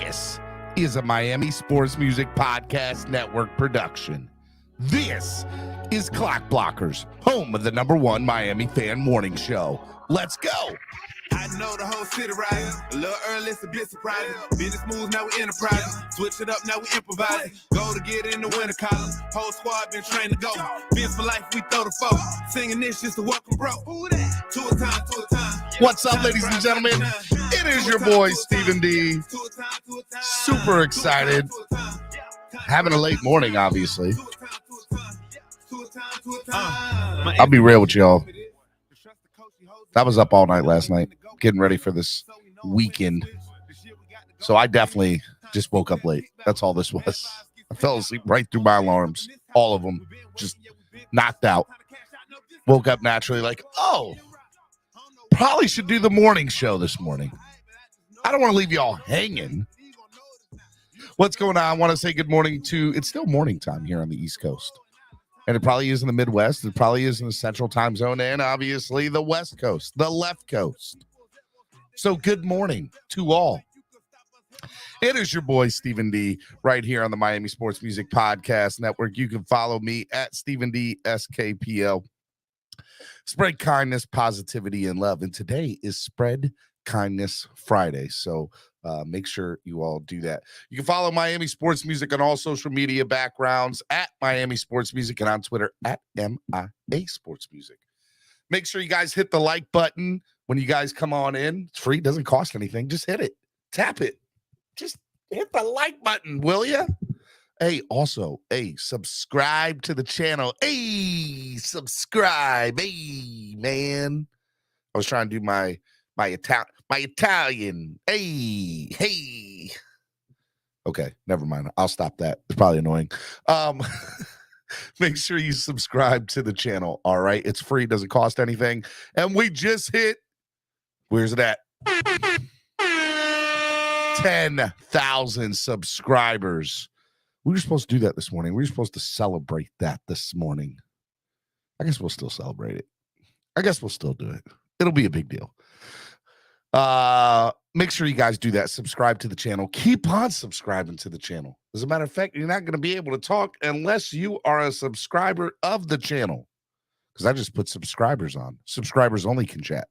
This is a Miami Sports Music Podcast Network production. This is Clock Blockers, home of the #1 Miami fan morning show. Let's go. I know the whole city riding. A little early, it's a bit surprising. Business moves, now we enterprising. Switch it up, now we improvising. Go to get in the winter collar. Whole squad been trained to go. Biz for life, we throw the folk. Singing this just to welcome bro. Two a time. What's up, ladies and gentlemen? It is your boy, Stephen D. Super excited. Having a late morning, obviously. I'll be real with y'all. I was up all night last night, getting ready for this weekend. So I definitely just woke up late. That's all this was. I fell asleep right through my alarms. All of them. Just knocked out. Woke up naturally like, oh, probably should do the morning show this morning. I don't want to leave y'all hanging. What's going on? I want to say good morning to, it's still morning time here on the East Coast. And it probably is in the Midwest. It probably is in the Central Time Zone. And obviously the West Coast, the left coast. So good morning to all. It is your boy, Stephen D, right here on the Miami Sports Music Podcast Network. You can follow me at Stephen D SKPL. Spread kindness, positivity, and love. And today is Spread Kindness Friday. So make sure you all do that. You can follow Miami Sports Music on all social media backgrounds at Miami Sports Music and on Twitter at MIA Sports Music. Make sure you guys hit the like button when you guys come on in. It's free. Doesn't cost anything. Just hit it. Tap it. Just hit the like button, will you? Hey, also, hey, subscribe to the channel. Hey, subscribe. Hey, man. I was trying to do my Italian. Hey. Okay, never mind. I'll stop that. It's probably annoying. Make sure you subscribe to the channel. All right. It's free, doesn't cost anything. And we just hit, where's it at? 10,000 subscribers. We were supposed to do that this morning. We were supposed to celebrate that this morning. I guess we'll still celebrate it. I guess we'll still do it. It'll be a big deal. Make sure you guys do that. Subscribe to the channel. Keep on subscribing to the channel. As a matter of fact, you're not going to be able to talk unless you are a subscriber of the channel. Because I just put subscribers on. Subscribers only can chat.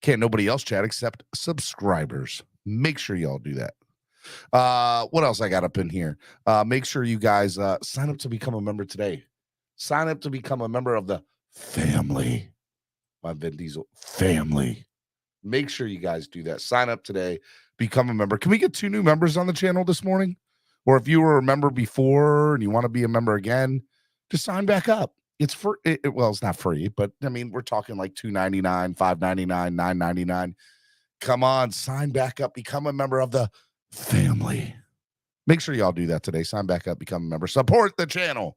Can't nobody else chat except subscribers. Make sure y'all do that. What else I got up in here? Make sure you guys sign up to become a member today. Sign up to become a member of the family. My Vin Diesel family. Make sure you guys do that. Sign up today. Become a member. Can we get 2 new members on the channel this morning? Or if you were a member before and you want to be a member again, just sign back up. It's for well, it's not free, but I mean, we're talking like $2.99, $5.99, $9.99. Come on, sign back up. Become a member of the family. Make sure y'all do that today. Sign back up. Become a member. Support the channel.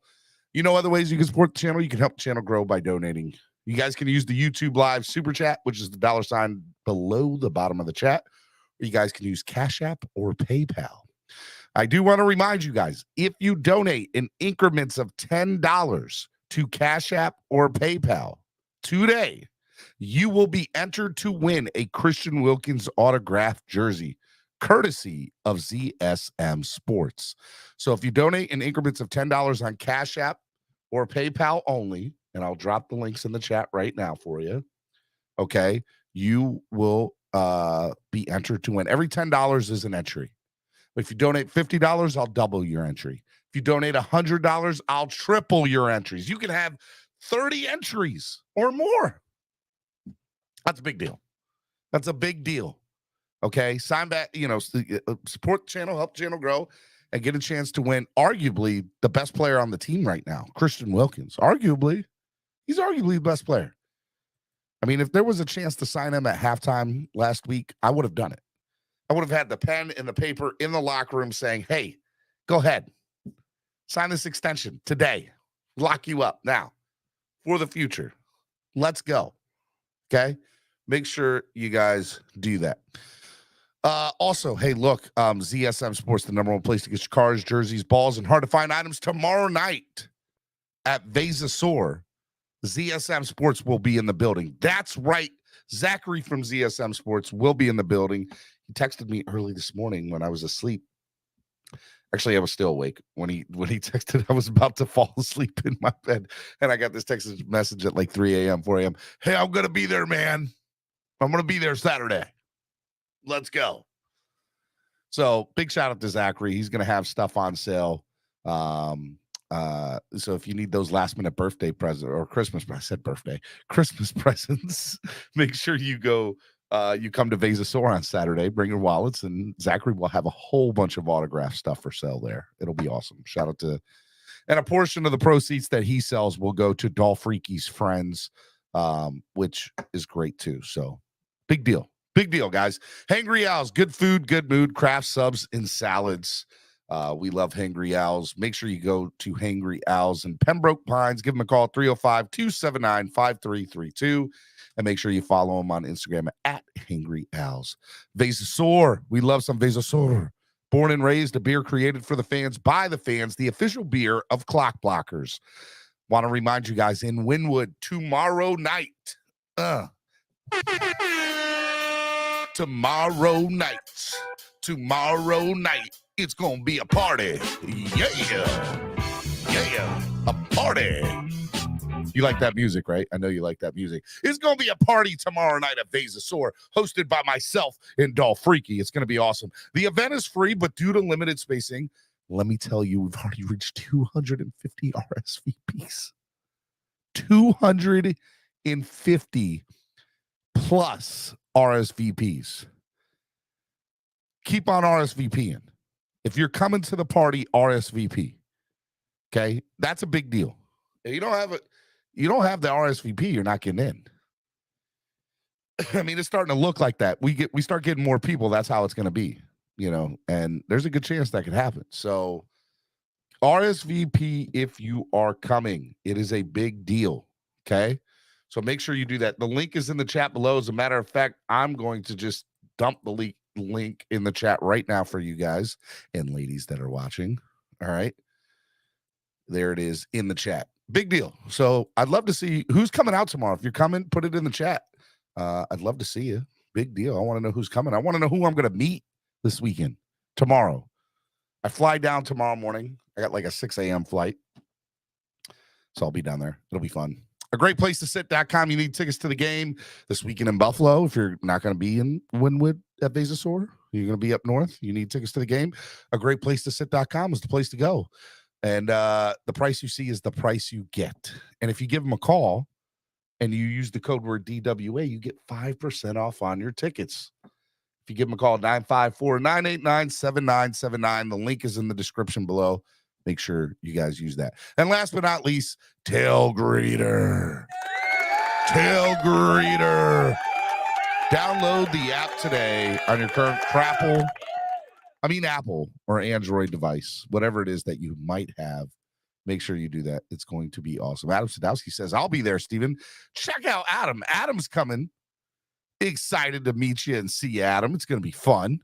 You know other ways you can support the channel. You can help the channel grow by donating. You guys can use the YouTube Live Super Chat, which is the $ below the bottom of the chat. Or you guys can use Cash App or PayPal. I do want to remind you guys, if you donate in increments of $10 to Cash App or PayPal today, you will be entered to win a Christian Wilkins autographed jersey, courtesy of ZSM Sports. So if you donate in increments of $10 on Cash App or PayPal only, and I'll drop the links in the chat right now for you, okay, you will be entered to win. Every $10 is an entry. If you donate $50, I'll double your entry. If you donate $100, I'll triple your entries. You can have 30 entries or more. That's a big deal. That's a big deal. Okay, sign back, support the channel, help the channel grow, and get a chance to win arguably the best player on the team right now, Christian Wilkins. He's arguably the best player. I mean, if there was a chance to sign him at halftime last week, I would have done it. I would have had the pen and the paper in the locker room saying, hey, go ahead. Sign this extension today. Lock you up now for the future. Let's go. Okay? Make sure you guys do that. Also, hey, look, ZSM Sports, the #1 place to get your cars, jerseys, balls, and hard-to-find items tomorrow night at Veza. ZSM Sports will be in the building. That's right. Zachary from ZSM Sports will be in the building. He texted me early this morning when I was asleep. Actually, I was still awake when he texted. I was about to fall asleep in my bed, and I got this text message at like 3 a.m., 4 a.m. Hey, I'm gonna be there, man. I'm gonna be there Saturday. Let's go. So big shout out to Zachary. He's gonna have stuff on sale. So if you need those last minute birthday present or Christmas, I said birthday, Christmas presents, make sure you go. You come to Veza on Saturday, bring your wallets, and Zachary will have a whole bunch of autograph stuff for sale there. It'll be awesome. Shout out to, and a portion of the proceeds that he sells will go to Dolphreaky's friends, which is great too. So big deal, guys. Hangry Owls, good food, good mood, craft subs and salads. We love Hangry Owls. Make sure you go to Hangry Owls in Pembroke Pines. Give them a call, 305-279-5332. And make sure you follow them on Instagram at Hangry Owls. Veza, we love some Veza. Born and raised, a beer created for the fans, by the fans, the official beer of Clockblockers. Want to remind you guys, in Wynwood, tomorrow night, it's going to be a party. Yeah, a party. You like that music, right? I know you like that music. It's going to be a party tomorrow night at Veza, hosted by myself and Dolphreaky. It's going to be awesome. The event is free, but due to limited spacing, let me tell you, we've already reached 250 RSVPs. 250 plus RSVPs. Keep on RSVPing. If you're coming to the party, RSVP. Okay? That's a big deal. If you don't have the RSVP, you're not getting in. I mean, it's starting to look like that. We start getting more people, that's how it's going to be, and there's a good chance that could happen. So RSVP if you are coming. It is a big deal, okay? So make sure you do that. The link is in the chat below. As a matter of fact, I'm going to just dump the link in the chat right now for you guys and ladies that are watching. All right. There it is in the chat. Big deal. So I'd love to see who's coming out tomorrow. If you're coming, put it in the chat. I'd love to see you. Big deal. I want to know who's coming. I want to know who I'm going to meet this weekend, tomorrow. I fly down tomorrow morning. I got like a 6 a.m. flight. So I'll be down there. It'll be fun. A great place to sit.com. You need tickets to the game this weekend in Buffalo. If you're not going to be in Wynwood at Veza, you're going to be up north. You need tickets to the game. A great place to sit.com is the place to go. And the price you see is the price you get. And if you give them a call and you use the code word DWA, you get 5% off on your tickets. If you give them a call, 954-989-7979. The link is in the description below. Make sure you guys use that. And last but not least, Tail Greeter. Tail Greeter. Download the app today on your current Apple or Android device, whatever it is that you might have. Make sure you do that. It's going to be awesome. Adam Sadowski says, I'll be there, Steven. Check out Adam. Adam's coming. Excited to meet you and see Adam. It's going to be fun.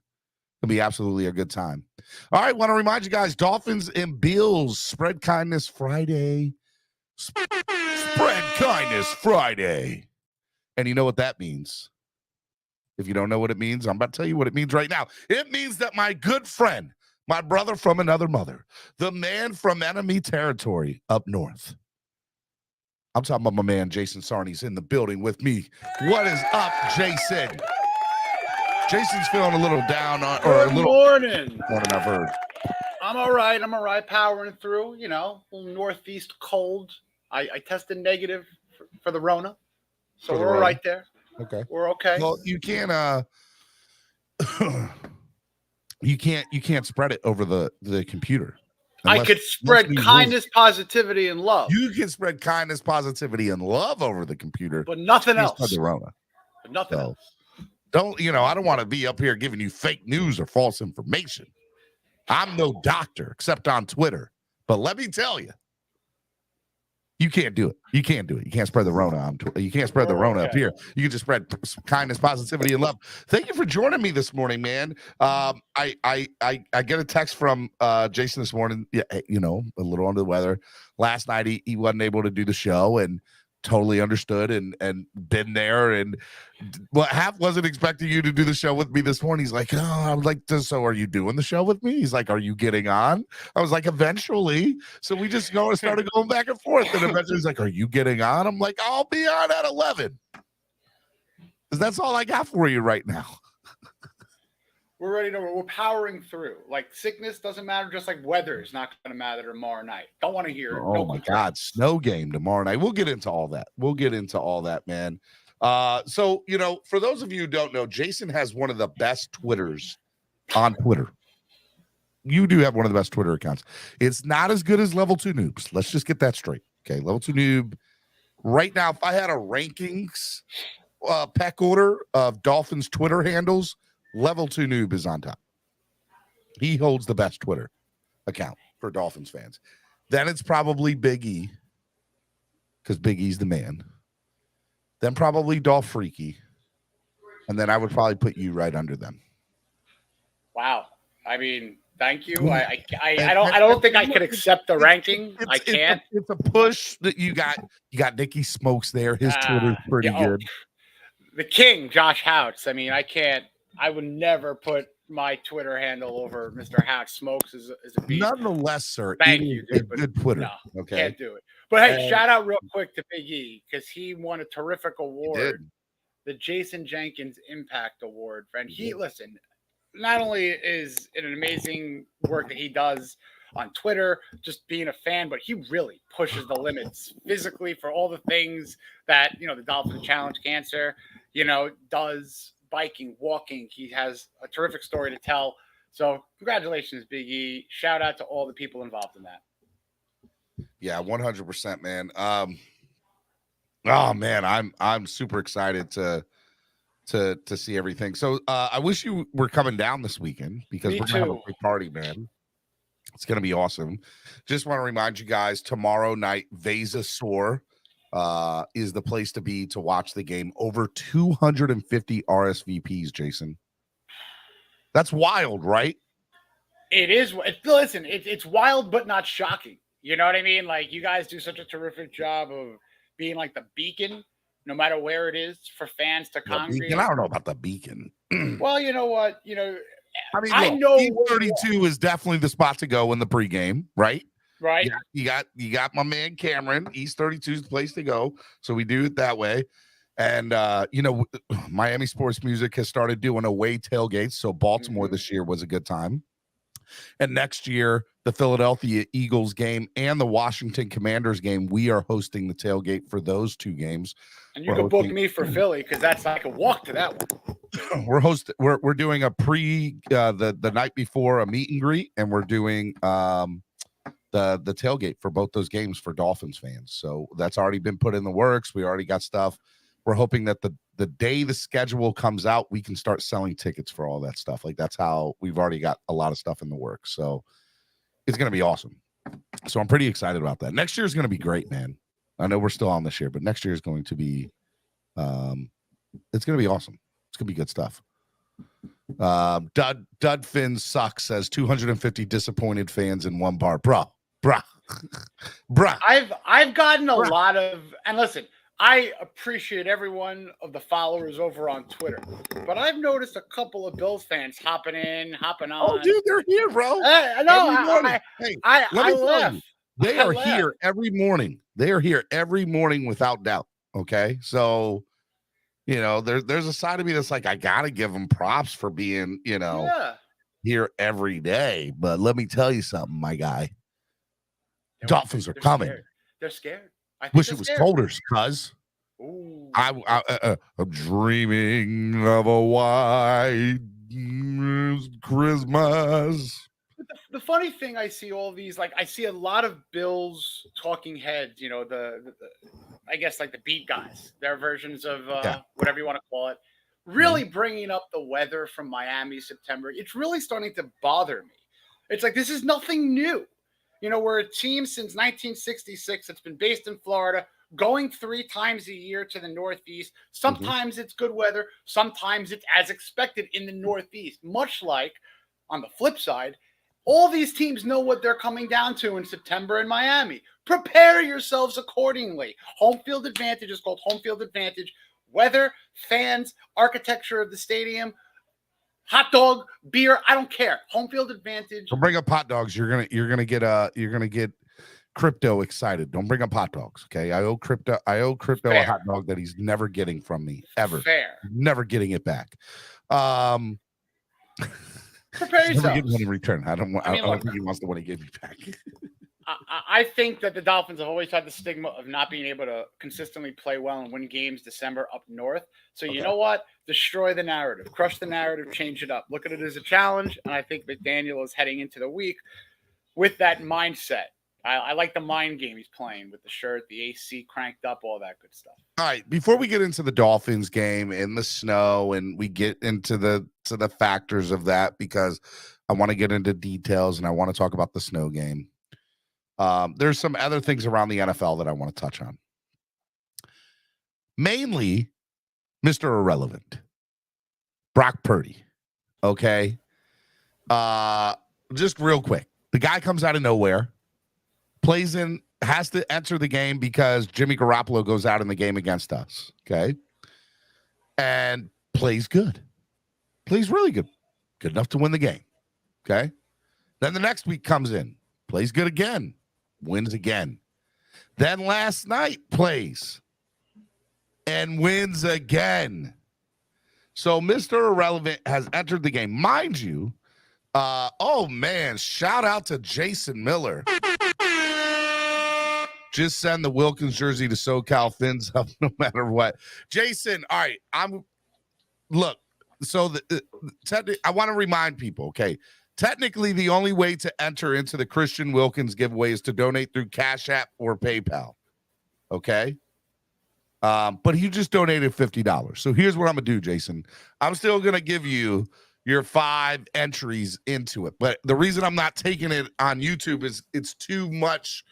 It'll be absolutely a good time. All right, want to remind you guys, Dolphins and Bills, Spread Kindness Friday. Spread Kindness Friday. And you know what that means. If you don't know what it means, I'm about to tell you what it means right now. It means that my good friend, my brother from another mother, the man from enemy territory up north. I'm talking about my man, Jason Sarney's in the building with me. What is up, Jason? Jason's feeling a little down or Good a little morning. Morning, I've heard. I'm all right. Powering through, a little northeast cold. I tested negative for the Rona. So we're all right there. Okay. We're okay. Well, you can't you can't spread it over the computer. I could spread kindness, positivity, and love. You can spread kindness, positivity, and love over the computer, but nothing else. The Rona. But nothing else. Don't, I don't want to be up here giving you fake news or false information. I'm no doctor except on Twitter. But let me tell you, you can't do it. You can't do it. You can't spread the Rona on Twitter. You can't spread the Rona up here. You can just spread kindness, positivity, and love. Thank you for joining me this morning, man. I get a text from Jason this morning. Yeah, a little under the weather. Last night he wasn't able to do the show, and totally understood and been there. And well, Hap wasn't expecting you to do the show with me this morning. He's like, oh, I was like, so are you doing the show with me? He's like, are you getting on? I was like, eventually. So we just started going back and forth. And eventually he's like, are you getting on? I'm like, I'll be on at 11. Because that's all I got for you right now. We're ready to. We're powering through. Like sickness doesn't matter. Just like weather is not going to matter tomorrow night. Don't want to hear it. Oh No my complaints. God, snow game tomorrow night. We'll get into all that. Man. So for those of you who don't know, Jason has one of the best Twitters on Twitter. You do have one of the best Twitter accounts. It's not as good as Level 2 Noobs. Let's just get that straight. Okay, Level 2 Noob. Right now, if I had a rankings peck order of Dolphins Twitter handles, Level 2 Noob is on top. He holds the best Twitter account for Dolphins fans. Then it's probably Big E, because Big E's the man. Then probably Dolph Freaky. And then I would probably put you right under them. Wow. I mean, thank you. I don't think I could accept the ranking. I can't. It's a push that you got. You got Nicky Smokes there. His Twitter's pretty good. The king, Josh Houts. I mean, I can't. I would never put my Twitter handle over Mr. Houts. Smokes is a beast. Nonetheless, sir, thank you, dude, good Twitter. No, okay, can't do it. But hey, shout out real quick to Big E because he won a terrific award, the Jason Jenkins Impact Award. And listen, not only is it an amazing work that he does on Twitter, just being a fan, but he really pushes the limits physically for all the things that the Dolphins Challenge Cancer, does. Biking, walking. He has a terrific story to tell. So congratulations, Big E. Shout out to all the people involved in that. Yeah, 100%, man. Oh man, I'm super excited to see everything. So I wish you were coming down this weekend because we're gonna have a big party, man. It's gonna be awesome. Just want to remind you guys, tomorrow night, Veza Soar is the place to be to watch the game. Over 250 RSVPs, Jason. That's wild, right? It is. Listen, it's wild, but not shocking. You know what I mean? Like, you guys do such a terrific job of being like the beacon, no matter where it is, for fans to congregate. I don't know about the beacon. Well, you know what? I mean, I know E32 is definitely the spot to go in the pregame, right? Right. Yeah, you got my man Cameron. East 32 is the place to go. So we do it that way. And Miami Sports Music has started doing away tailgates. So Baltimore this year was a good time. And next year, the Philadelphia Eagles game and the Washington Commanders game, we are hosting the tailgate for those two games. And you can book me for Philly because that's like a walk to that one. We're doing a the night before a meet and greet, and we're doing the tailgate for both those games for Dolphins fans. So that's already been put in the works. We already got stuff. We're hoping that the day the schedule comes out, we can start selling tickets for all that stuff. Like, that's how we've already got a lot of stuff in the works. So it's going to be awesome. So I'm pretty excited about that. Next year is going to be great, man. I know we're still on this year, but next year is going to be, it's going to be awesome. It's going to be good stuff. Dud Finn sucks, says 250 disappointed fans in one bar. Bruh. I've gotten a lot of, and listen, I appreciate every one of the followers over on Twitter, but I've noticed a couple of Bills fans hopping on. Oh, dude, they're here, bro. I know. I laugh. They are here every morning. They are here every morning without doubt. Okay, so there's a side of me that's like, I gotta give them props for being here every day. But let me tell you something, my guy. Dolphins are coming. Scared. They're scared. I wish it was colder, cuz I'm dreaming of a white Christmas. The funny thing, I see all these, like, I see a lot of Bills talking heads, I guess like the beat guys, their versions of whatever you want to call it, really bringing up the weather from Miami, September. It's really starting to bother me. It's like, this is nothing new. We're a team since 1966 that's been based in Florida, going 3 times a year to the Northeast. Sometimes it's good weather. Sometimes it's as expected in the Northeast. Much like, on the flip side, All these teams know what they're coming down to in September in Miami. Prepare yourselves accordingly. Home field advantage is called home field advantage. Weather, fans, architecture of the stadium, hot dog, beer, I don't care. Home field advantage. Don't bring up hot dogs. You're gonna get crypto excited. Don't bring up hot dogs. Okay. I owe crypto Fair. a hot dog that he's never getting from me ever. Fair. Never getting it back. Prepare Never yourselves. getting one in return. I don't Look, think he wants the one he gave me back. I think that the Dolphins have always had the stigma of not being able to consistently play well and win games December up north. So you know what? Destroy the narrative, crush the narrative, change it up. Look at it as a challenge, and I think McDaniel is heading into the week with that mindset. I like the mind game he's playing with the shirt, the AC cranked up, all that good stuff. All right, before we get into the Dolphins game and the snow, and we get into the factors of that, because I want to get into details and I want to talk about the snow game. There's some other things around the NFL that I want to touch on. Mainly, Mr. Irrelevant, Brock Purdy. Okay, just real quick, the guy comes out of nowhere. Has to enter the game because Jimmy Garoppolo goes out in the game against us. Okay. And plays good. Plays really good. Good enough to win the game. Okay. Then the next week comes in, plays good again, wins again. Then last night plays and wins again. So Mr. Irrelevant has entered the game. Mind you, oh man, shout out to Jason Miller. Just send the Wilkins jersey to SoCal Fins up no matter what. Jason, all right, so I want to remind people, okay, technically the only way to enter into the Christian Wilkins giveaway is to donate through Cash App or PayPal, okay? But he just donated $50. So here's what I'm going to do, Jason. I'm still going to give you your 5 entries into it. But the reason I'm not taking it on YouTube is it's too much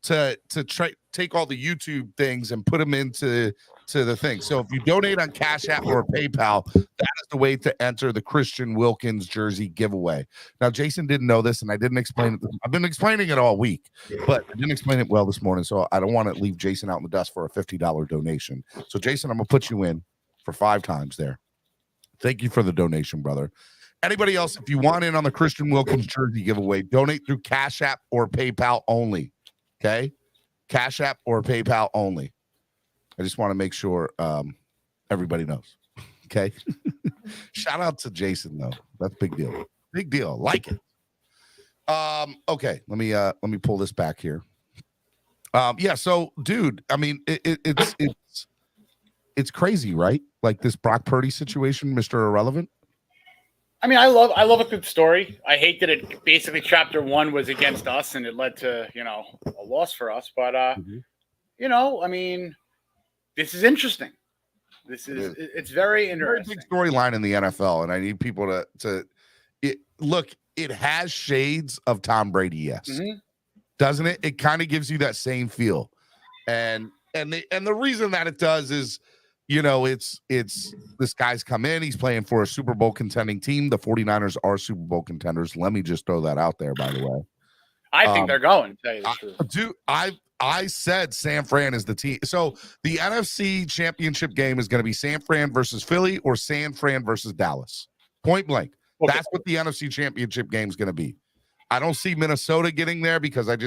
to take all the YouTube things and put them into the thing. So if you donate on Cash App or PayPal, that is the way to enter the Christian Wilkins jersey giveaway. Now, Jason didn't know this, and I didn't explain it. I've been explaining it all week, but I didn't explain it well this morning, so I don't want to leave Jason out in the dust for a $50 donation. So, Jason, I'm going to put you in for 5 times there. Thank you for the donation, brother. Anybody else, if you want in on the Christian Wilkins jersey giveaway, donate through Cash App or PayPal only. Okay, Cash App or PayPal only. I just want to make sure everybody knows. Okay. Shout out to Jason though. That's a big deal. Big deal. Like it. Okay. Let me pull this back here. Yeah. So, dude, I mean, it's crazy, right? Like this Brock Purdy situation, Mr. Irrelevant. I mean, I love a good story. I hate that it basically chapter 1 was against us and it led to, a loss for us. But, I mean, this is interesting. It's very interesting. Very big storyline in the NFL. And I need people to look, it has shades of Tom Brady. Yes. Mm-hmm. Doesn't it? It kind of gives you that same feel. And the reason that it does is, it's this guy's come in. He's playing for a Super Bowl contending team. The 49ers are Super Bowl contenders. Let me just throw that out there, by the way. I think they're going, to tell you the truth. Dude, I said San Fran is the team. So the NFC championship game is going to be San Fran versus Philly or San Fran versus Dallas. Point blank. Okay. That's what the NFC championship game is going to be. I don't see Minnesota getting there because I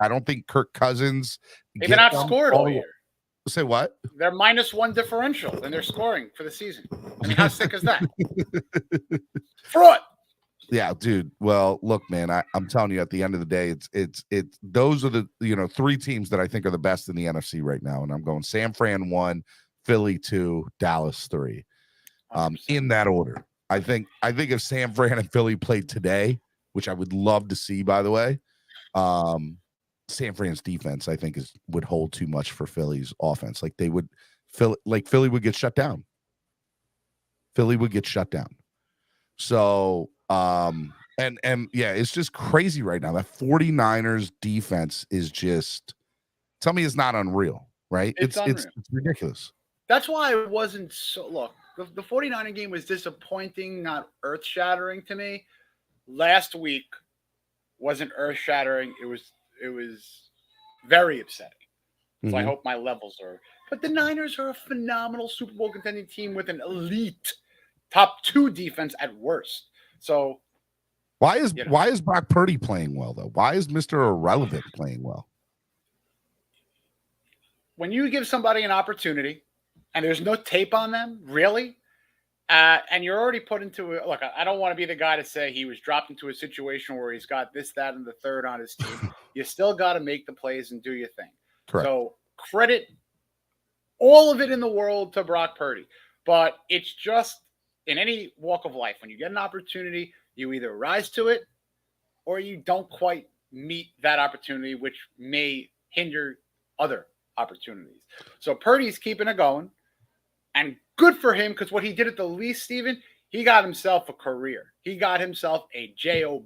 don't think Kirk Cousins. They've not scored all year. Say what? They're -1 differential and they're scoring for the season. I mean, how sick is that? Fraud. Yeah, dude. Well, look, man, I'm telling you, at the end of the day, it's those are the 3 teams that I think are the best in the NFC right now, and I'm going San Fran 1, Philly 2, Dallas 3, in that order. I think if San Fran and Philly played today, which I would love to see, by the way, San Fran's defense, I think, would hold too much for Philly's offense. Like Philly would get shut down. Philly would get shut down. So, and yeah, it's just crazy right now. That 49ers defense is just, tell me it's not unreal, right? It's ridiculous. That's why I wasn't so, look, the 49er game was disappointing, not earth-shattering to me. Last week, wasn't earth-shattering. It was very upsetting. So I Mhm. hope my levels are. But the Niners are a phenomenal Super Bowl contending team with an elite top 2 defense at worst. So why is Brock Purdy playing well though? Why is Mr. Irrelevant playing well? when you give somebody an opportunity and there's no tape on them, really, and you're already put into a look, I don't want to be the guy to say he was dropped into a situation where he's got this, that, and the third on his team. You still got to make the plays and do your thing. Correct. So credit all of it in the world to Brock Purdy. But it's just in any walk of life, when you get an opportunity, you either rise to it or you don't quite meet that opportunity, which may hinder other opportunities. So Purdy's keeping it going, and good for him, because what he did at the least, Steven, he got himself a career. He got himself a job.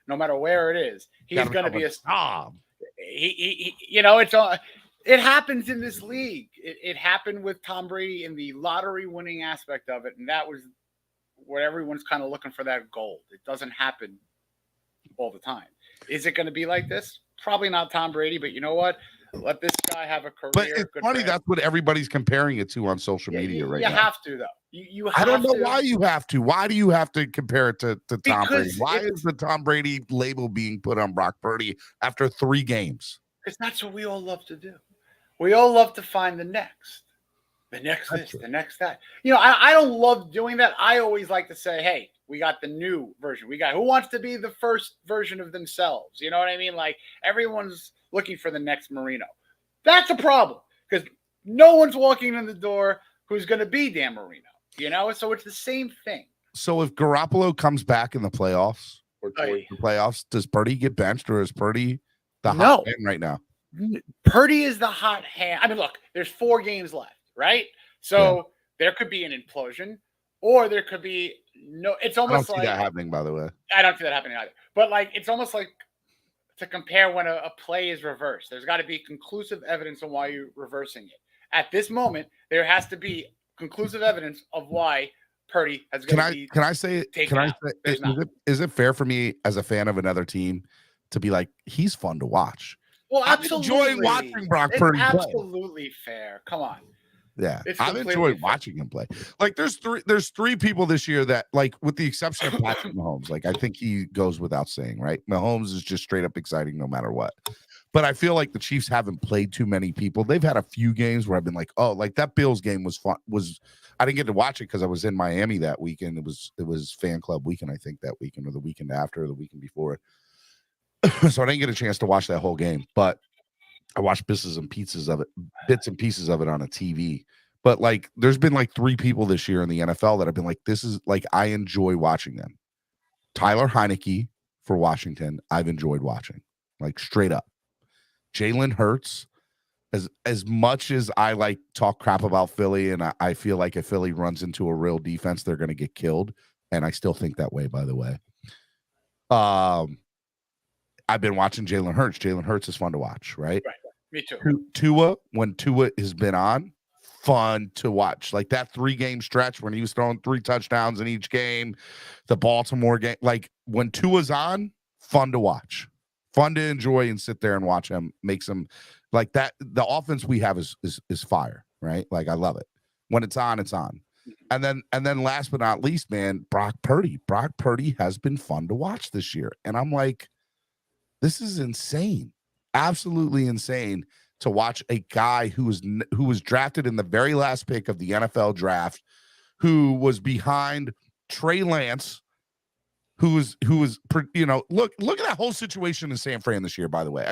No matter where it is, he's going to be a job. It happens in this league. It happened with Tom Brady in the lottery winning aspect of it, and that was where everyone's kind of looking for that gold. It doesn't happen all the time. Is it going to be like this? Probably not Tom Brady, but you know what? Let this guy have a career. But it's funny, that's what everybody's comparing it to on social media right now. You have to, though. You have I don't know to. why you have to. Why do you have to compare it to Tom Brady? Why is the Tom Brady label being put on Brock Purdy after 3 games? Because that's what we all love to do. We all love to find the next this, the next that. I don't love doing that. I always like to say, hey, we got the new version. We got who wants to be the first version of themselves. You know what I mean? Like, everyone's looking for the next Marino. That's a problem, because no one's walking in the door who's going to be Dan Marino. So it's the same thing. So if Garoppolo comes back in the playoffs or towards the playoffs, does Purdy get benched, or is Purdy the hot hand right now? Purdy is the hot hand. I mean, look, there's 4 games left, right? So there could be an implosion, or there could be no. It's almost I don't see that happening, by the way. I don't see that happening either. But it's almost like to compare when a play is reversed. There's got to be conclusive evidence on why you're reversing it. At this moment, there has to be conclusive evidence of why Purdy has going to be. Can I say? Is it fair for me as a fan of another team to be like, he's fun to watch? Well, absolutely. I'm enjoying watching Brock Purdy play. Absolutely fair. Come on. Yeah, I've enjoyed watching him play. There's 3 people this year that, with the exception of Patrick Mahomes, I think he goes without saying, right? Mahomes is just straight up exciting no matter what. But I feel like the Chiefs haven't played too many people. They've had a few games where I've been like, oh, that Bills game was fun. I didn't get to watch it because I was in Miami that weekend. It was fan club weekend, I think, that weekend, or the weekend after, or the weekend before. So I didn't get a chance to watch that whole game, but I watched bits and pieces of it on a TV. But there's been 3 people this year in the NFL that I've been like, this is I enjoy watching them. Tyler Heineke for Washington, I've enjoyed watching, straight up. Jalen Hurts, as much as I talk crap about Philly, and I feel like if Philly runs into a real defense, they're going to get killed. And I still think that way, by the way. I've been watching Jalen Hurts. Jalen Hurts is fun to watch, right? Right. Me too. Tua, when Tua has been on, fun to watch. That 3-game stretch when he was throwing 3 touchdowns in each game, the Baltimore game, when Tua's fun to watch, fun to enjoy and sit there and watch him. Makes him that. The offense we have is fire, right? I love it. When it's on, it's on. And then last but not least, man, Brock Purdy. Brock Purdy has been fun to watch this year. And I'm like, this is insane. Absolutely insane to watch a guy who was drafted in the very last pick of the NFL draft, who was behind Trey Lance, who was look at that whole situation in San Fran this year, by the way.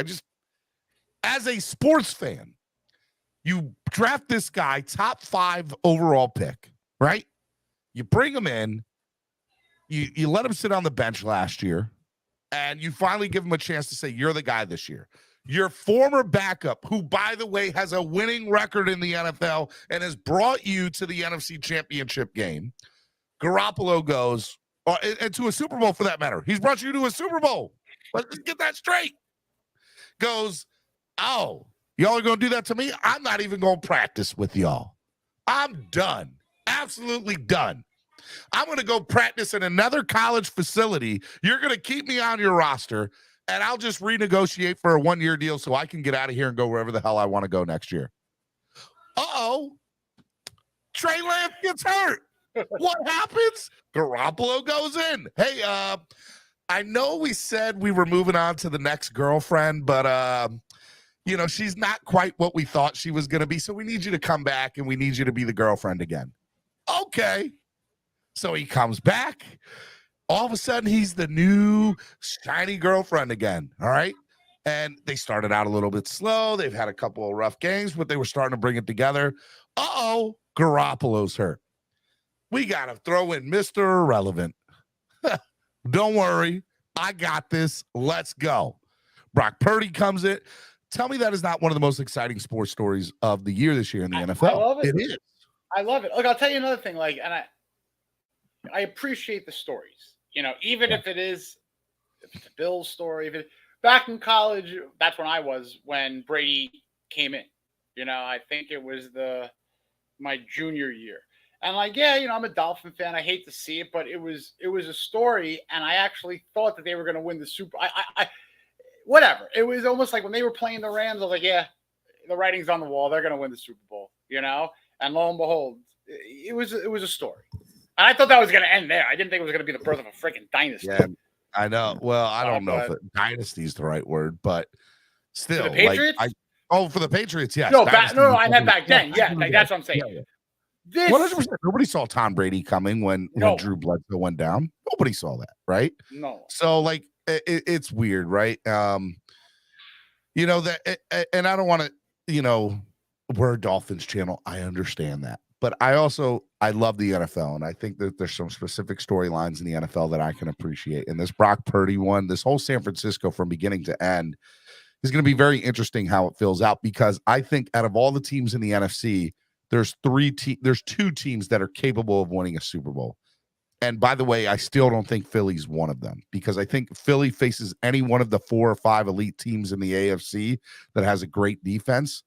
As a sports fan, you draft this guy, top 5 overall pick, right? You bring him in, you let him sit on the bench last year, and you finally give him a chance to say, you're the guy this year. Your former backup, who, by the way, has a winning record in the NFL and has brought you to the NFC Championship game, Garoppolo goes, and to a Super Bowl for that matter. He's brought you to a Super Bowl. Let's just get that straight. Goes, oh, y'all are going to do that to me? I'm not even going to practice with y'all. I'm done. Absolutely done. I'm going to go practice in another college facility. You're going to keep me on your roster. and I'll just renegotiate for a 1-year deal so I can get out of here and go wherever the hell I want to go next year. Trey Lance gets hurt. What happens? Garoppolo goes in. Hey, I know we said we were moving on to the next girlfriend, but she's not quite what we thought she was going to be. So we need you to come back and we need you to be the girlfriend again. Okay. So he comes back. All of a sudden, he's the new shiny girlfriend again. All right. And they started out a little bit slow. They've had a couple of rough games, but they were starting to bring it together. Garoppolo's hurt. We got to throw in Mr. Irrelevant. Don't worry. I got this. Let's go. Brock Purdy comes in. Tell me that is not one of the most exciting sports stories of the year this year in the NFL. I love it. It is. I love it. Look, I'll tell you another thing. Like, and I appreciate the stories. Even if it's a Bills story. Back in college, that's when I was when Brady came in. I think it was my junior year. And I'm a Dolphin fan. I hate to see it, but it was a story, and I actually thought that they were going to win the Super. Whatever. It was almost like when they were playing the Rams. I was like, yeah, the writing's on the wall. They're going to win the Super Bowl. And lo and behold, it was a story. And I thought that was going to end there. I didn't think it was going to be the birth of a freaking dynasty. Yeah, I know. Well, I don't know if dynasty is the right word, but still, for the Patriots? For the Patriots, yes. No, I meant back then. Yeah, that's what I'm saying. Yeah. 100%. Nobody saw Tom Brady coming when Drew Bledsoe went down. Nobody saw that, right? No. So it's weird, right? And I don't want to, we're a Dolphins channel. I understand that. But I love the NFL, and I think that there's some specific storylines in the NFL that I can appreciate. And this Brock Purdy one, this whole San Francisco from beginning to end is going to be very interesting how it fills out, because I think out of all the teams in the NFC, there's two teams that are capable of winning a Super Bowl. And by the way, I still don't think Philly's one of them, because I think Philly faces any one of the 4 or 5 elite teams in the AFC that has a great defense.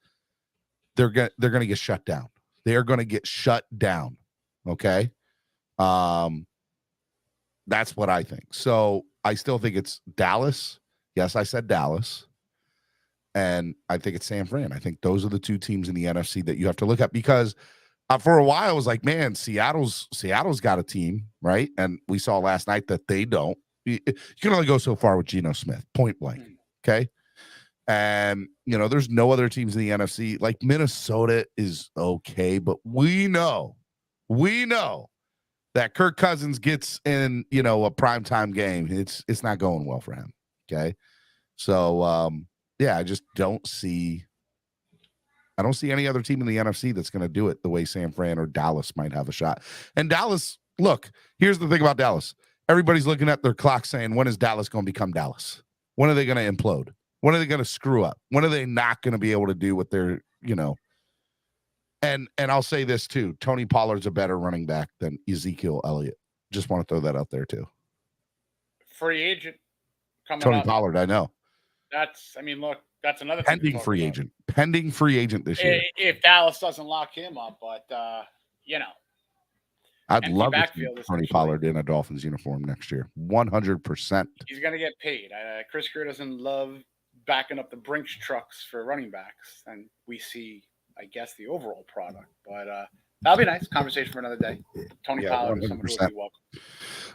They're going to get shut down. They are going to get shut down. Okay. That's what I think. So I still think it's Dallas. Yes, I said Dallas. And I think it's San Fran. I think those are the 2 teams in the NFC that you have to look at, because for a while I was like, man, Seattle's got a team, right? And we saw last night that they don't. You can only go so far with Geno Smith, point blank. Okay. And, there's no other teams in the NFC. Like Minnesota is okay, but we know that Kirk Cousins gets in, a primetime game. It's not going well for him. Okay. So, I just don't see any other team in the NFC that's going to do it the way San Fran or Dallas might have a shot. And Dallas, look, here's the thing about Dallas. Everybody's looking at their clock saying, when is Dallas going to become Dallas? When are they going to implode? When are they going to screw up? When are they not going to be able to do what they're, and I'll say this too. Tony Pollard's a better running back than Ezekiel Elliott. Just want to throw that out there too. Free agent coming Tony up. Pollard, I know. That's another pending free agent. Pending free agent this year. If Dallas doesn't lock him up, but I'd love to see Tony Pollard in a Dolphins uniform next year. 100%. He's going to get paid. Chris Greer doesn't love backing up the Brinks trucks for running backs, and we see, I guess, the overall product. But that'll be nice. Conversation for another day. Tony Pollard is someone who will be welcome.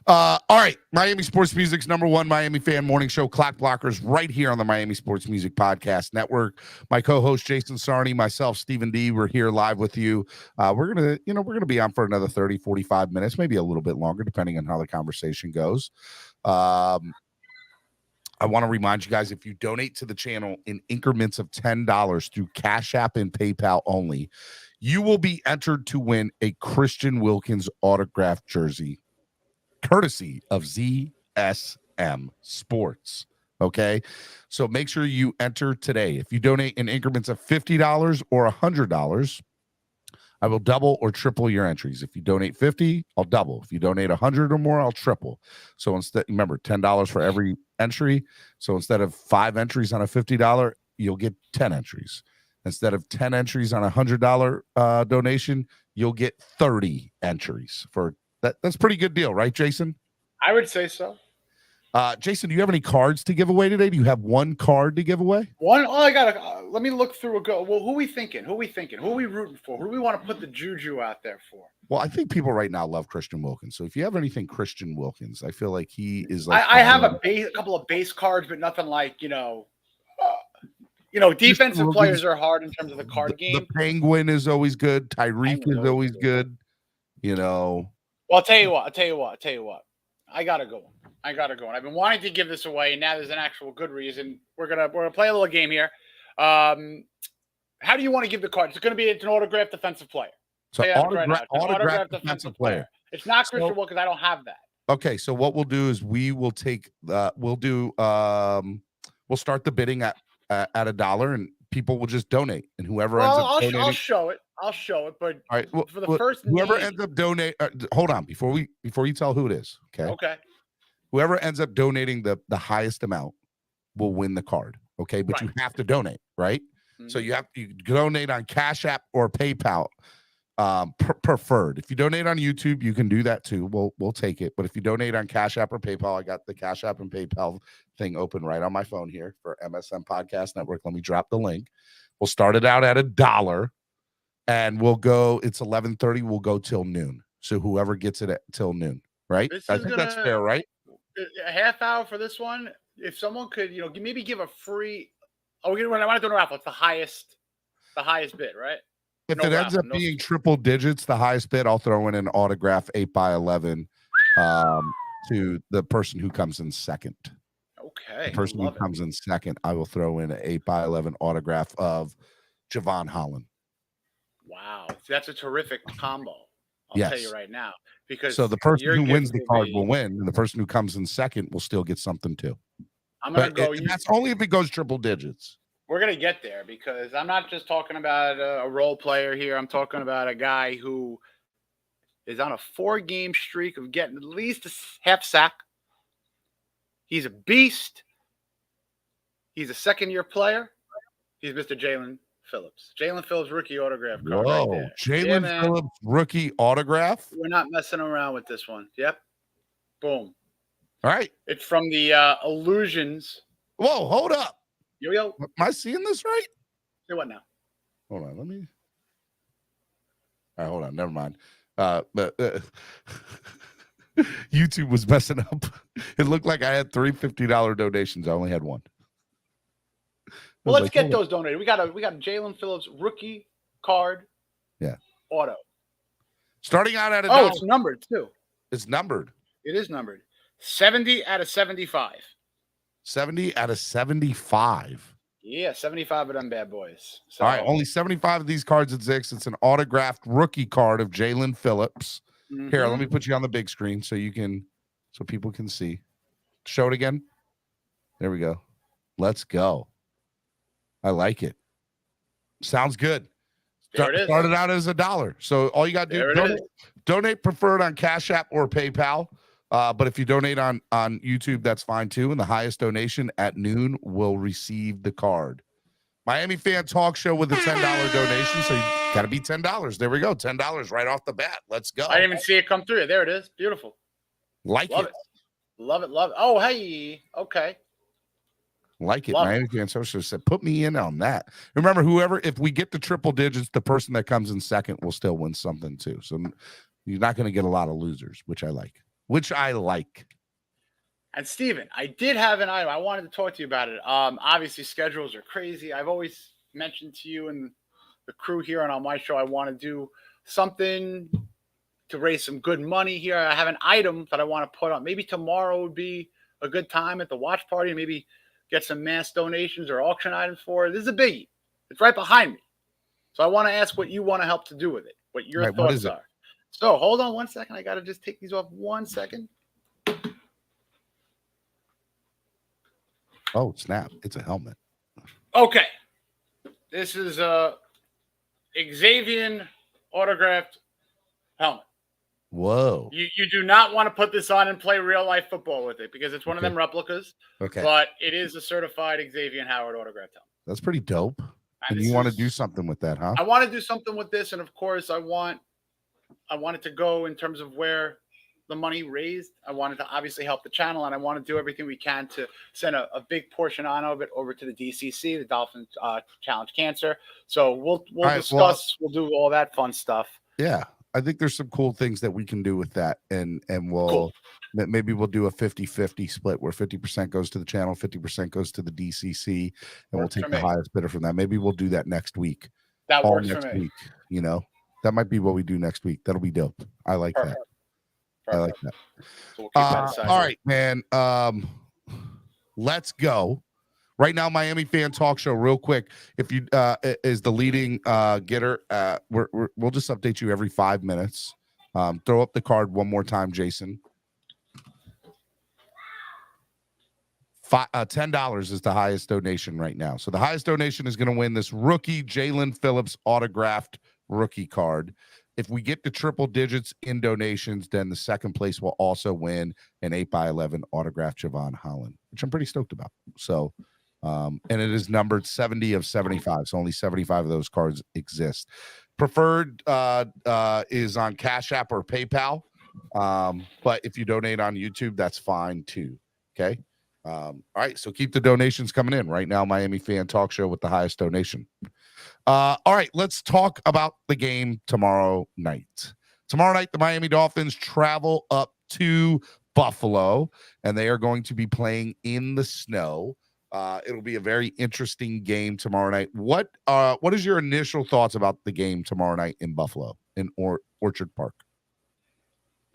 All right. Miami Sports Music's #1 Miami fan morning show, Clock Blockers, right here on the Miami Sports Music Podcast Network. My co-host Jason Sarney, myself, Stephen D. We're here live with you. We're gonna be on for another 30, 45 minutes, maybe a little bit longer, depending on how the conversation goes. I want to remind you guys, if you donate to the channel in increments of $10 through Cash App and PayPal only, you will be entered to win a Christian Wilkins autographed jersey, courtesy of ZSM Sports. Okay. So make sure you enter today. If you donate in increments of $50 or $100, I will double or triple your entries. If you donate 50, I'll double. If you donate 100 or more, I'll triple. So instead, remember, $10 for every entry. So instead of 5 entries on a $50, you'll get 10 entries. Instead of 10 entries on a $100 donation, you'll get 30 entries for that. That's a pretty good deal, right, Jason? I would say so. Jason, do you have any cards to give away today? Do you have one card to give away? One. Oh, I gotta. Let me look through a go. Well, who we thinking? Who we thinking? Who we rooting for? Who do we want to put the juju out there for? Well, I think people right now love Christian Wilkins. So if you have anything Christian Wilkins, I feel like he is like. I have a couple of base cards, but nothing like defensive players are hard in terms of the card game. The Penguin is always good. Tyreek is always good. Well, I'll tell you what. I gotta go. I've been wanting to give this away, and now there's an actual good reason. We're gonna play a little game here. How do you want to give the card? It's gonna be an autographed defensive player. So autographed defensive player. It's not Christian Wilkins. I don't have that. Okay, so what we'll do is we'll start the bidding at $1, and people will just donate, and whoever ends up donating, I'll show it. But all right, for the first whoever ends up donate, hold on before you tell who it is. Okay. Whoever ends up donating the highest amount will win the card. Okay, but you have to donate, right? Mm-hmm. So you donate on Cash App or PayPal. Preferred. If you donate on YouTube, you can do that too. We'll take it. But if you donate on Cash App or PayPal, I got the Cash App and PayPal thing open right on my phone here for MSM Podcast Network. Let me drop the link. We'll start it out at $1, and we'll go. It's 11:30. We'll go till noon. So whoever gets it till noon, right? I think that's fair, right? A half hour for this one. If someone could, maybe give a free. Oh, I want to do a raffle. It's the highest bid, right? If it ends up being triple digits, the highest bid, I'll throw in an autograph 8x11 to the person who comes in second. Okay. The person who comes in second, I will throw in an 8x11 autograph of Javon Holland. Wow, that's a terrific combo. I'll tell you right now. Because so the person who wins the card will win, and the person who comes in second will still get something too. I'm gonna go. That's only if it goes triple digits. We're going to get there because I'm not just talking about a role player here. I'm talking about a guy who is on a 4-game streak of getting at least a half sack. He's a beast. He's a second-year player. He's Mr. Jalen Phillips. Jalen Phillips rookie autograph card. Whoa, right there. Jalen Phillips rookie autograph? We're not messing around with this one. Yep. Boom. All right. It's from the Illusions. Whoa, hold up. Yo. Am I seeing this right? Say what now? Hold on, let me. All right, hold on. Never mind. YouTube was messing up. It looked like I had 3 $50 donations. I only had one. Well, let's get those donated. We got a Jalen Phillips rookie card. Yeah. Auto. Starting out at $1. It's numbered too. It's numbered. It is numbered. 70 out of 75. 70 out of 75. Yeah, 75 of them bad boys. So, all right, only 75 of these cards exist. It's an autographed rookie card of Jalen Phillips. Mm-hmm. Here, let me put you on the big screen so people can see. Show it again. There we go. Let's go. I like it. Sounds good. Started out as $1. So all you got to do donate preferred on Cash App or PayPal. But if you donate on YouTube, that's fine too. And the highest donation at noon will receive the card. Miami Fan Talk Show with a $10 donation. So you got to be $10. There we go. $10 right off the bat. Let's go. I didn't even see it come through. There it is. Beautiful. Love it. Love it. Oh, hey. Okay. Like it. Miami Fan Social said, put me in on that. Remember, if we get the triple digits, the person that comes in second will still win something too. So you're not going to get a lot of losers, which I like. And Steven, I did have an item. I wanted to talk to you about it. Obviously, schedules are crazy. I've always mentioned to you and the crew here and on my show, I want to do something to raise some good money here. I have an item that I want to put on. Maybe tomorrow would be a good time at the watch party. Maybe get some mass donations or auction items for it. This is a biggie. It's right behind me. So I want to ask what you want to help to do with it, what your thoughts are. So hold on 1 second. I got to just take these off 1 second. Oh, snap. It's a helmet. Okay. This is a Xavier autographed helmet. Whoa. You do not want to put this on and play real life football with it because it's one of them replicas. Okay. But it is a certified Xavier Howard autographed helmet. That's pretty dope. And you want to do something with that, huh? I want to do something with this. And of course, I want it to go in terms of where the money raised. I wanted to obviously help the channel, and I want to do everything we can to send a big portion of it over to the DCC, the Dolphins Challenge Cancer. So we'll discuss. We'll do all that fun stuff. Yeah, I think there's some cool things that we can do with that, and maybe we'll do a 50-50 split where 50% goes to the channel, 50% goes to the DCC, and we'll take the highest bidder from that. Maybe we'll do that next week. That works for me. You know, that might be what we do next week. That'll be dope. I like that. I like that. So we'll keep that aside. All right, man. Let's go. Right now, Miami Fan Talk Show, real quick. If you is the leading getter, we'll just update you every 5 minutes. Throw up the card one more time, Jason. $10 is the highest donation right now. So the highest donation is going to win this rookie Jalen Phillips autographed rookie card. If we get to triple digits in donations, then the second place will also win an 8x11 autographed Javon Holland, which I'm pretty stoked about. So, and it is numbered 70 of 75. So only 75 of those cards exist. Preferred is on Cash App or PayPal. But if you donate on YouTube, that's fine too. Okay. All right, so keep the donations coming in. Right now, Miami Fan Talk Show with the highest donation. All right, let's talk about the game tomorrow night. Tomorrow night, the Miami Dolphins travel up to Buffalo, and they are going to be playing in the snow. It'll be a very interesting game tomorrow night. What is your initial thoughts about the game tomorrow night in Buffalo, in Orchard Park?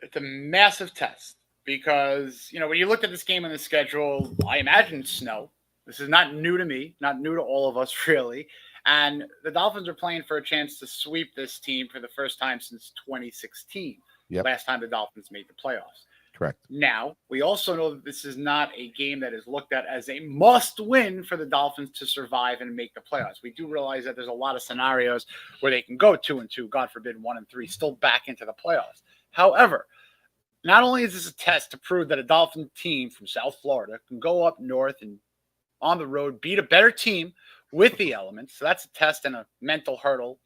It's a massive test. Because, you know, when you look at this game on the schedule, I imagine snow. This is not new to me, not new to all of us, really. And the Dolphins are playing for a chance to sweep this team for the first time since 2016. Yep. Last time the Dolphins made the playoffs. Correct. Now, we also know that this is not a game that is looked at as a must-win for the Dolphins to survive and make the playoffs. We do realize that there's a lot of scenarios where they can go 2-2, God forbid 1-3, still back into the playoffs. However, not only is this a test to prove that a Dolphin team from South Florida can go up north and on the road beat a better team with the elements. So that's a test and a mental hurdle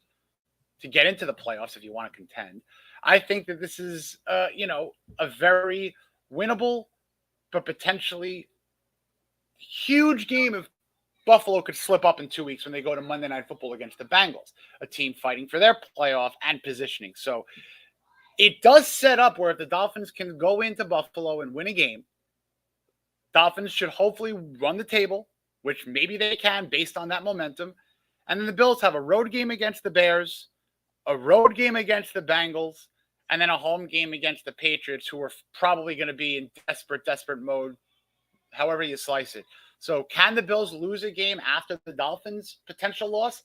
to get into the playoffs if you want to contend. I think that this is, a very winnable but potentially huge game if Buffalo could slip up in 2 weeks when they go to Monday Night Football against the Bengals, a team fighting for their playoff and positioning. So it does set up where if the Dolphins can go into Buffalo and win a game, Dolphins should hopefully run the table, which maybe they can based on that momentum. And then the Bills have a road game against the Bears, a road game against the Bengals, and then a home game against the Patriots, who are probably going to be in desperate mode, however you slice it. So can the Bills lose a game after the Dolphins' potential loss?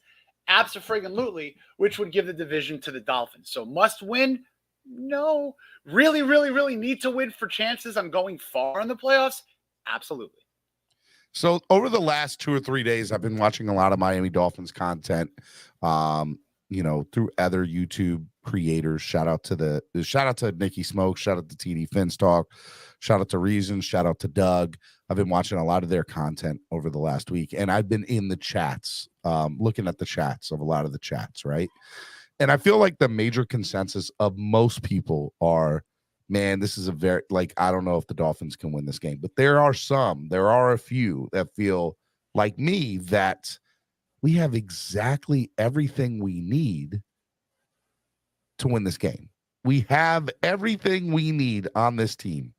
Abso-friggin-lutely, which would give the division to the Dolphins. So must win? No. Really need to win for chances on going far in the playoffs? Absolutely. So over the last 2 or 3 days, I've been watching a lot of Miami Dolphins content, through other YouTube creators. Shout out to Nikki Smoke, shout out to TD Finstock, shout out to Reason, shout out to Doug. I've been watching a lot of their content over the last week, and I've been in the chats, looking at the chats of a lot of the chats, right? And I feel like the major consensus of most people are, man, this is a very, I don't know if the Dolphins can win this game. But there are a few that feel like me that we have exactly everything we need to win this game. We have everything we need on this team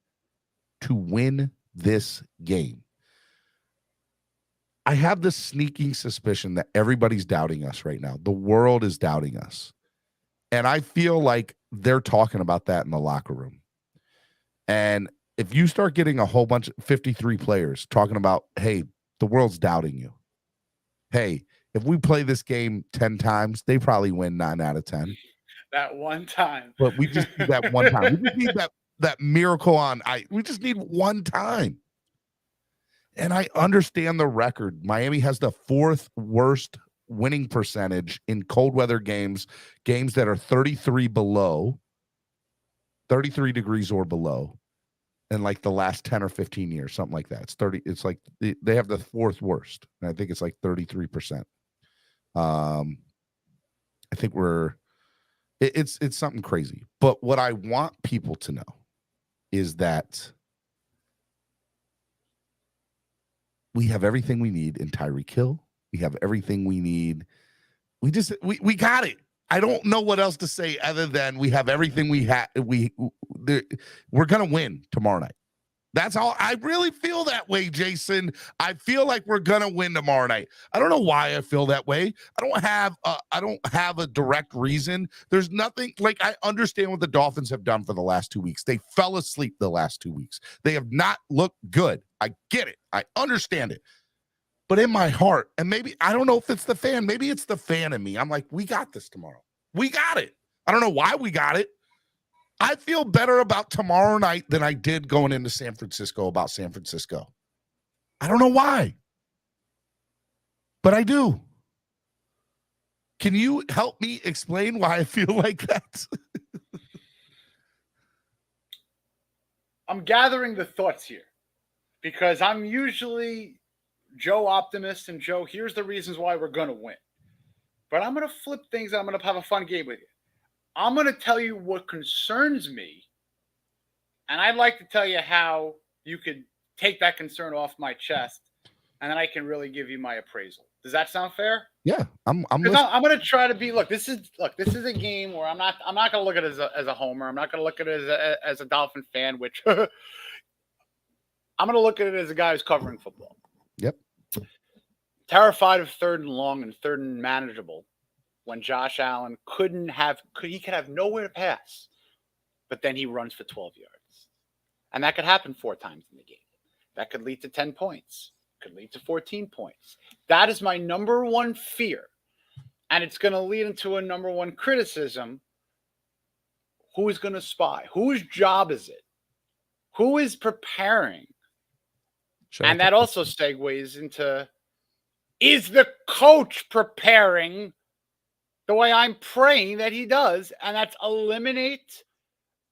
to win this game. I have this sneaking suspicion that everybody's doubting us right now. The world is doubting us. And I feel like they're talking about that in the locker room. And if you start getting a whole bunch of 53 players talking about, hey, the world's doubting you. Hey, if we play this game 10 times, they probably win 9 out of 10. That one time. But we just need that one time. We just need that miracle on ice. We just need one time. And I understand the record. Miami has the 4th worst winning percentage in cold weather games that are 33 degrees or below in like the last 10 or 15 years, something like that. It's like they have the 4th worst. And I think it's like 33%. I think it's something crazy. But what I want people to know is that we have everything we need in Tyreek Hill. We have everything we need. We got it. I don't know what else to say other than we have everything we have. We're gonna win tomorrow night. That's all. I really feel that way, Jason. I feel like we're gonna win tomorrow night. I don't know why I feel that way. I don't have a direct reason. There's nothing. Like, I understand what the Dolphins have done for the last 2 weeks. They fell asleep the last 2 weeks. They have not looked good. I get it. I understand it. But in my heart, and maybe I don't know if it's the fan. Maybe it's the fan in me. I'm like, we got this tomorrow. We got it. I don't know why we got it. I feel better about tomorrow night than I did going into San Francisco about San Francisco. I don't know why, but I do. Can you help me explain why I feel like that? I'm gathering the thoughts here because I'm usually Joe optimist and Joe, here's the reasons why we're going to win. But I'm going to flip things. I'm going to have a fun game with you. I'm going to tell you what concerns me, and I'd like to tell you how you could take that concern off my chest, and then I can really give you my appraisal. Does that sound fair? Yeah, I'm going to try to be. This is a game where I'm not going to look at it as a homer. I'm not going to look at it as a Dolphin fan, which I'm going to look at it as a guy who's covering football. Yep. Terrified of 3rd and long and 3rd and manageable. When Josh Allen could have nowhere to pass, but then he runs for 12 yards. And that could happen 4 times in the game. That could lead to 10 points, could lead to 14 points. That is my number one fear. And it's going to lead into a number one criticism. Who is going to spy? Whose job is it? Who is preparing? And that also segues into, is the coach preparing the way I'm praying that he does, and that's eliminate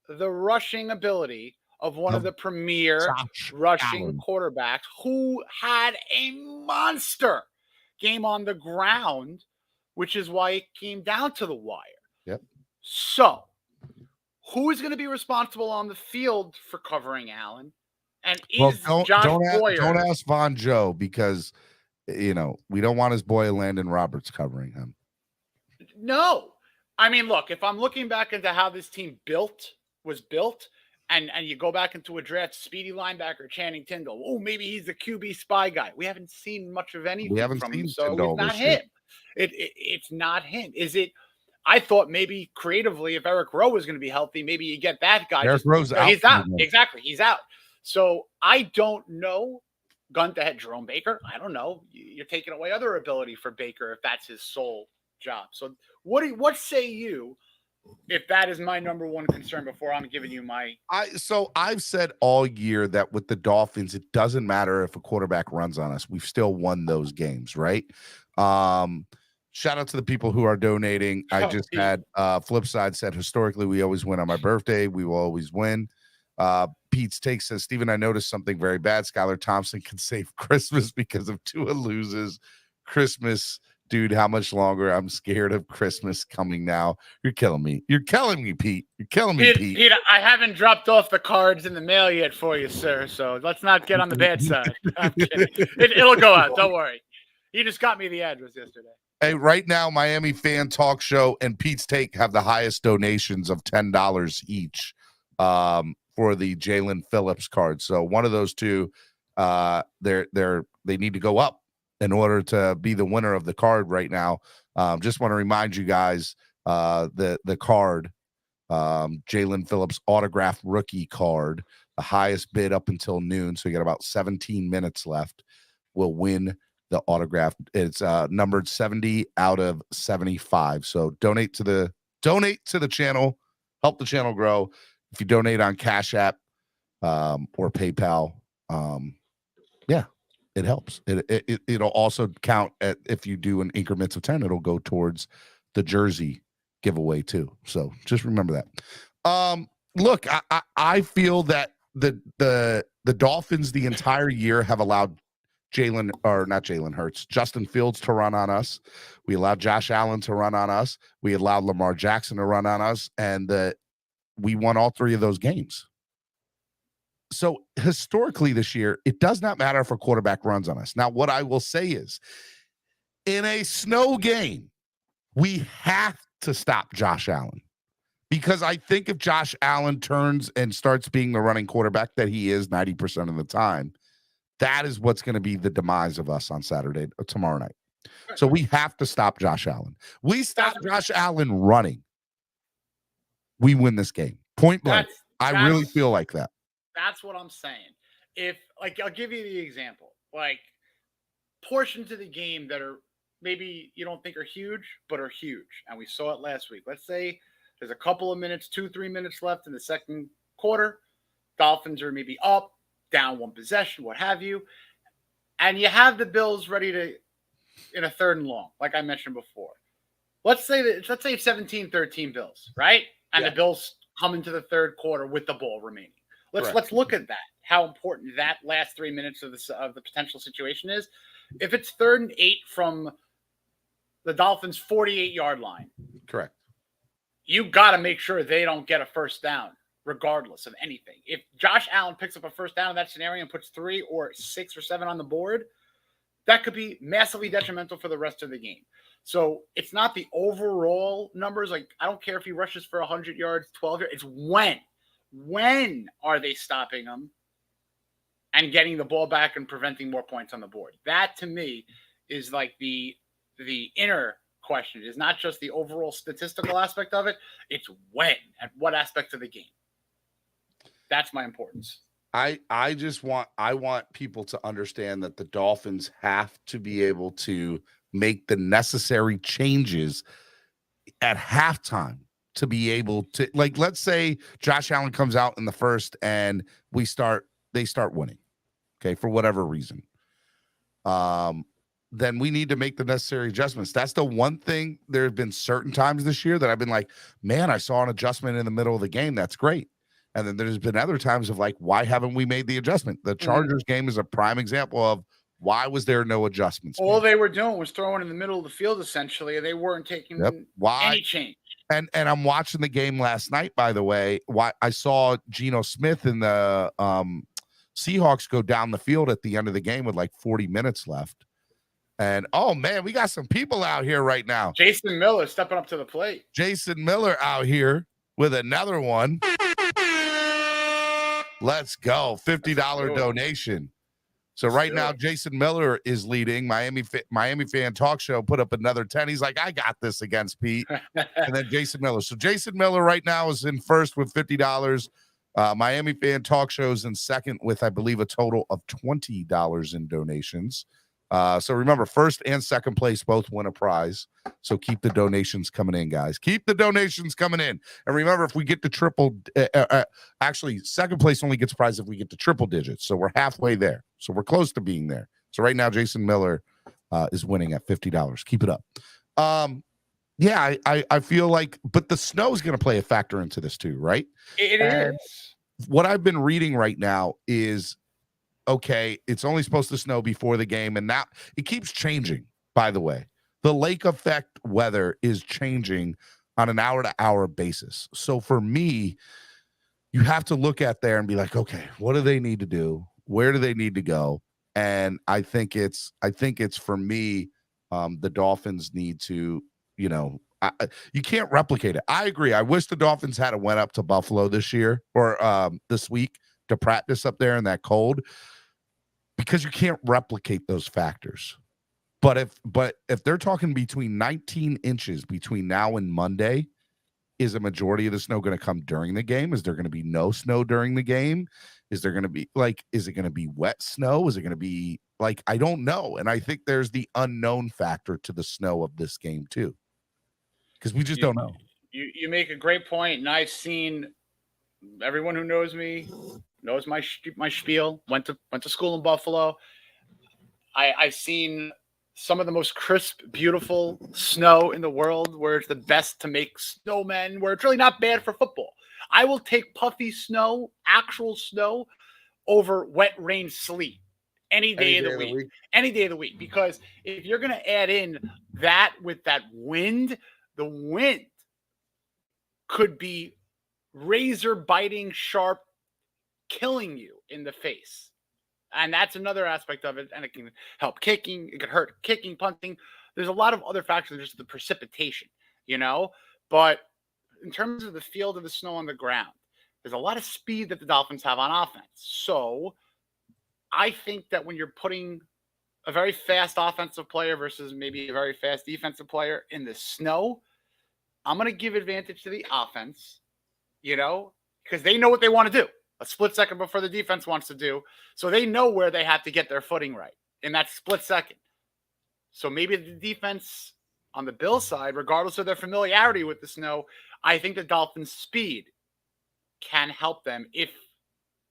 the rushing ability of one of the premier rushing quarterbacks who had a monster game on the ground, which is why it came down to the wire. Yep. So, who is going to be responsible on the field for covering Allen? And is Josh Boyer? Don't ask Von Joe because, we don't want his boy Landon Roberts covering him. No. I mean, look, if I'm looking back into how this team was built, and you go back into a draft, speedy linebacker Channing Tindall, oh, maybe he's the QB spy guy. We haven't seen much of anything from him, so it's not him. It's not him. Is it? I thought maybe creatively, if Eric Rowe was going to be healthy, maybe you get that guy. Eric Rowe's out. He's out. Exactly. He's out. So I don't know. Gun to head, Jerome Baker. I don't know. You're taking away other ability for Baker if that's his sole job. So what say you if that is my number one concern before I'm giving you my I've said all year that with the Dolphins, it doesn't matter if a quarterback runs on us. We've still won those games, right? Shout out to the people who are donating. I just had Flipside said historically we always win on my birthday. We will always win. Pete's Take says, Steven, I noticed something very bad. Skylar Thompson can save Christmas because if Tua loses Christmas. Dude, how much longer? I'm scared of Christmas coming now. You're killing me. You're killing me, Pete. You're killing me, Pete. Pete, I haven't dropped off the cards in the mail yet for you, sir. So let's not get on the bad side. It'll go out. Don't worry. You just got me the address yesterday. Hey, right now, Miami Fan Talk Show and Pete's Take have the highest donations of $10 each for the Jalen Phillips card. So one of those two, they need to go up in order to be the winner of the card right now. Just want to remind you guys, the card, Jalen Phillips autograph rookie card, the highest bid up until noon. So you got about 17 minutes left, will win the autograph. It's numbered 70 out of 75. So donate to the channel, help the channel grow. If you donate on Cash App or PayPal, it helps. It'll also count if you do in increments of 10, it'll go towards the jersey giveaway too. So just remember that. Look, I feel that the Dolphins the entire year have allowed Justin Fields to run on us. We allowed Josh Allen to run on us. We allowed Lamar Jackson to run on us, and we won all 3 of those games. So historically this year, it does not matter if a quarterback runs on us. Now, what I will say is, in a snow game, we have to stop Josh Allen, because I think if Josh Allen turns and starts being the running quarterback that he is 90% of the time, that is what's going to be the demise of us on Saturday or tomorrow night. So we have to stop Josh Allen. We stop Josh Allen running, we win this game. Point blank. I really feel like that. That's what I'm saying. If, like, I'll give you the example, like, portions of the game that are maybe you don't think are huge, but are huge. And we saw it last week. Let's say there's a couple of minutes, 2-3 minutes left in the second quarter. Dolphins are maybe up, down one possession, what have you. And you have the Bills ready to, in a 3rd and long, like I mentioned before. Let's say 17-13 Bills, right? And the Bills come into the 3rd quarter with the ball remaining. Let's look at that. How important that last 3 minutes of the potential situation is. If it's 3rd and 8 from the Dolphins' 48-yard line, correct, you got to make sure they don't get a first down, regardless of anything. If Josh Allen picks up a first down in that scenario and puts 3 or 6 or 7 on the board, that could be massively detrimental for the rest of the game. So it's not the overall numbers. Like, I don't care if he rushes for 100 yards, 12 yards. It's when are they stopping him and getting the ball back and preventing more points on the board? That, to me, is like the inner question. It's not just the overall statistical aspect of it. It's when, at what aspect of the game. That's my importance. I want people to understand that the Dolphins have to be able to make the necessary changes at halftime to be able to, like, let's say Josh Allen comes out in the first and they start winning, okay, for whatever reason. Then we need to make the necessary adjustments. That's the one thing. There have been certain times this year that I've been like, man, I saw an adjustment in the middle of the game. That's great. And then there's been other times of like, why haven't we made the adjustment? The Chargers game is a prime example of why was there no adjustments? All they were doing was throwing in the middle of the field, essentially. They weren't taking any change. And I'm watching the game last night, by the way. Why I saw Geno Smith and the Seahawks go down the field at the end of the game with like 40 minutes left. And, oh, man, we got some people out here right now. Jason Miller stepping up to the plate. Jason Miller out here with another one. Let's go. $50 donation. So right now, Jason Miller is leading. Miami Fan Talk Show put up another 10. He's like, I got this against Pete. And then Jason Miller. So Jason Miller right now is in first with $50. Miami Fan Talk Show is in second with, I believe, a total of $20 in donations. So remember, first and second place both win a prize. So keep the donations coming in, guys. Keep the donations coming in. And remember, if we get to triple, actually, second place only gets a prize if we get to triple digits. So we're halfway there. So we're close to being there. So right now, Jason Miller is winning at $50. Keep it up. Yeah, I feel like, but the snow is going to play a factor into this too, right? It is. What I've been reading right now is, okay, it's only supposed to snow before the game, and now it keeps changing, by the way. The lake effect weather is changing on an hour-to-hour basis. So for me, you have to look at there and be like, okay, what do they need to do? Where do they need to go? And I think it's for me, the Dolphins need to, you can't replicate it. I agree. I wish the Dolphins had went up to Buffalo this year or this week to practice up there in that cold, because you can't replicate those factors. But if they're talking between 19 inches between now and Monday, is a majority of the snow going to come during the game? Is there going to be no snow during the game? Is there going to be is it going to be wet snow? Is it going to be I don't know. And I think there's the unknown factor to the snow of this game too, because we just don't know. You make a great point. And I've seen, everyone who knows me knows my spiel. Went to school in Buffalo. I've seen some of the most crisp, beautiful snow in the world, where it's the best to make snowmen, where it's really not bad for football. I will take puffy snow, actual snow, over wet rain sleet any day of the week. Any day of the week. Because if you're going to add in that with that wind, the wind could be razor biting sharp, killing you in the face. And that's another aspect of it. And it can help kicking. It could hurt kicking, punting. There's a lot of other factors than just the precipitation, But in terms of the field and the snow on the ground, there's a lot of speed that the Dolphins have on offense. So I think that when you're putting a very fast offensive player versus maybe a very fast defensive player in the snow, I'm going to give advantage to the offense, because they know what they want to do a split second before the defense wants to do. So they know where they have to get their footing right in that split second. So maybe the defense on the Bills side, regardless of their familiarity with the snow, I think the Dolphins' speed can help them if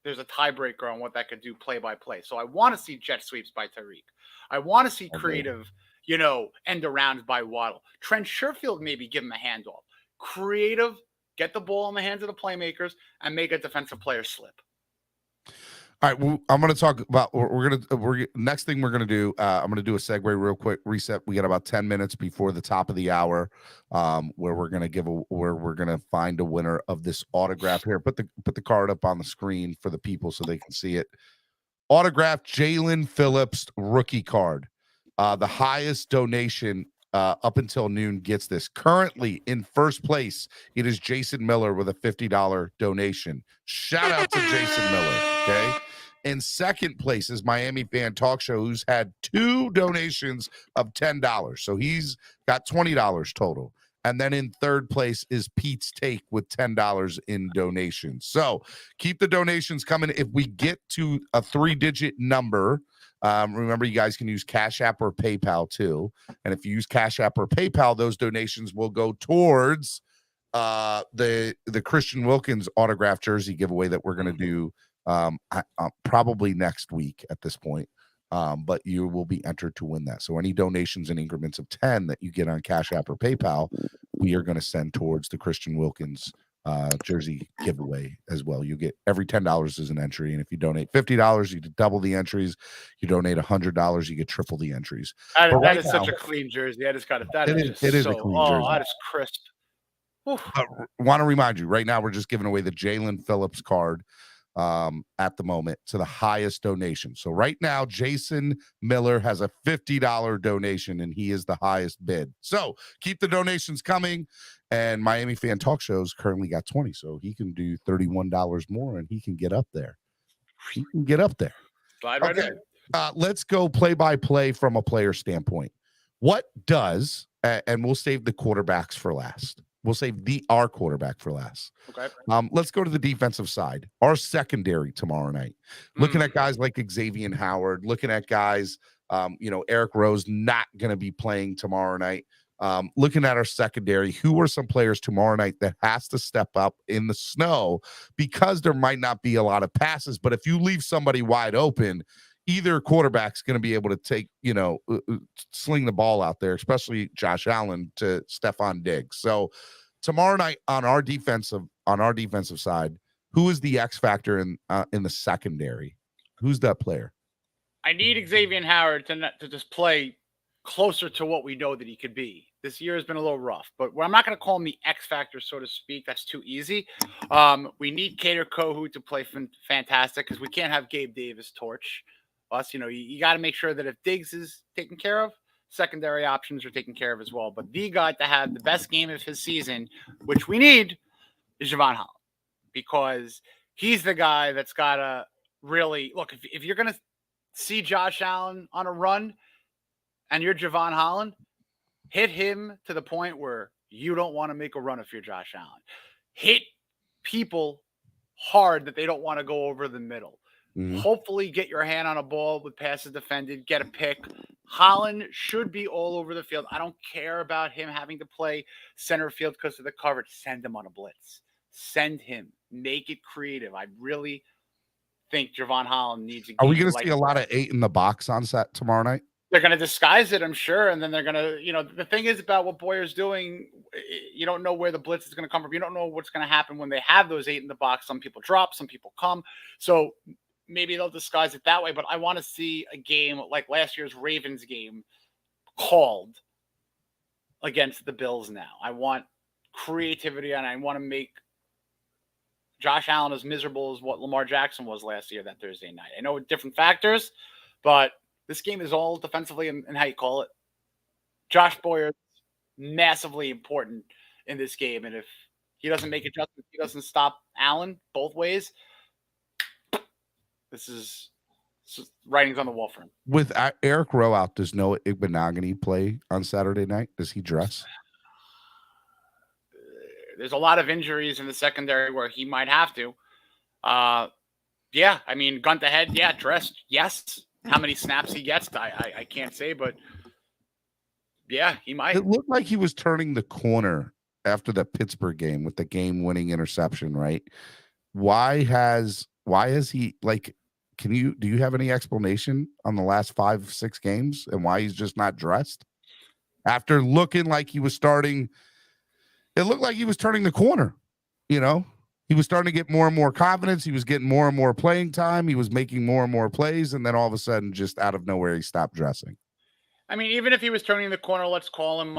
there's a tiebreaker on what that could do play by play. So I want to see jet sweeps by Tyreek. I want to see creative, end arounds by Waddle. Trent Sherfield, maybe give him a handoff. Creative, get the ball in the hands of the playmakers and make a defensive player slip. All right, well, I'm going to talk about. Next thing we're going to do. I'm going to do a segue real quick. Reset. We got about 10 minutes before the top of the hour, where we're going to find a winner of this autograph here. Put the card up on the screen for the people so they can see it. Autographed Jalen Phillips rookie card. The highest donation up until noon gets this. Currently in first place, it is Jason Miller with a $50 donation. Shout out to Jason Miller. Okay. In second place is Miami Fan Talk Show, who's had 2 donations of $10. So he's got $20 total. And then in third place is Pete's Take with $10 in donations. So keep the donations coming. If we get to a 3-digit number, remember, you guys can use Cash App or PayPal too. And if you use Cash App or PayPal, those donations will go towards the Christian Wilkins autographed jersey giveaway that we're going to do probably next week at this point. But you will be entered to win that. So any donations in increments of 10 that you get on Cash App or PayPal, we are going to send towards the Christian Wilkins jersey giveaway as well. You get every $10 is an entry. And if you donate $50, you double the entries. You donate $100, you get triple the entries. That is such a clean jersey. I just got it. It is a clean jersey. That is crisp. Want to remind you right now, we're just giving away the Jalen Phillips card at the moment to the highest donation. So right now, Jason Miller has a $50 donation and he is the highest bid. So keep the donations coming. And Miami Fan Talk Show's currently got 20. So he can do $31 more and he can get up there. Slide right in. Let's go play by play from a player standpoint. What does, and we'll save the quarterbacks for last. We'll save our quarterback for last. Okay. Let's go to the defensive side. Our secondary tomorrow night. Looking at guys like Xavier Howard, looking at guys, Eric Rose not going to be playing tomorrow night. Looking at our secondary, who are some players tomorrow night that has to step up in the snow because there might not be a lot of passes. But if you leave somebody wide open, either quarterback's going to be able to take, sling the ball out there, especially Josh Allen to Stephon Diggs. So tomorrow night on our defensive side, who is the X factor in the secondary? Who's that player? I need Xavier Howard to just play closer to what we know that he could be. This year has been a little rough, but I'm not going to call him the X factor, so to speak. That's too easy. We need Kader Kohu to play fantastic because we can't have Gabe Davis torch us. You got to make sure that if Diggs is taken care of, secondary options are taken care of as well. But the guy to have the best game of his season, which we need, is Javon Holland, because he's the guy that's got to really look. If you're going to see Josh Allen on a run and you're Javon Holland, hit him to the point where you don't want to make a run if you're Josh Allen. Hit people hard that they don't want to go over the middle. Hopefully get your hand on a ball with passes defended, get a pick. Holland should be all over the field. I don't care about him having to play center field because of the coverage. Send him on a blitz. Send him. Make it creative. I really think Javon Holland needs a game. Are we going to see a lot of 8 in the box on set tomorrow night? They're going to disguise it, I'm sure. And then they're going to, the thing is about what Boyer's doing, you don't know where the blitz is going to come from. You don't know what's going to happen when they have those 8 in the box. Some people drop, some people come. So maybe they'll disguise it that way, but I want to see a game like last year's Ravens game called against the Bills now. I want creativity, and I want to make Josh Allen as miserable as what Lamar Jackson was last year that Thursday night. I know different factors, but this game is all defensively and how you call it. Josh Boyer massively important in this game, and if he doesn't make adjustments, he doesn't stop Allen both ways. This is writing's on the wall for him. With Eric Rowe out, does Noah Igbenogany play on Saturday night? Does he dress? There's a lot of injuries in the secondary where he might have to. Yeah, I mean, gun to head, yeah, dressed, yes. How many snaps he gets, I can't say, but yeah, he might. It looked like he was turning the corner after the Pittsburgh game with the game-winning interception, right? Why has he, like, do you have any explanation on the last 5-6 games and why he's just not dressed? After looking like he was starting, it looked like he was turning the corner, you know? He was starting to get more and more confidence. He was getting more and more playing time. He was making more and more plays, and then all of a sudden, just out of nowhere, he stopped dressing. I mean, even if he was turning the corner, let's call him,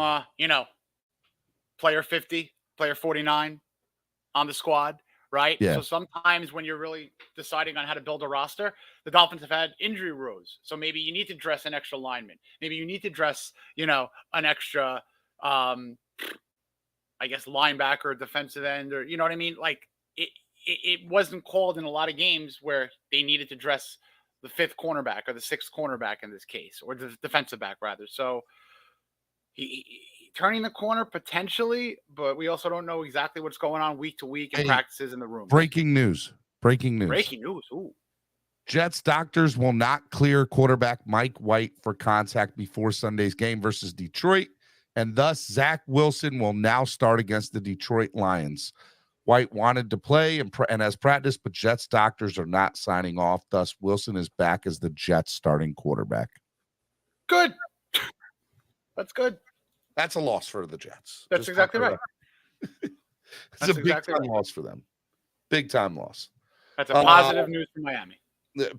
player 50, player 49 on the squad, right? Yeah. So sometimes when you're really deciding on how to build a roster, the Dolphins have had injury woes. So maybe you need to dress an extra lineman. Maybe you need to dress, an extra, linebacker, defensive end, or you know what I mean? Like it wasn't called in a lot of games where they needed to dress the 5th cornerback or the 6th cornerback in this case, or the defensive back rather. So he turning the corner potentially, but we also don't know exactly what's going on week to week in practices in the room. Breaking news. Ooh. Jets doctors will not clear quarterback Mike White for contact before Sunday's game versus Detroit, and thus Zach Wilson will now start against the Detroit Lions. White wanted to play and has practiced, but Jets doctors are not signing off. Thus, Wilson is back as the Jets starting quarterback. Good. That's good. That's a loss for the Jets. That's exactly right. It's a big-time loss for them. Big-time loss. That's a positive news for Miami.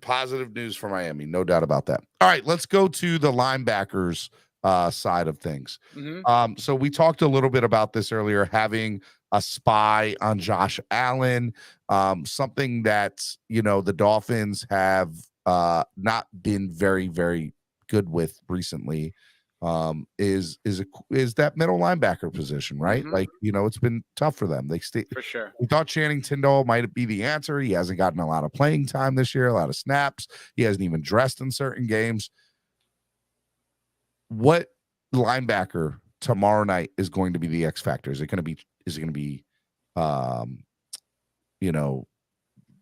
Positive news for Miami, no doubt about that. All right, let's go to the linebackers side of things. Mm-hmm. So we talked a little bit about this earlier, having a spy on Josh Allen, something that, the Dolphins have not been very, very good with recently, is that middle linebacker position, right? Mm-hmm. Like, it's been tough for them. For sure. We thought Channing Tindall might be the answer. He hasn't gotten a lot of playing time this year, a lot of snaps. He hasn't even dressed in certain games. What linebacker tomorrow night is going to be the X factor? Is it going to be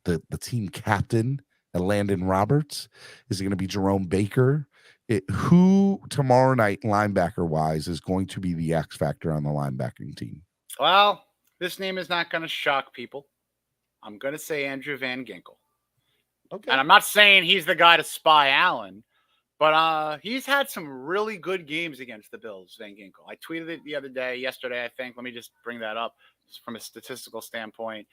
the team captain, Landon Roberts? Is it going to be Jerome Baker? Who tomorrow night, linebacker wise, is going to be the X factor on the linebacking team? Well, this name is not going to shock people. I'm going to say Andrew Van Ginkel. Okay. And I'm not saying he's the guy to spy Allen, but he's had some really good games against the Bills, Van Ginkel. I tweeted it yesterday, I think. Let me just bring that up from a statistical standpoint.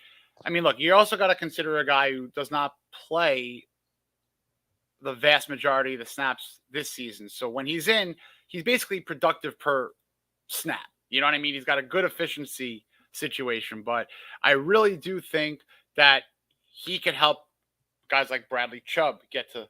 I mean, look, you also got to consider a guy who does not play the vast majority of the snaps this season. So when he's in, he's basically productive per snap. You know what I mean? He's got a good efficiency situation, but I really do think that he could help guys like Bradley Chubb get to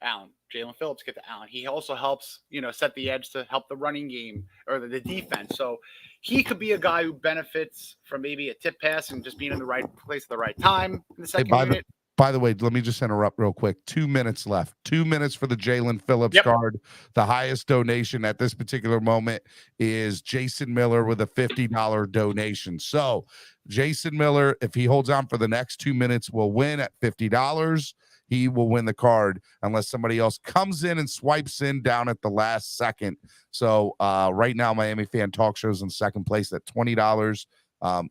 Allen, Jalen Phillips get to Allen. He also helps, set the edge to help the running game or the defense. So he could be a guy who benefits from maybe a tip pass and just being in the right place at the right time in the second unit. By the way, let me just interrupt real quick. 2 minutes left. 2 minutes for the Jalen Phillips card. The highest donation at this particular moment is Jason Miller with a $50 donation. So Jason Miller, if he holds on for the next 2 minutes, will win at $50. He will win the card unless somebody else comes in and swipes in down at the last second. So right now, Miami Fan Talk Show's in second place at $20.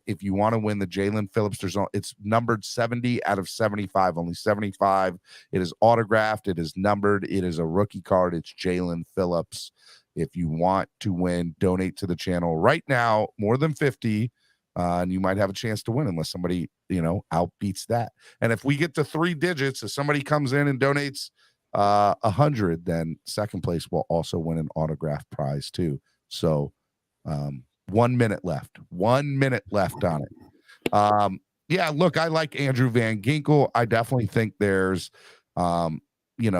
If you want to win the Jalen Phillips, it's numbered 70 out of 75, only 75. It is autographed. It is numbered. It is a rookie card. It's Jalen Phillips. If you want to win, donate to the channel right now, more than 50. And you might have a chance to win unless somebody, outbeats that. And if we get to 3 digits, if somebody comes in and donates 100, then second place will also win an autograph prize too. So 1 minute left. 1 minute left on it. Yeah, look, I like Andrew Van Ginkel. I definitely think there's,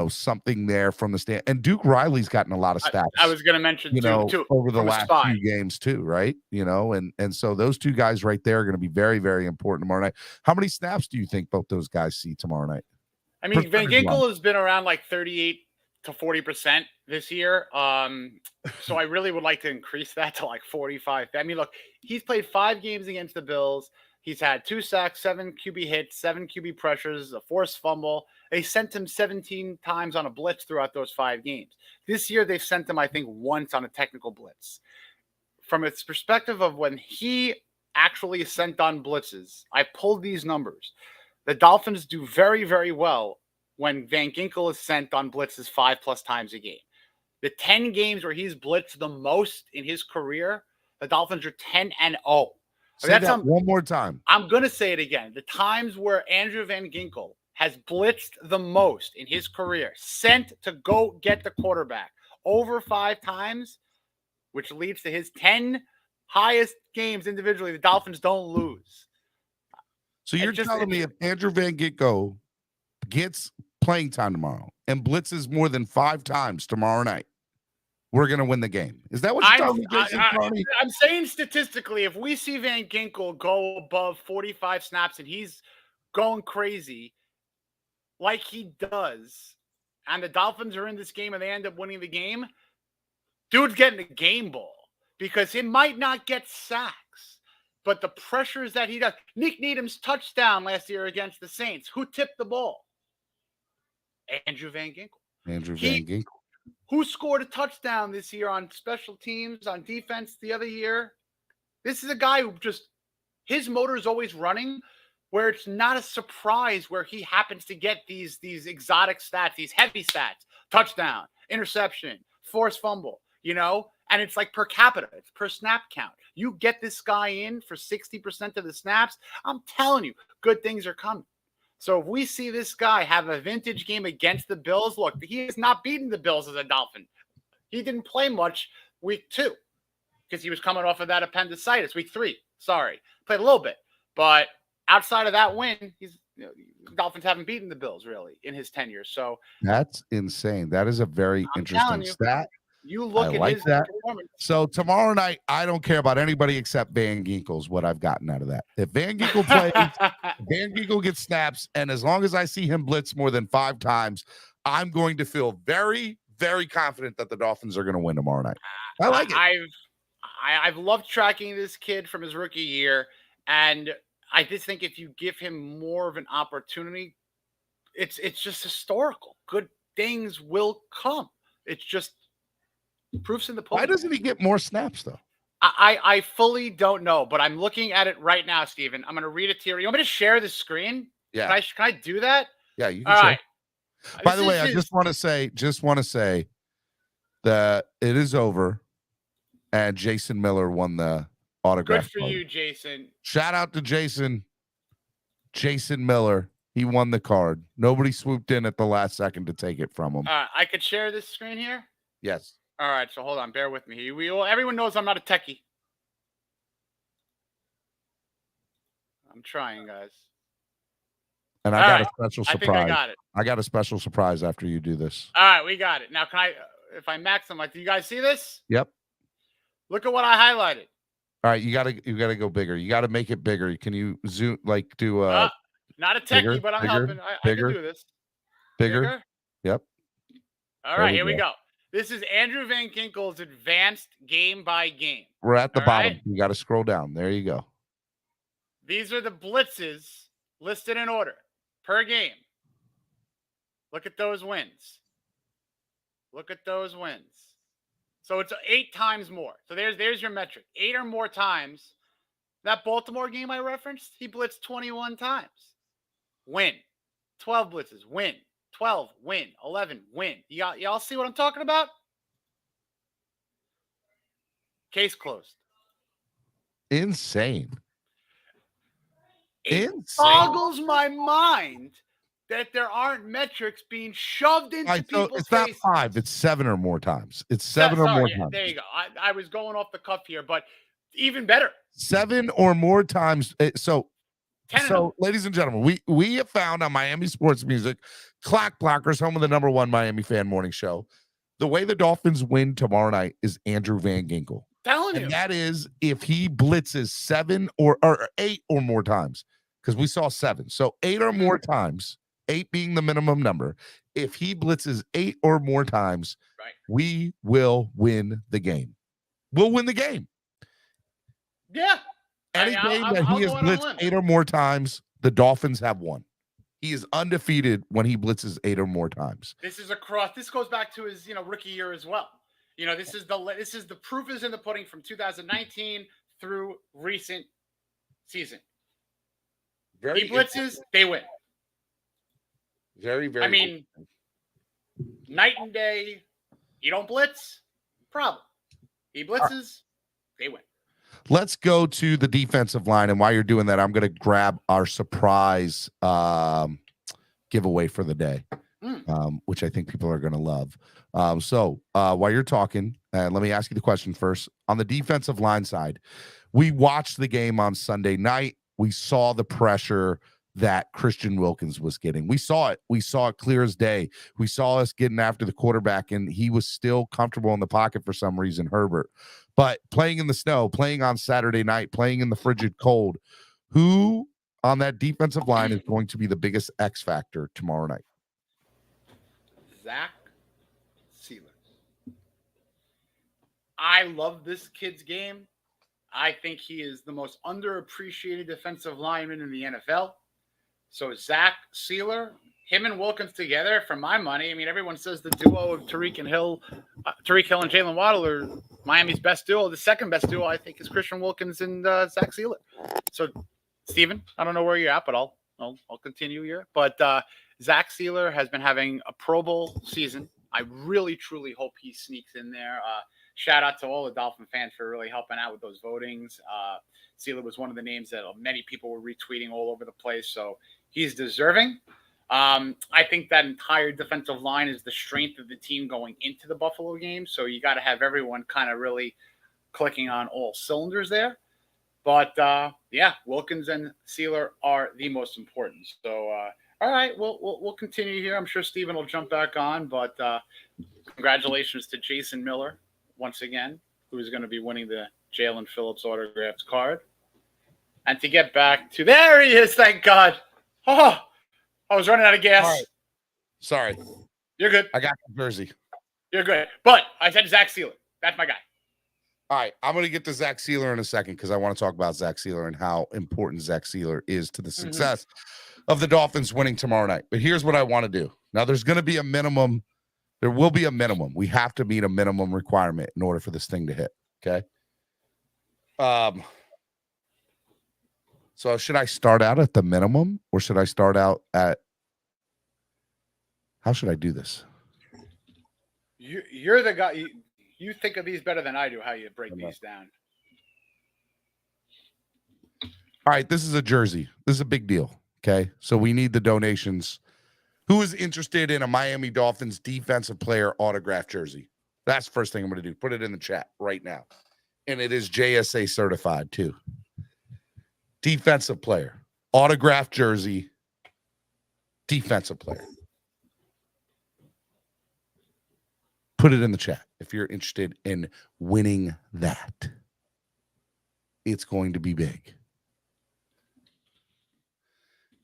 something there from the stand. And Duke Riley's gotten a lot of I stats, was going to mention Duke too over the from a last spy. few games too, right? And so those two guys right there are going to be very, very important tomorrow night. How many snaps do you think both those guys see tomorrow night? I mean, Van Ginkel has been around like 38 to 40% this year. So I really would like to increase that to like 45. I mean, look, he's played 5 games against the Bills. He's had 2 sacks, 7 QB hits, 7 QB pressures, a forced fumble. They sent him 17 times on a blitz throughout those 5 games. This year, they've sent him, I think, once on a technical blitz. From its perspective of when he actually is sent on blitzes, I pulled these numbers. The Dolphins do very, very well when Van Ginkel is sent on blitzes 5+ times a game. The 10 games where he's blitzed the most in his career, the Dolphins are 10-0. Say that one more time. I'm going to say it again. The times where Andrew Van Ginkel has blitzed the most in his career, sent to go get the quarterback over 5 times, which leads to his 10 highest games individually, the Dolphins don't lose. So you're telling me if Andrew Van Ginkel gets playing time tomorrow and blitzes more than 5 times tomorrow night, we're going to win the game. Is that what you're telling me, Jason? I'm saying statistically, if we see Van Ginkel go above 45 snaps and he's going crazy like he does, and the Dolphins are in this game and they end up winning the game, dude's getting a game ball because he might not get sacks, but the pressures that he does. Nick Needham's touchdown last year against the Saints, who tipped the ball? Andrew Van Ginkel. Who scored a touchdown this year on special teams, on defense the other year? This is a guy who his motor is always running, where it's not a surprise where he happens to get these exotic stats, these heavy stats, touchdown, interception, forced fumble, and it's like per capita, it's per snap count. You get this guy in for 60% of the snaps, I'm telling you, good things are coming. So if we see this guy have a vintage game against the Bills, look, he has not beaten the Bills as a Dolphin. He didn't play much week 2 because he was coming off of that appendicitis. Week 3, sorry. Played a little bit. But outside of that win, Dolphins haven't beaten the Bills really in his tenure. So that's insane. That is a very interesting stat. You look at his performance. So tomorrow night, I don't care about anybody except Van Ginkel's what I've gotten out of that. If Van Ginkel plays, Van Ginkel gets snaps, and as long as I see him blitz more than 5 times, I'm going to feel very, very confident that the Dolphins are going to win tomorrow night. I like it. I've loved tracking this kid from his rookie year, and I just think if you give him more of an opportunity, it's just historical. Good things will come. It's just proofs in the pudding. Why doesn't he get more snaps, though? I fully don't know, but I'm looking at it right now, Steven. I'm going to read it to you. You want me to share the screen? Yeah. Can I do that? Yeah, you can. All right. By the way, I just want to say that it is over, and Jason Miller won the autograph. Good for you, Jason. Shout out to Jason Miller. He won the card. Nobody swooped in at the last second to take it from him. I could share this screen here? Yes. All right, so hold on. Bear with me. Everyone knows I'm not a techie. I'm trying, guys. And I got a special surprise. I think I got it. I got a special surprise after you do this. All right, we got it. Now, if I max them, do you guys see this? Yep. Look at what I highlighted. All right, you gotta go bigger. You gotta make it bigger. Can you zoom do not a techie, but I'm helping. I can do this. Bigger? Yep. All right, here we go. This is Andrew Van Ginkel's advanced game by game. We're at the bottom. Right? You got to scroll down. There you go. These are the blitzes listed in order per game. Look at those wins. Look at those wins. So it's 8 times more. So there's your metric. 8 or more times. That Baltimore game I referenced, he blitzed 21 times. Win. 12 blitzes. Win. 12, win. 11, win. Y'all see what I'm talking about? Case closed. Insane. It boggles my mind that there aren't metrics being shoved into people's it's not faces. 5, it's 7 or more times. It's 7 or more times. There you go. I was going off the cuff here, but even better. 7 or more times. So So, ladies and gentlemen, we have found on Miami Sports Music, Clock Blockers, home of the #1 Miami fan morning show. The way the Dolphins win tomorrow night is Andrew Van Ginkel. And that is if he blitzes 7 or 8 or more times, because we saw 7. So 8 or more times, 8 being the minimum number. If he blitzes 8 or more times, we will win the game. We'll win the game. Yeah. Any game that he has blitzed 8 or more times, the Dolphins have won. He is undefeated when he blitzes 8 or more times. This goes back to his, rookie year as well. This is the proof is in the pudding from 2019 through recent season. He blitzes, they win. Very, very. I mean, night and day. You don't blitz, problem. He blitzes, they win. Let's go to the defensive line, and while you're doing that, I'm going to grab our surprise giveaway for the day, which I think people are going to love. So while you're talking, let me ask you the question first. On the defensive line side, we watched the game on Sunday night. We saw the pressure that Christian Wilkins was getting. We saw it. We saw it clear as day. We saw us getting after the quarterback, and he was still comfortable in the pocket for some reason, Herbert. But playing in the snow, playing on Saturday night, playing in the frigid cold, who on that defensive line is going to be the biggest X factor tomorrow night? Zach Sealer. I love this kid's game. I think he is the most underappreciated defensive lineman in the NFL. So Zach Sealer, him and Wilkins together, for my money. I mean, everyone says the duo of Tyreek Hill and Jalen Waddle are Miami's best duo. The second best duo, I think, is Christian Wilkins and Zach Sealer. So, Steven, I don't know where you're at, but I'll continue here. But Zach Sealer has been having a Pro Bowl season. I really, truly hope he sneaks in there. Shout out to all the Dolphin fans for really helping out with those votings. Sealer was one of the names that many people were retweeting all over the place. So he's deserving. I think that entire defensive line is the strength of the team going into the Buffalo game. So you got to have everyone kind of really clicking on all cylinders there. But Wilkins and Sealer are the most important. So, all right, we'll continue here. I'm sure Steven will jump back on, but congratulations to Jason Miller once again, who's going to be winning the Jalen Phillips autographed card. And to get back to, there he is, thank God. Oh, I was running out of gas. Right. Sorry. You're good. I got the jersey. You're good. But I said Zach Sealer. That's my guy. All right. I'm going to get to Zach Sealer in a second because I want to talk about Zach Sealer and how important Zach Sealer is to the success of the Dolphins winning tomorrow night. But here's what I want to do. Now, there's going to be a minimum. There will be a minimum. We have to meet a minimum requirement in order for this thing to hit. Okay. So should I start out at the minimum or should I start out at, how should I do this? You're the guy. You think of these better than I do, how you break these down. All right. This is a jersey. This is a big deal. Okay. So we need the donations. Who is interested in a Miami Dolphins defensive player autograph jersey? That's the first thing I'm going to do. Put it in the chat right now. And it is JSA certified too. Defensive player, autograph jersey, defensive player. Put it in the chat if you're interested in winning that. It's going to be big.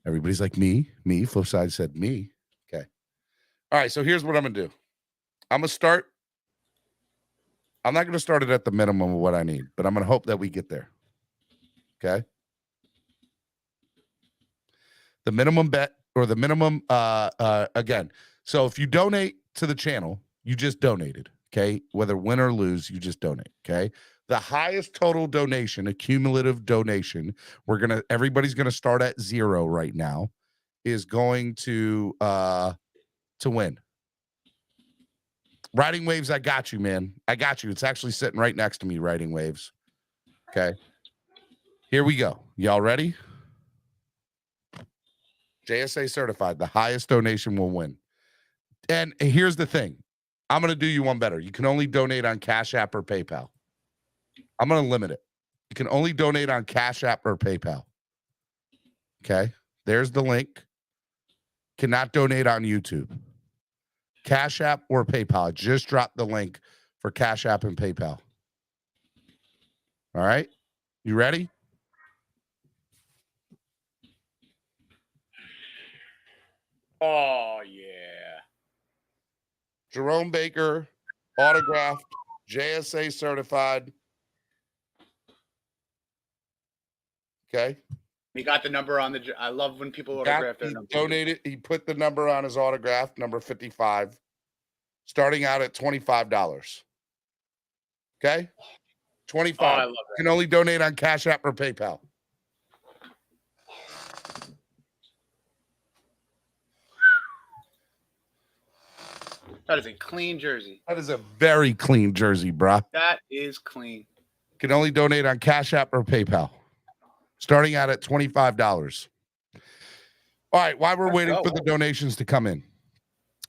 Everybody's like, me. Flip side said me. Okay. All right, so here's what I'm going to do. I'm going to start. I'm not going to start it at the minimum of what I need, but I'm going to hope that we get there. Okay. The minimum bet or the minimum, again. So if you donate to the channel, you just donated, okay? Whether win or lose, you just donate, okay? The highest total donation, a cumulative donation, everybody's gonna start at 0 right now, is going to win. Riding Waves, I got you, man. I got you. It's actually sitting right next to me, Riding Waves. Okay. Here we go. Y'all ready? JSA certified. The highest donation will win. And here's the thing. I'm going to do you one better. You can only donate on Cash App or PayPal. I'm going to limit it. You can only donate on Cash App or PayPal. Okay. There's the link. Cannot donate on YouTube. Cash App or PayPal. I just dropped the link for Cash App and PayPal. All right. You ready? Oh, yeah. Jerome Baker, autographed, JSA certified. Okay. He got the number on the. I love when people autograph their number. Donated. He put the number on his autograph, number 55, starting out at $25. Okay. 25. Oh, I love that. Can only donate on Cash App or PayPal. That is a clean jersey. That is a very clean jersey, bro. That is clean. Can only donate on Cash App or PayPal. Starting out at $25. All right, while we're waiting for the donations to come in,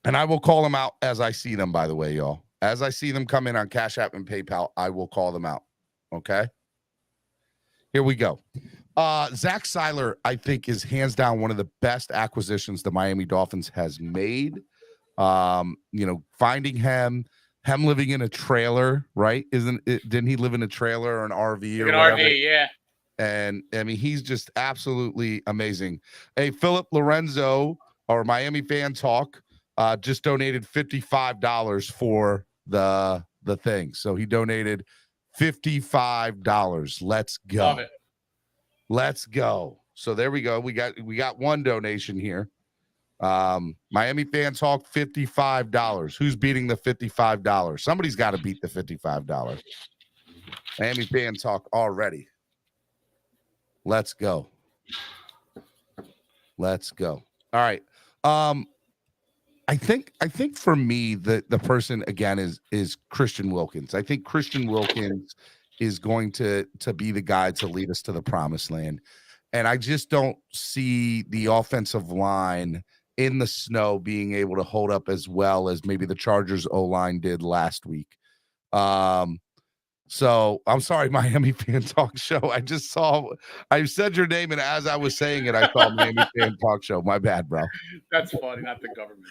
and I will call them out as I see them, by the way, y'all. As I see them come in on Cash App and PayPal, I will call them out. Okay? Here we go. Zach Seiler, I think, is hands down one of the best acquisitions the Miami Dolphins has made. Finding him living in a trailer, right? Didn't he live in a trailer or an RV or whatever? RV, yeah. And I mean, he's just absolutely amazing. Hey, Philip Lorenzo, our Miami Fan Talk, just donated $55 for the thing. So he donated $55. Let's go. Love it. Let's go. So there we go. We got one donation here. Miami Fan Talk, $55. Who's beating the $55? Somebody's got to beat the $55. Miami Fan Talk already. Let's go. Let's go. All right. I think for me the person again is Christian Wilkins. I think Christian Wilkins is going to be the guy to lead us to the promised land. And I just don't see the offensive line in the snow being able to hold up as well as maybe the Chargers O-line did last week. So I'm sorry, Miami Fan Talk Show. I said your name, and as I was saying it, I saw Miami Fan Talk Show. My bad, bro. That's funny, not the government.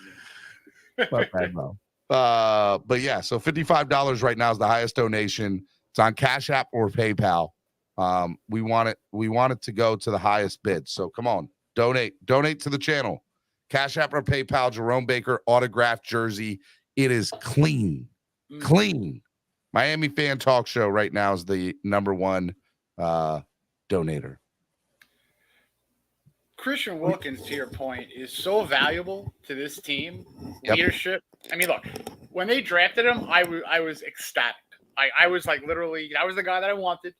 My bad, bro. But yeah, so $55 right now is the highest donation. It's on Cash App or PayPal. We want it to go to the highest bid. So come on, donate to the channel. Cash App or PayPal, Jerome Baker autographed jersey. It is clean. Clean. Miami Fan Talk Show right now is the number one donator. Christian Wilkins, to your point, is so valuable to this team. Yep. Leadership. I mean, look, when they drafted him, I was ecstatic. I was like, literally, that was the guy that I wanted.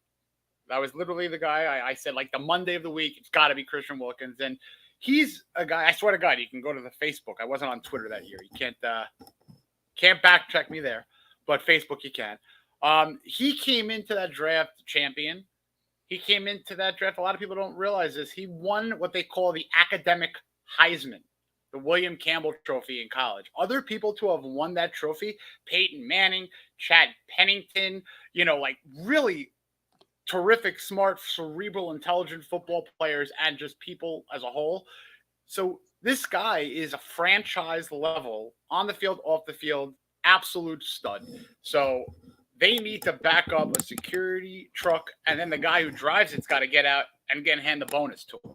That was literally the guy I said, like, the Monday of the week, it's got to be Christian Wilkins. And he's a guy, I swear to God, you can go to the Facebook. I wasn't on Twitter that year. You can't back check me there, but Facebook you can. He came into that draft champion. He came into that draft. A lot of people don't realize this. He won what they call the academic Heisman, the William Campbell Trophy in college. Other people to have won that trophy, Peyton Manning, Chad Pennington, like really terrific, smart, cerebral, intelligent football players and just people as a whole. So this guy is a franchise level, on the field, off the field, absolute stud. So they need to back up a security truck, and then the guy who drives it's got to get out and hand the bonus to him.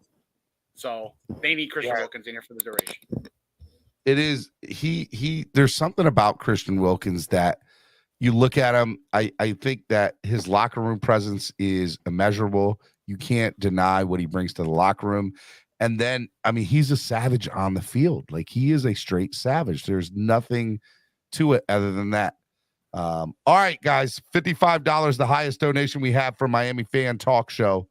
So they need Christian Wilkins in here for the duration. It is there's something about Christian Wilkins that you look at him. I think that his locker room presence is immeasurable. You can't deny what he brings to the locker room. And then, I mean, he's a savage on the field. Like, he is a straight savage. There's nothing to it other than that. All right, guys, $55, the highest donation we have for Miami Fan Talk Show.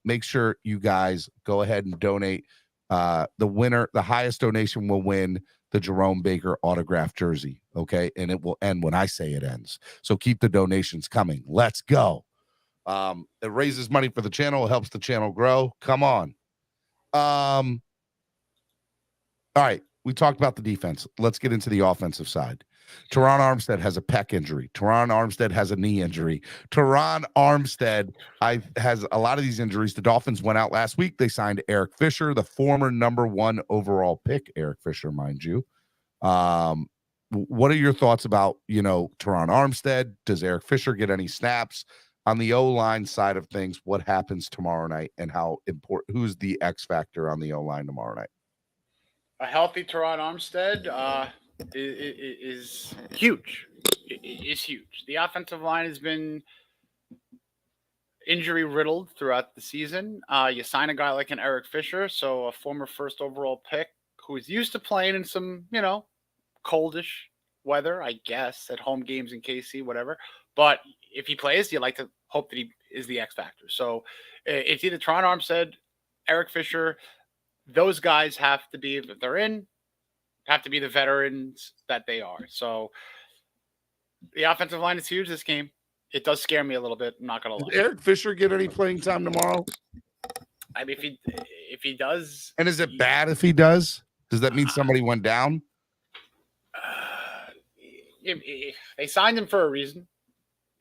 Make sure you guys go ahead and donate. The winner, the highest donation will win the Jerome Baker autographed jersey. Okay. And it will end when I say it ends. So keep the donations coming. Let's go. It raises money for the channel. It helps the channel grow. Come on. All right. We talked about the defense. Let's get into the offensive side. Teron Armstead has a pec injury. Teron Armstead has a knee injury. Teron Armstead has a lot of these injuries. The Dolphins went out last week. They signed Eric Fisher, the former #1 overall pick, Eric Fisher, mind you. What are your thoughts about, Teron Armstead? Does Eric Fisher get any snaps? On the O-line side of things, what happens tomorrow night and how important, who's the X factor on the O-line tomorrow night? A healthy Teron Armstead is huge. It is huge. The offensive line has been injury riddled throughout the season. You sign a guy like an Eric Fisher, so a former first overall pick who's used to playing in some, coldish weather, I guess, at home games in KC, whatever. But if he plays, you like to hope that he is the X factor. So it's either Teron Armstead, Eric Fisher. Those guys have to be, if they're in, have to be the veterans that they are. So the offensive line is huge this game. It does scare me a little bit. I'm not going to lie. Does Eric Fisher get any playing time tomorrow? I mean, if he does. And is it bad if he does? Does that mean somebody went down? They signed him for a reason.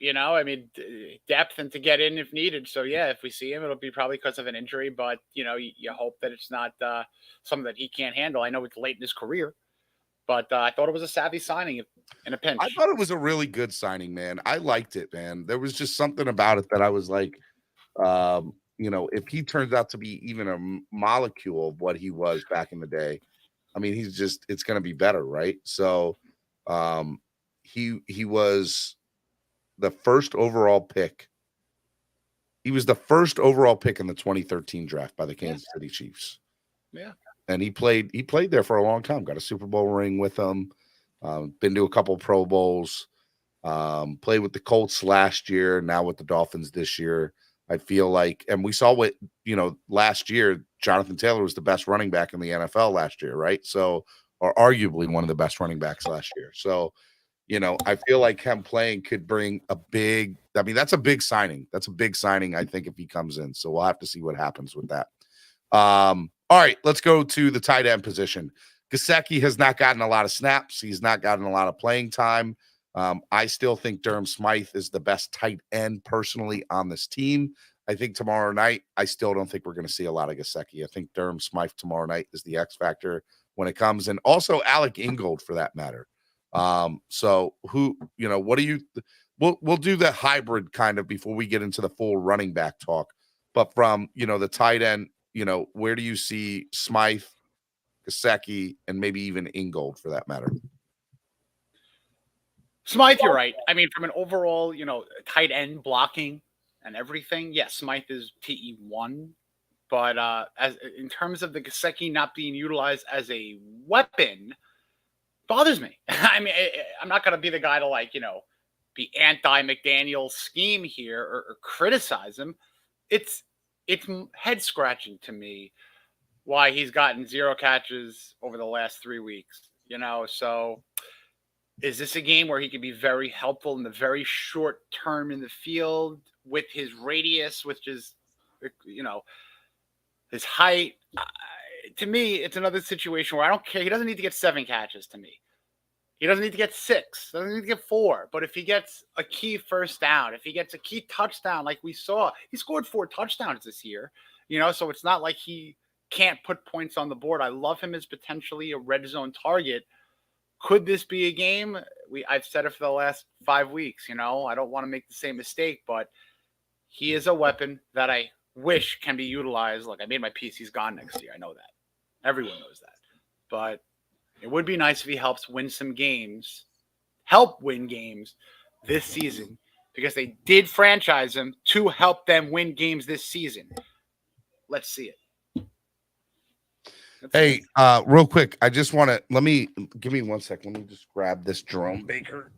Depth and to get in if needed. So, yeah, if we see him, it'll be probably because of an injury. But, you hope that it's not something that he can't handle. I know it's late in his career. But I thought it was a savvy signing in a pinch. I thought it was a really good signing, man. I liked it, man. There was just something about it that I was like, if he turns out to be even a molecule of what he was back in the day, I mean, it's going to be better, right? So he was the first overall pick. He was the first overall pick in the 2013 draft by the Kansas City Chiefs. Yeah. And he played there for a long time, got a Super Bowl ring with them, been to a couple Pro Bowls, played with the Colts last year, now with the Dolphins this year. I feel like, and we saw what, last year, Jonathan Taylor was the best running back in the NFL last year, right? So, or arguably one of the best running backs last year. So, I feel like him playing could bring that's a big signing. That's a big signing, I think, if he comes in. So we'll have to see what happens with that. All right, let's go to the tight end position. Gesicki has not gotten a lot of snaps. He's not gotten a lot of playing time. I still think Durham Smythe is the best tight end personally on this team. I think tomorrow night, I still don't think we're going to see a lot of Gesicki. I think Durham Smythe tomorrow night is the X factor when it comes. And also Alec Ingold for that matter. So what do you, we'll do the hybrid kind of before we get into the full running back talk, but from, the tight end, where do you see Smythe, Gesicki, and maybe even Ingold for that matter? Smythe, you're right. I mean, from an overall, tight end blocking and everything, yes, Smythe is TE1. But as in terms of the Gesicki not being utilized as a weapon, bothers me. I mean, I'm not going to be the guy to be anti-McDaniel's scheme here or criticize him. It's head scratching to me why he's gotten 0 catches over the last 3 weeks. So is this a game where he can be very helpful in the very short term in the field with his radius, which is, his height? To me, it's another situation where I don't care. He doesn't need to get 7 catches to me. He doesn't need to get 6. Doesn't need to get 4. But if he gets a key first down, if he gets a key touchdown like we saw, he scored 4 touchdowns this year. So it's not like he can't put points on the board. I love him as potentially a red zone target. Could this be a game? I've said it for the last 5 weeks. I don't want to make the same mistake, but he is a weapon that I wish can be utilized. Look, I made my piece. He's gone next year. I know that. Everyone knows that. But it would be nice if he helps win some games, help win games this season, because they did franchise him to help them win games this season. Let's see it. Hey, real quick, I just want to give me 1 second. Let me just grab this Jerome Baker.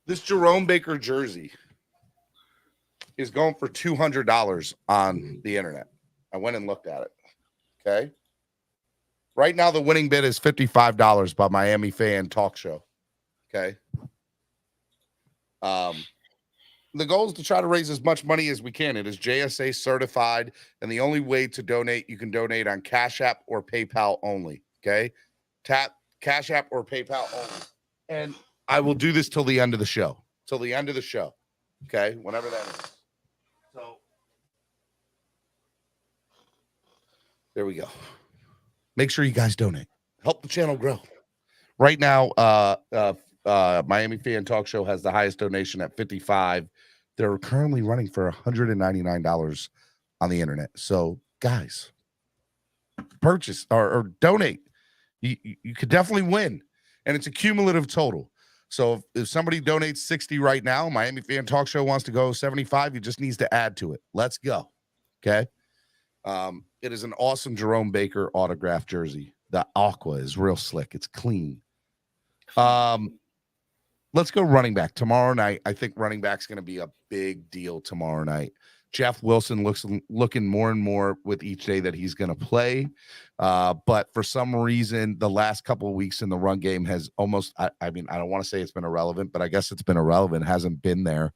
This Jerome Baker jersey is going for $200 on the internet. I went and looked at it. Okay. Right now, the winning bid is $55 by Miami Fan Talk Show. Okay. the goal is to try to raise as much money as we can. It is JSA certified, and the only way to donate, you can donate on Cash App or PayPal only. Okay, tap Cash App or PayPal only, and I will do this till the end of the show. Till the end of the show. Okay, whenever that is. So there we go. Make sure you guys donate. Help the channel grow. Right now, Miami Fan Talk Show has the highest donation at $55. They're currently running for $199 on the internet. So, guys, purchase or donate. You could definitely win, and it's a cumulative total. So if somebody donates 60 right now, Miami Fan Talk Show wants to go 75, he just needs to add to it. Let's go. Okay. It is an awesome Jerome Baker autographed jersey. The aqua is real slick. It's clean. Let's go running back tomorrow night. I think running back's going to be a big deal tomorrow night. Jeff Wilson looking more and more with each day that he's going to play. But for some reason, the last couple of weeks in the run game has almost, I mean, I don't want to say it's been irrelevant, but I guess it's been irrelevant. Hasn't been there.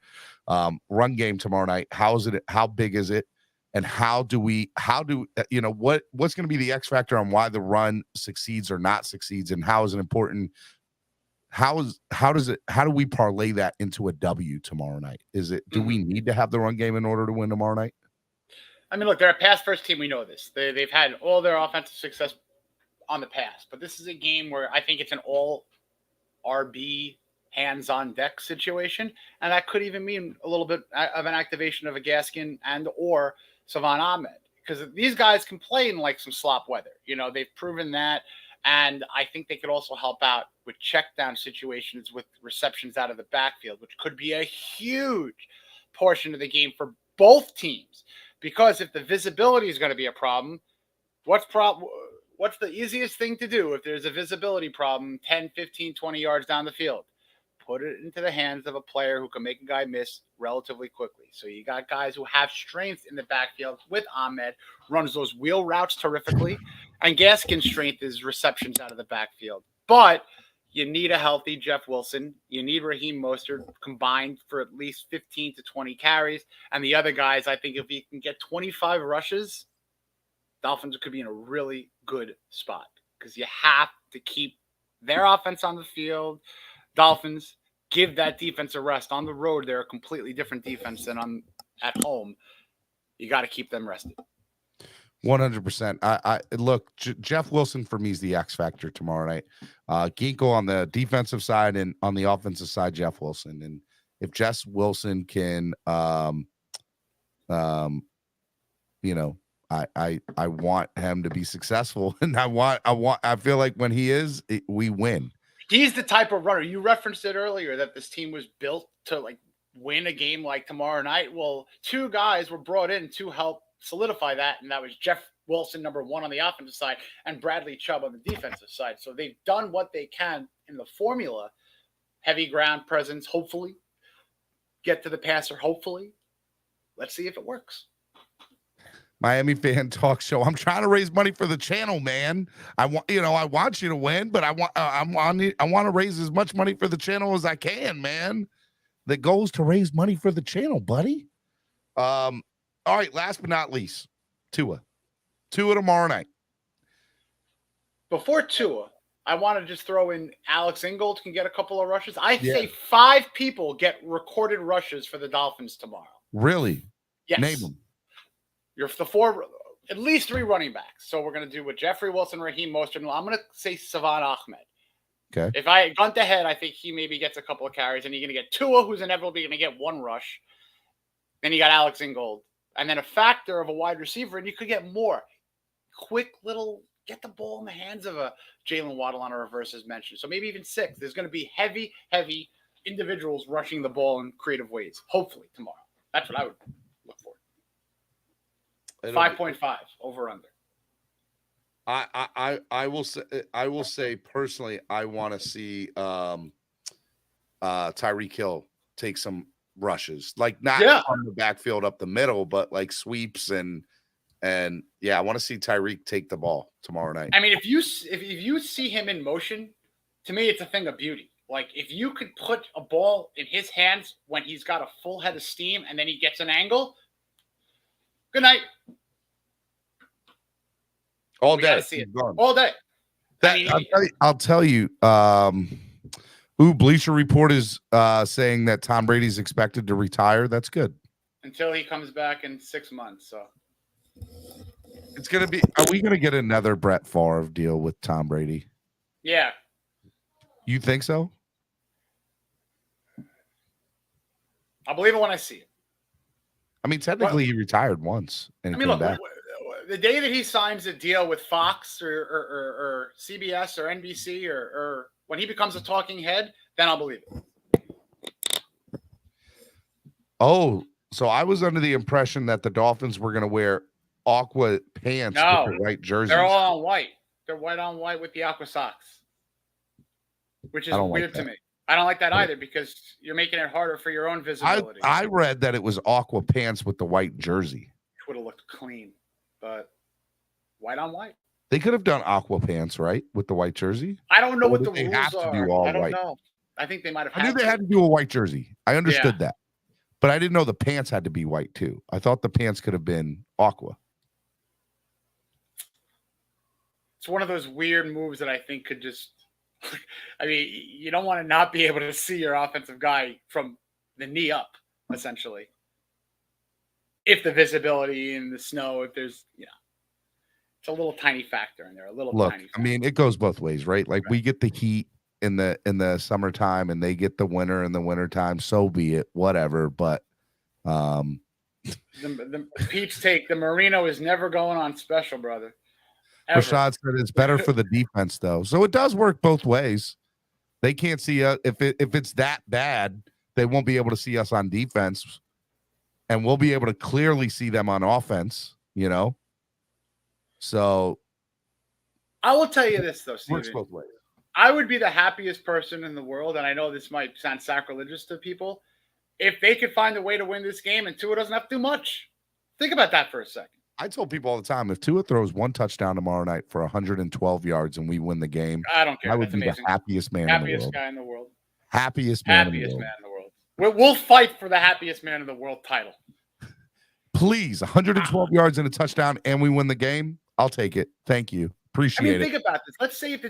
Run game tomorrow night. How is it? How big is it? And what's going to be the X factor on why the run succeeds or not succeeds? And how is it important? How do we parlay that into a W tomorrow night? Do we need to have the run game in order to win tomorrow night? I mean, look, they're a pass first team. We know this. They've had all their offensive success on the pass, but this is a game where I think it's an all RB hands on deck situation. And that could even mean a little bit of an activation of a Gaskin and or Savon Ahmed, because these guys can play in like some slop weather. They've proven that. And I think they could also help out with check down situations with receptions out of the backfield, which could be a huge portion of the game for both teams. Because if the visibility is going to be a problem, what's the easiest thing to do if there's a visibility problem 10, 15, 20 yards down the field? Put it into the hands of a player who can make a guy miss relatively quickly. So you got guys who have strength in the backfield with Ahmed, runs those wheel routes terrifically, and Gaskin's strength is receptions out of the backfield. But you need a healthy Jeff Wilson. You need Raheem Mostert combined for at least 15 to 20 carries. And the other guys, I think if you can get 25 rushes, Dolphins could be in a really good spot because you have to keep their offense on the field. Dolphins, give that defense a rest. On the road, they're a completely different defense than at home. You got to keep them rested. 100%. I look, Jeff Wilson for me is the X factor tomorrow night. Ginkle on the defensive side and on the offensive side, Jeff Wilson. And if Jeff Wilson can, I want him to be successful, and I feel like when he is, we win. He's the type of runner. You referenced it earlier that this team was built to like win a game like tomorrow night. Well, two guys were brought in to help solidify that, and that was Jeff Wilson, number one on the offensive side, and Bradley Chubb on the defensive side. So they've done what they can in the formula. Heavy ground presence, hopefully. Get to the passer, hopefully. Let's see if it works. Miami Fan Talk Show. I'm trying to raise money for the channel, man. I want you to win, but I want to raise as much money for the channel as I can, man. The goal is to raise money for the channel, buddy. All right, last but not least, Tua tomorrow night. Before Tua, I want to just throw in Alex Ingold can get a couple of rushes. Say 5 people get recorded rushes for the Dolphins tomorrow. Really? Yes. Name them. You're the 4, at least 3 running backs. So we're going to do with Jeffrey Wilson, Raheem Mostert. I'm going to say Savon Ahmed. Okay. If I gun to head, I think he maybe gets a couple of carries, and you're going to get Tua, who's inevitably going to get 1 rush. Then you got Alex Ingold. And then a factor of a wide receiver, and you could get more. Quick little, get the ball in the hands of a Jalen Waddle on a reverse as mentioned. So maybe even 6. There's going to be heavy individuals rushing the ball in creative ways, hopefully tomorrow. That's what I would look for. 5.5 over under. I will say personally, I want to see Tyreek Hill take some rushes, like not from the backfield up the middle, but like sweeps and I want to see Tyreek take the ball tomorrow night. I mean, if you see him in motion, to me, it's a thing of beauty Like, if you could put a ball in his hands when he's got a full head of steam and then he gets an angle, good night. All We day. gotta see it. All day. I'll tell you. Bleacher Report is saying that Tom Brady's expected to retire. That's good. Until he comes back in 6 months. So it's gonna be. Are we gonna get another Brett Favre deal with Tom Brady? Yeah. You think so? I'll believe it when I see it. I mean, technically, he retired once and I mean, look, back. The day that he signs a deal with Fox or CBS or NBC or when he becomes a talking head, then I'll believe it. Oh, so I was under the impression that the Dolphins were going to wear aqua pants with the white jerseys. They're all on white. They're white on white with the aqua socks, which is weird to me. I don't like that either because you're making it harder for your own visibility. I read that it was aqua pants with the white jersey. Which would have looked clean, but white on white. They could have done aqua pants, right, with the white jersey. I don't know what the rules are. I don't know. I think they might have. I knew they had to do a white jersey. I understood that, but I didn't know the pants had to be white too. I thought the pants could have been aqua. It's one of those weird moves that I think could just. I mean, you don't want to not be able to see your offensive guy from the knee up, essentially. If the visibility in the snow, if there's, it's a little tiny factor in there. Tiny factor. I mean, it goes both ways, right? Like we get the heat in the summertime, and they get the winter in the wintertime. So be it, whatever. But the Pete's take: the Merino is never going on special, brother. Ever. Rashad said it's better for the defense, though. So it does work both ways. They can't see us if it's that bad. They won't be able to see us on defense, and we'll be able to clearly see them on offense. So I will tell you this, though, Steven. Works both ways. I would be the happiest person in the world, and I know this might sound sacrilegious to people, if they could find a way to win this game and Tua doesn't have to do much. Think about that for a second. I told people all the time, if Tua throws one touchdown tomorrow night for 112 yards and we win the game, I don't care. I would be the happiest man in the world. Happiest guy in the world. Happiest man in the world. We'll fight for the happiest man in the world title. Please, 112 yards and a touchdown, and we win the game. I'll take it. Thank you. Appreciate it. Think about this.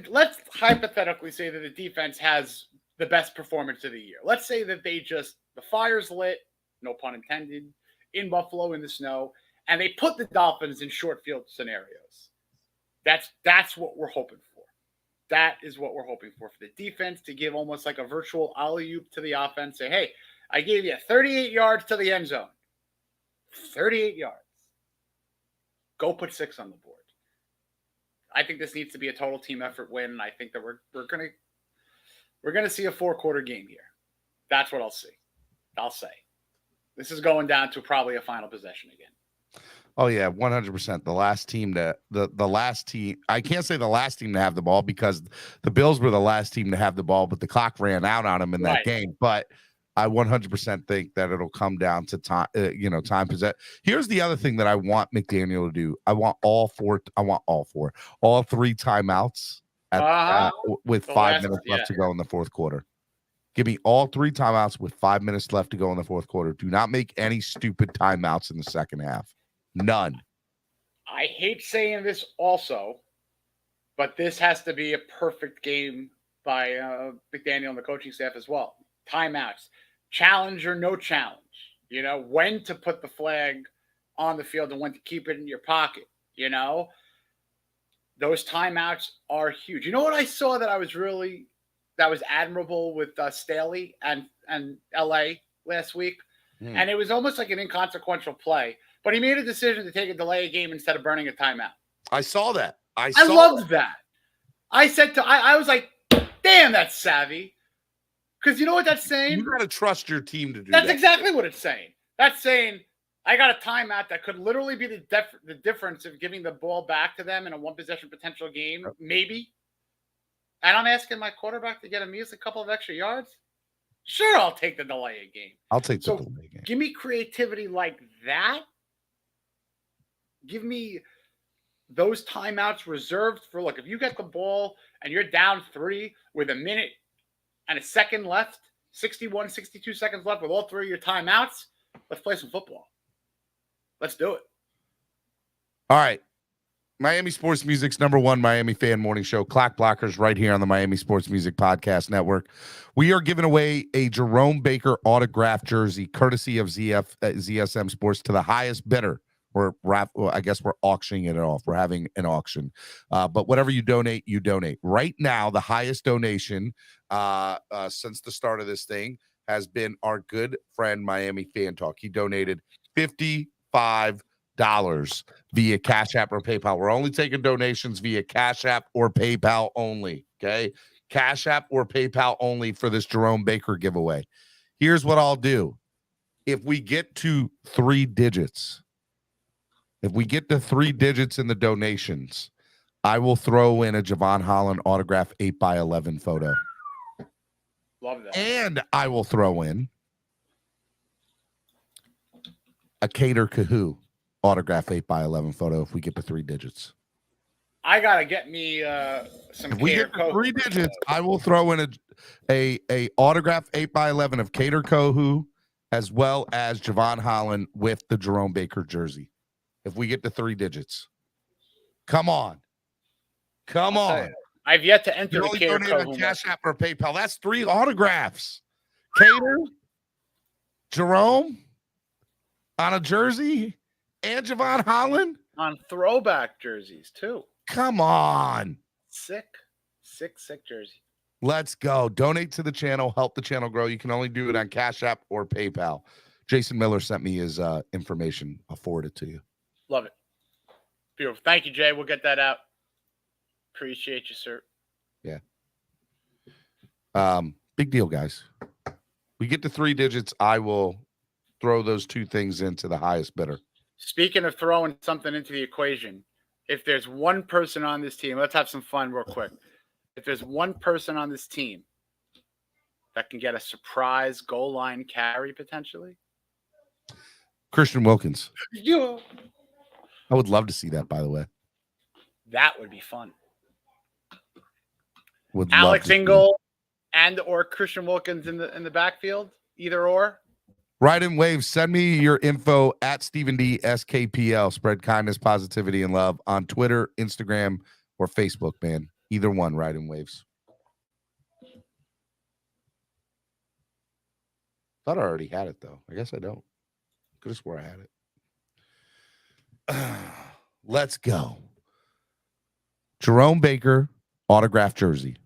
Let's hypothetically say that the defense has the best performance of the year. Let's say that the fire's lit, no pun intended, in Buffalo in the snow. And they put the Dolphins in short field scenarios. That's what we're hoping for. That is what we're hoping for the defense to give almost like a virtual alley-oop to the offense. Say, hey, I gave you 38 yards to the end zone. 38 yards. Go put 6 on the board. I think this needs to be a total team effort win, and I think that we're gonna see a 4-quarter game here. That's what I'll see. I'll say. This is going down to probably a final possession again. Oh yeah, 100%. The last team the last team. I can't say the last team to have the ball because the Bills were the last team to have the ball, but the clock ran out on them in that game. But I 100% think that it'll come down to time. Time possession. Here's the other thing that I want McDaniel to do. I want all 3 timeouts with 5 minutes left to go in the fourth quarter. Give me all 3 timeouts with 5 minutes left to go in the fourth quarter. Do not make any stupid timeouts in the second half. None. I hate saying this also, but this has to be a perfect game by McDaniel and the coaching staff as well. Timeouts. Challenge or no challenge. When to put the flag on the field and when to keep it in your pocket. Those timeouts are huge. You know what I saw that was admirable with Staley and LA last week? And it was almost like an inconsequential play. But he made a decision to take a delay game instead of burning a timeout. I saw that. I loved that. I was like, damn, that's savvy. Because you know what that's saying? You got to trust your team to do that. That's exactly what it's saying. That's saying I got a timeout that could literally be the difference of giving the ball back to them in a one-possession potential game, maybe. And I'm asking my quarterback to get a couple of extra yards. Sure, I'll take the delay game. I'll take the delay game. Give me creativity like that. Give me those timeouts reserved for, look, if you get the ball and you're down 3 with a minute and a second left, 61, 62 seconds left with all 3 of your timeouts, let's play some football. Let's do it. All right. Miami Sports Music's #1 Miami fan morning show, Clock Blockers, right here on the Miami Sports Music Podcast Network. We are giving away a Jerome Baker autographed jersey, courtesy of ZSM Sports, to the highest bidder. I guess we're auctioning it off. We're having an auction. But whatever you donate, you donate. Right now, the highest donation since the start of this thing has been our good friend Miami Fan Talk. He donated $55 via Cash App or PayPal. We're only taking donations via Cash App or PayPal only. Okay. Cash App or PayPal only for this Jerome Baker giveaway. Here's what I'll do. If we get to 3 digits, in the donations, I will throw in a Javon Holland autograph 8x11 photo. Love that. And I will throw in a Cater Kahoo autograph 8x11 photo if we get to 3 digits. I gotta get me some. If we get to 3 digits, I will throw in a autograph 8x11 of Cater Kahoo as well as Javon Holland with the Jerome Baker jersey. If we get to 3 digits, come on. I've yet to enter the Cater donate on Kahoo Cash App or PayPal. That's 3 autographs. Cater, Jerome on a jersey, and Javon Holland on throwback jerseys too. Come on. Sick jersey. Let's go. Donate to the channel. Help the channel grow. You can only do it on Cash App or PayPal. Jason Miller sent me his information. I'll forward it to you. Love it. Beautiful. Thank you, Jay. We'll get that out. Appreciate you, sir. Yeah. Big deal, guys. We get to 3 digits, I will throw those 2 things into the highest bidder. Speaking of throwing something into the equation, if there's one person on this team, let's have some fun real quick. If there's one person on this team that can get a surprise goal line carry potentially, Christian Wilkins. Yeah. I would love to see that, by the way. That would be fun. Would Alex Ingle and or Christian Wilkins in the backfield, either or. Right in waves. Send me your info at Stephen D SKPL. Spread kindness, positivity, and love on Twitter, Instagram, or Facebook, man. Either one, right in waves. Thought I already had it, though. I guess I don't. Could have swore I had it. Let's go. Jerome Baker autographed jersey.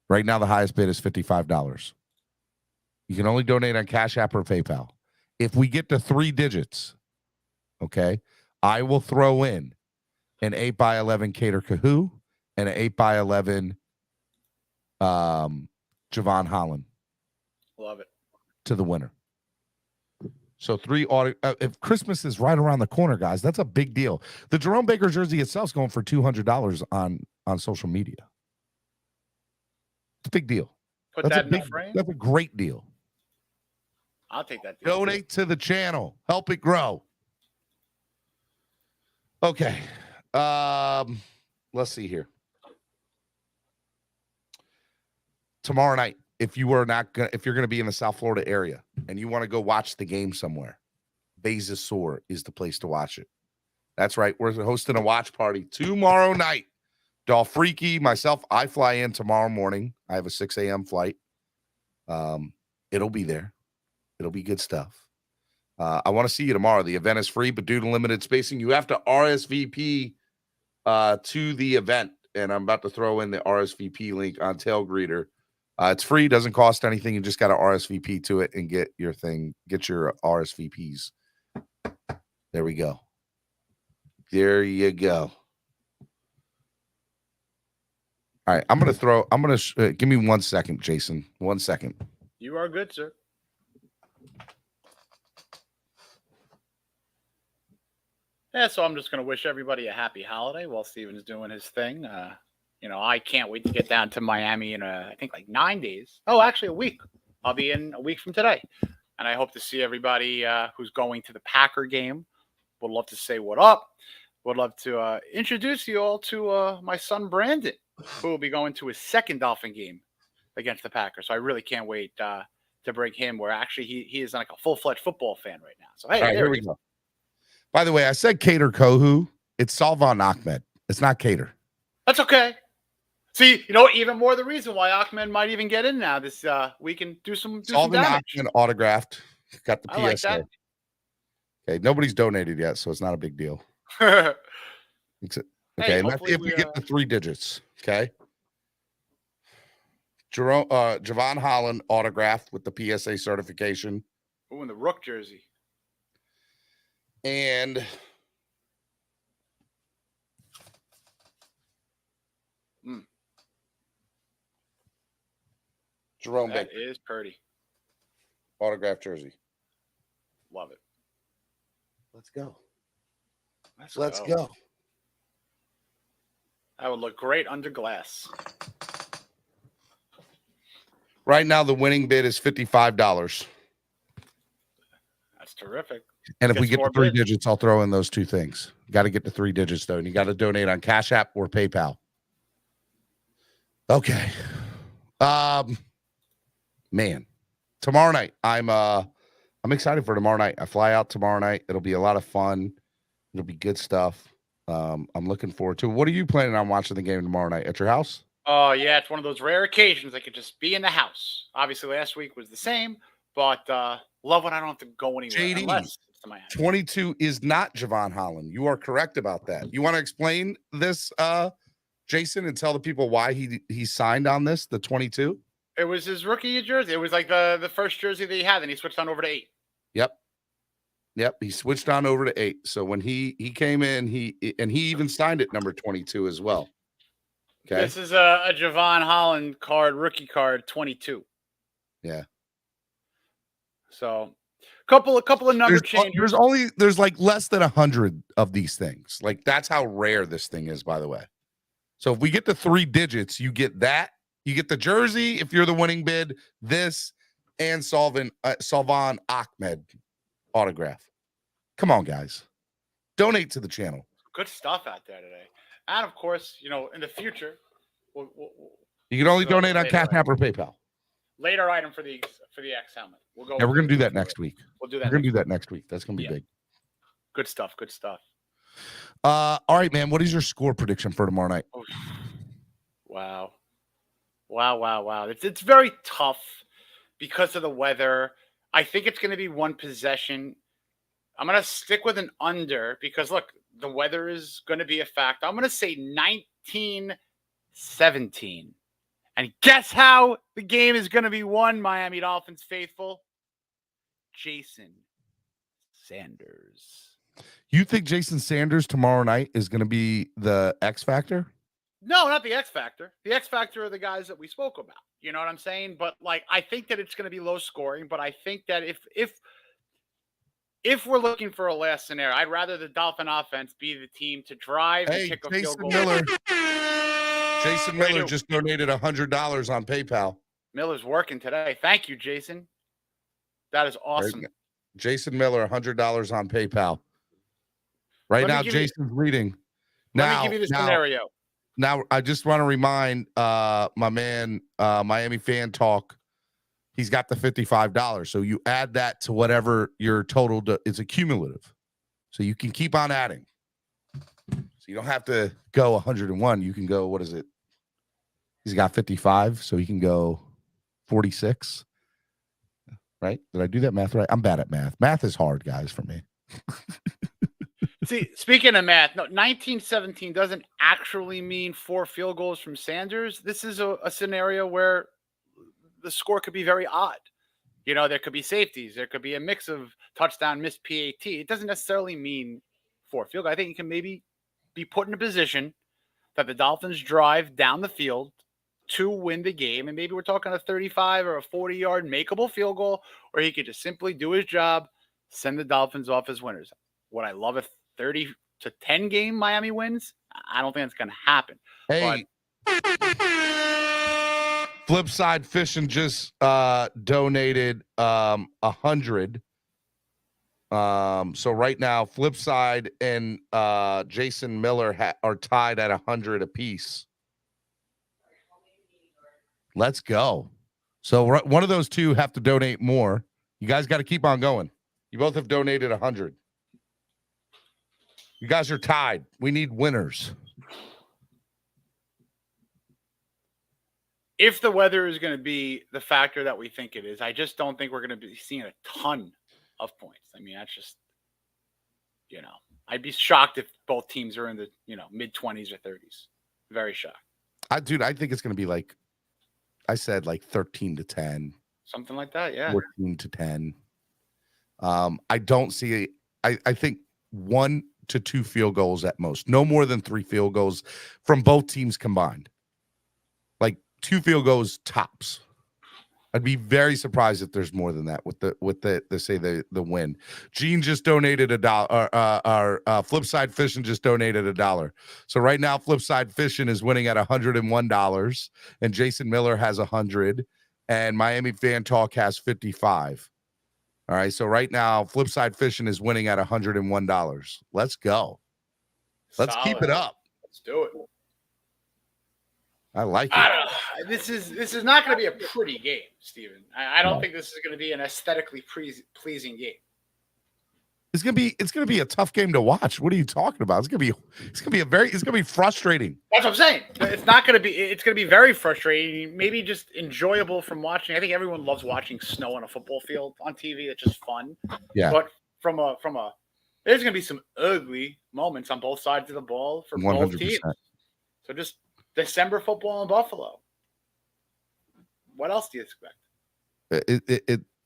Right now, the highest bid is $55. You can only donate on Cash App or PayPal. If we get to 3 digits, okay, I will throw in an 8x11 Cater Kahoo and an 8x11 Javon Holland. Love it. To the winner. So 3 if Christmas is right around the corner, guys, that's a big deal. The Jerome Baker jersey itself is going for $200 on social media. It's a big deal. That's a great deal. I'll take that deal. Donate to the channel. Help it grow. Okay. Let's see here. Tomorrow night, if you're going to be in the South Florida area and you want to go watch the game somewhere, Veza is the place to watch it. That's right. We're hosting a watch party tomorrow night. Dolphreaky, myself, I fly in tomorrow morning. I have a 6 a.m. flight. It'll be there. It'll be good stuff. I want to see you tomorrow. The event is free, but due to limited spacing, you have to RSVP to the event. And I'm about to throw in the RSVP link on Tailgreeter. It's free, doesn't cost anything. You just got to RSVP to it and get your RSVPs. There we go. There you go. All right, I'm going to give me 1 second, Jason. 1 second. You are good, sir. Yeah, so I'm just going to wish everybody a happy holiday while Steven's doing his thing. I can't wait to get down to Miami in I think like 9 days. Oh, actually a week. I'll be in a week from today. And I hope to see everybody who's going to the Packer game. Would love to say what up. Would love to introduce you all to my son, Brandon, who will be going to his second Dolphin game against the Packers. So I really can't wait to bring him. Where actually he is like a full-fledged football fan right now. So hey, all right, here we go. By the way, I said Cater Kohu. It's Salvan Ahmed. It's not Cater. That's okay. See, you know, even more the reason why Ahmed might even get in now. This we can do some damage. Ahmed autographed. Got the PSA. I like that. Okay, nobody's donated yet, so it's not a big deal. Hey, Okay, and that's if we get the 3 digits. Okay. Javon Holland autographed with the PSA certification. Oh, in the Rook jersey. And Jerome That Baker is pretty. autographed jersey. Love it. Let's go. Let's go. That would look great under glass. Right now, the winning bid is $55. That's terrific. And if we get the 3 digits, I'll throw in those 2 things. Got to get the 3 digits, though, and you got to donate on Cash App or PayPal. Okay. Man, tomorrow night, I'm excited for tomorrow night. I fly out tomorrow night. It'll be a lot of fun. It'll be good stuff. I'm looking forward to it. What are you planning on watching the game tomorrow night? At your house? Oh, yeah. It's one of those rare occasions I could just be in the house. Obviously, last week was the same, but love when I don't have to go anywhere. JD, unless it's to my house. 22 is not Javon Holland. You are correct about that. You want to explain this, Jason, and tell the people why he signed on this, the 22? It was his rookie jersey. It was like the first jersey that he had, and he switched on over to 8. Yep. He switched on over to 8. So when he came in, he even signed it number 22 as well. Okay. This is a Javon Holland card, rookie card, 22. Yeah. So couple of number changes. There's like less than 100 of these things. Like that's how rare this thing is, by the way. So if we get the 3 digits, you get that. You get the jersey if you're the winning bid, this, and Salvan Ahmed autograph. Come on, guys. Donate to the channel. Good stuff out there today. And, of course, you know, in the future, you can only donate on Cash App or PayPal. Later item for the X helmet. We're going to do that next week. We'll do that. We're going to do that next week. That's going to be big. Good stuff. Good stuff. All right, man. What is your score prediction for tomorrow night? Oh, wow. It's very tough because of the weather. I think it's going to be 1 possession. I'm going to stick with an under because, look, the weather is going to be a factor. I'm going to say 19-17. And guess how the game is going to be won, Miami Dolphins faithful? Jason Sanders. You think Jason Sanders tomorrow night is going to be the X factor? No, not the X factor. The X factor are the guys that we spoke about. You know what I'm saying? But, like, I think that it's going to be low scoring. But I think that if we're looking for a last scenario, I'd rather the Dolphin offense be the team to drive and kick a field goal. Jason Miller just donated $100 on PayPal. Miller's working today. Thank you, Jason. That is awesome. Jason Miller, $100 on PayPal. Right now, Jason's leading. Let me give you the scenario. Now, I just want to remind my man, Miami Fan Talk, he's got the $55. So you add that to whatever your total is cumulative. So you can keep on adding. So you don't have to go 101. You can go, what is it? He's got 55. So he can go 46. Right? Did I do that math right? I'm bad at math. Math is hard, guys, for me. See, speaking of math, no, 19-17 doesn't actually mean 4 field goals from Sanders. This is a scenario where the score could be very odd. You know, there could be safeties. There could be a mix of touchdown, missed PAT. It doesn't necessarily mean 4 field goals. I think you can maybe be put in a position that the Dolphins drive down the field to win the game. And maybe we're talking a 35 or a 40-yard makeable field goal, or he could just simply do his job, send the Dolphins off as winners. Would I love a 30-10 game Miami wins? I don't think that's going to happen. Hey, Flip Side Fishing just donated 100. So right now, Flip Side and Jason Miller are tied at 100 apiece. Let's go. So one of those two have to donate more. You guys got to keep on going. You both have donated 100. You guys are tied. We need winners. If the weather is going to be the factor that we think it is, I just don't think we're going to be seeing a ton of points. I mean, that's just, I'd be shocked if both teams are in the, mid-20s or 30s. Very shocked. I think it's going to be like, I said like 13-10. Something like that, yeah. 14-10. I don't see, I think 1 to 2 field goals at most. No more than 3 field goals from both teams combined. Like 2 field goals tops. I'd be very surprised if there's more than that with the win. Gene just donated $1. Our Flipside Fishing just donated $1. So right now, Flipside Fishing is winning at $101, and Jason Miller has 100, and Miami Fan Talk has 55. All right, so right now, Flipside Fishing is winning at $101. Let's go. Let's keep it up. Let's do it. I like it. I don't know. This is not going to be a pretty game, Steven. I don't think this is going to be an aesthetically pleasing game. It's gonna be a tough game to watch. What are you talking about? It's gonna be frustrating. That's what I'm saying. It's gonna be very frustrating. Maybe just enjoyable from watching. I think everyone loves watching snow on a football field on TV. It's just fun. Yeah. But there's gonna be some ugly moments on both sides of the ball for 100%. Both teams. So just December football in Buffalo. What else do you expect?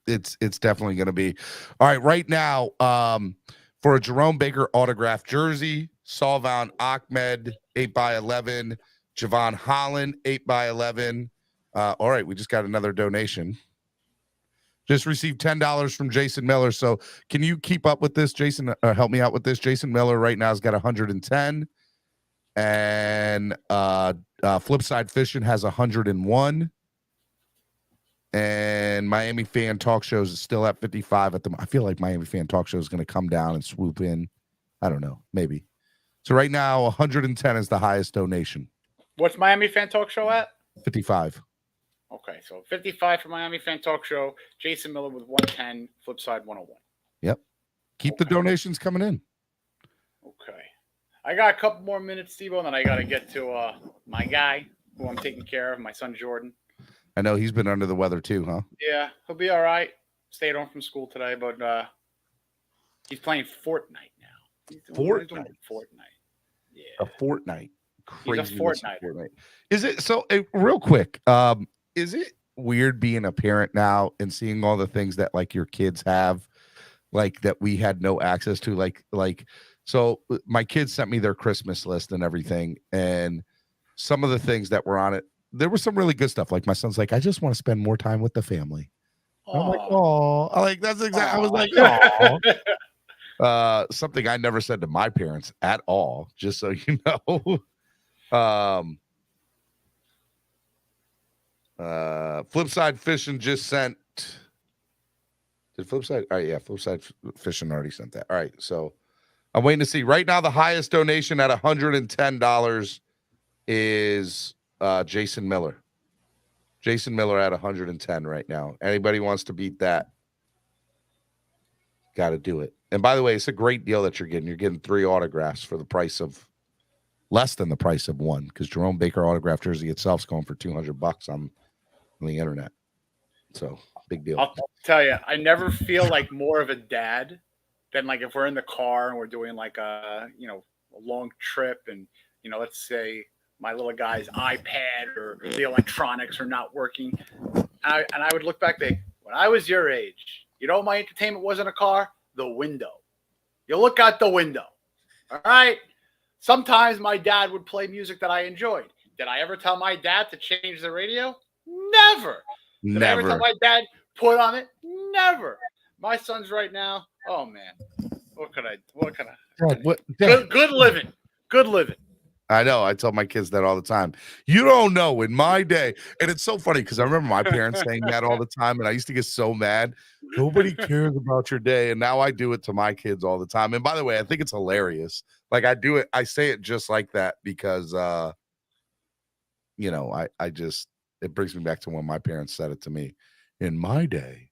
It's definitely going to be all right. Right now, for a Jerome Baker autographed jersey, Salvan Ahmed 8x11, Javon Holland 8x11. All right, we just got another donation. Just received $10 from Jason Miller. So can you keep up with this, Jason? Help me out with this. Jason Miller right now has got 110, and Flipside Fishing has 101. And Miami Fan Talk Shows is still at 55 at the. I feel like Miami Fan Talk Show is going to come down and swoop in. I don't know, maybe. So right now, 110 is the highest donation. What's Miami Fan Talk Show at? 55. Okay, so 55 for Miami Fan Talk Show. Jason Miller with 110. Flipside 101. Yep. Keep the donations coming in. Okay. I got a couple more minutes, Steve, and then I got to get to my guy who I'm taking care of, my son Jordan. I know he's been under the weather too, huh? Yeah, he'll be all right. Stayed home from school today, but he's playing Fortnite now. Fortnite. Yeah. A Fortnite. Crazy. He's a Fortnite. Is it so? Real quick, is it weird being a parent now and seeing all the things that like your kids have, like that we had no access to? Like, so my kids sent me their Christmas list and everything, and some of the things that were on it. There was some really good stuff. Like my son's like, I just want to spend more time with the family. I'm like, oh, that's exactly. I was like, oh, something I never said to my parents at all. Just so you know. Flipside Fishing just sent. Did Flipside? All right, yeah, Flipside Fishing already sent that. All right, so I'm waiting to see. Right now, the highest donation at $110 is. Jason Miller. Jason Miller at 110 right now. Anybody wants to beat that? Got to do it. And by the way, it's a great deal that you're getting. You're getting 3 autographs for the price of less than the price of 1, because Jerome Baker autograph jersey itself is going for $200 on the internet. So big deal. I'll tell you, I never feel like more of a dad than like if we're in the car and we're doing like a long trip, and let's say my little guy's iPad or the electronics are not working. And I would look back there. When I was your age, my entertainment was in a car? The window. You look out the window. All right? Sometimes my dad would play music that I enjoyed. Did I ever tell my dad to change the radio? Never. Did I ever tell my dad put on it? Never. My son's right now. Oh, man. What can I? Good living. Good living. I know. I tell my kids that all the time. You don't know in my day. And it's so funny because I remember my parents saying that all the time. And I used to get so mad. Nobody cares about your day. And now I do it to my kids all the time. And by the way, I think it's hilarious. Like I do it. I say it just like that because, I just, It brings me back to when my parents said it to me. In my day,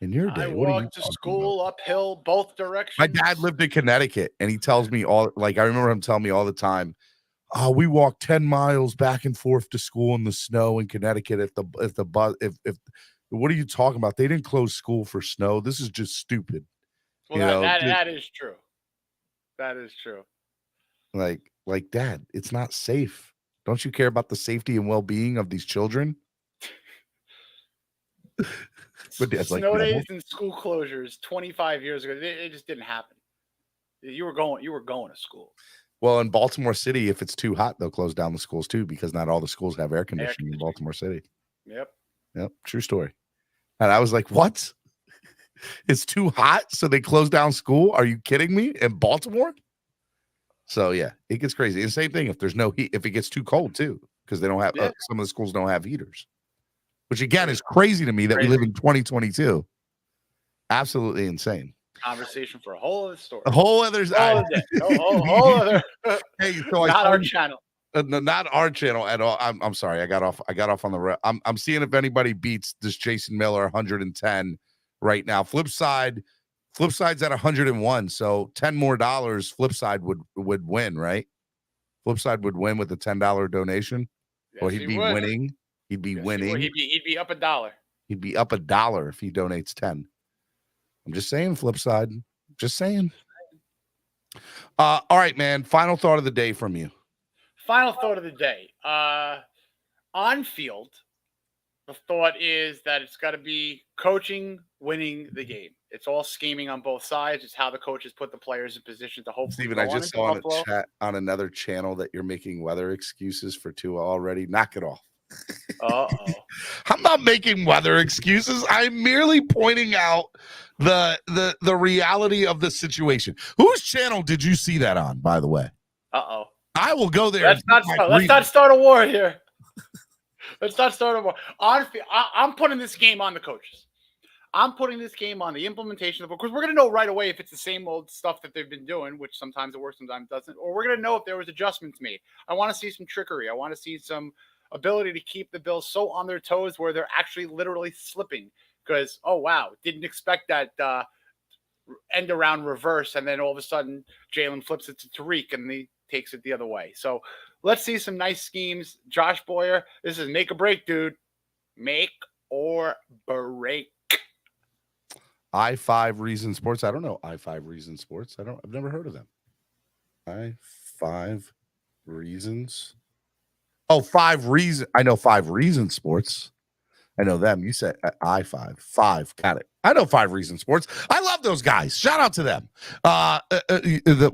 in your day, I what are you walked to talking school about? uphill both directions. My dad lived in Connecticut, and he tells me I remember him telling me all the time, we walked 10 miles back and forth to school in the snow in Connecticut. What are you talking about? They didn't close school for snow. This is just stupid. Well, that is true. That is true. Like, Dad, it's not safe. Don't you care about the safety and well-being of these children? But Dad's snow like, days and school closures 25 years ago, it just didn't happen. You were going to school. Well, in Baltimore City, if it's too hot, they'll close down the schools too, because not all the schools have air conditioning in Baltimore City. Yep. True story. And I was like, what? It's too hot, so they close down school? Are you kidding me? In Baltimore? So yeah, it gets crazy. And same thing if there's no heat, if it gets too cold too, because they don't have some of the schools don't have heaters, which again is crazy to me that we live in 2022. Absolutely insane. Conversation for a whole other story. A whole other whole other. Hey, so not our channel. Not our channel at all. I'm sorry. I got off on the. I'm seeing if anybody beats this Jason Miller 110 right now. Flipside's at 101. So $10 more. Flipside would win, right? Flipside would win with a $10 donation. Yes, Or he'd be winning. He'd be winning. He'd be up $1. He'd be up $1 if he donates 10. I'm just saying, Flipside. Just saying. All right, man. Final thought of the day from you. Final thought of the day. On field, the thought is that it's got to be coaching winning the game. It's all scheming on both sides. It's how the coaches put the players in position to hopefully. Steven, I just saw in a chat on another channel that you're making weather excuses for Tua already. Knock it off. I'm not making weather excuses. I'm merely pointing out the reality of the situation. Whose channel did you see that on, by the way? I will go there. Let's not start a war here. Let's not start a war. I'm putting this game on the coaches. I'm putting this game on the implementation of it, because we're going to know right away if it's the same old stuff that they've been doing, which sometimes it works, sometimes it doesn't, or we're going to know if there was adjustments made. I want to see some trickery. I want to see some ability to keep the Bills so on their toes where they're actually literally slipping, because, oh, wow, didn't expect that end around reverse, and then all of a sudden Jalen flips it to Tariq and he takes it the other way. So let's see some nice schemes. Josh Boyer, this is make or break, dude. Make or break. I5 Reason Sports. I don't know I5 Reason Sports. I've never heard of them. I5 Reasons. Oh, 5 Reason. I know 5 Reason Sports. I know them. You said I5. 5. Got it. I know 5 Reason Sports. I love those guys. Shout out to them.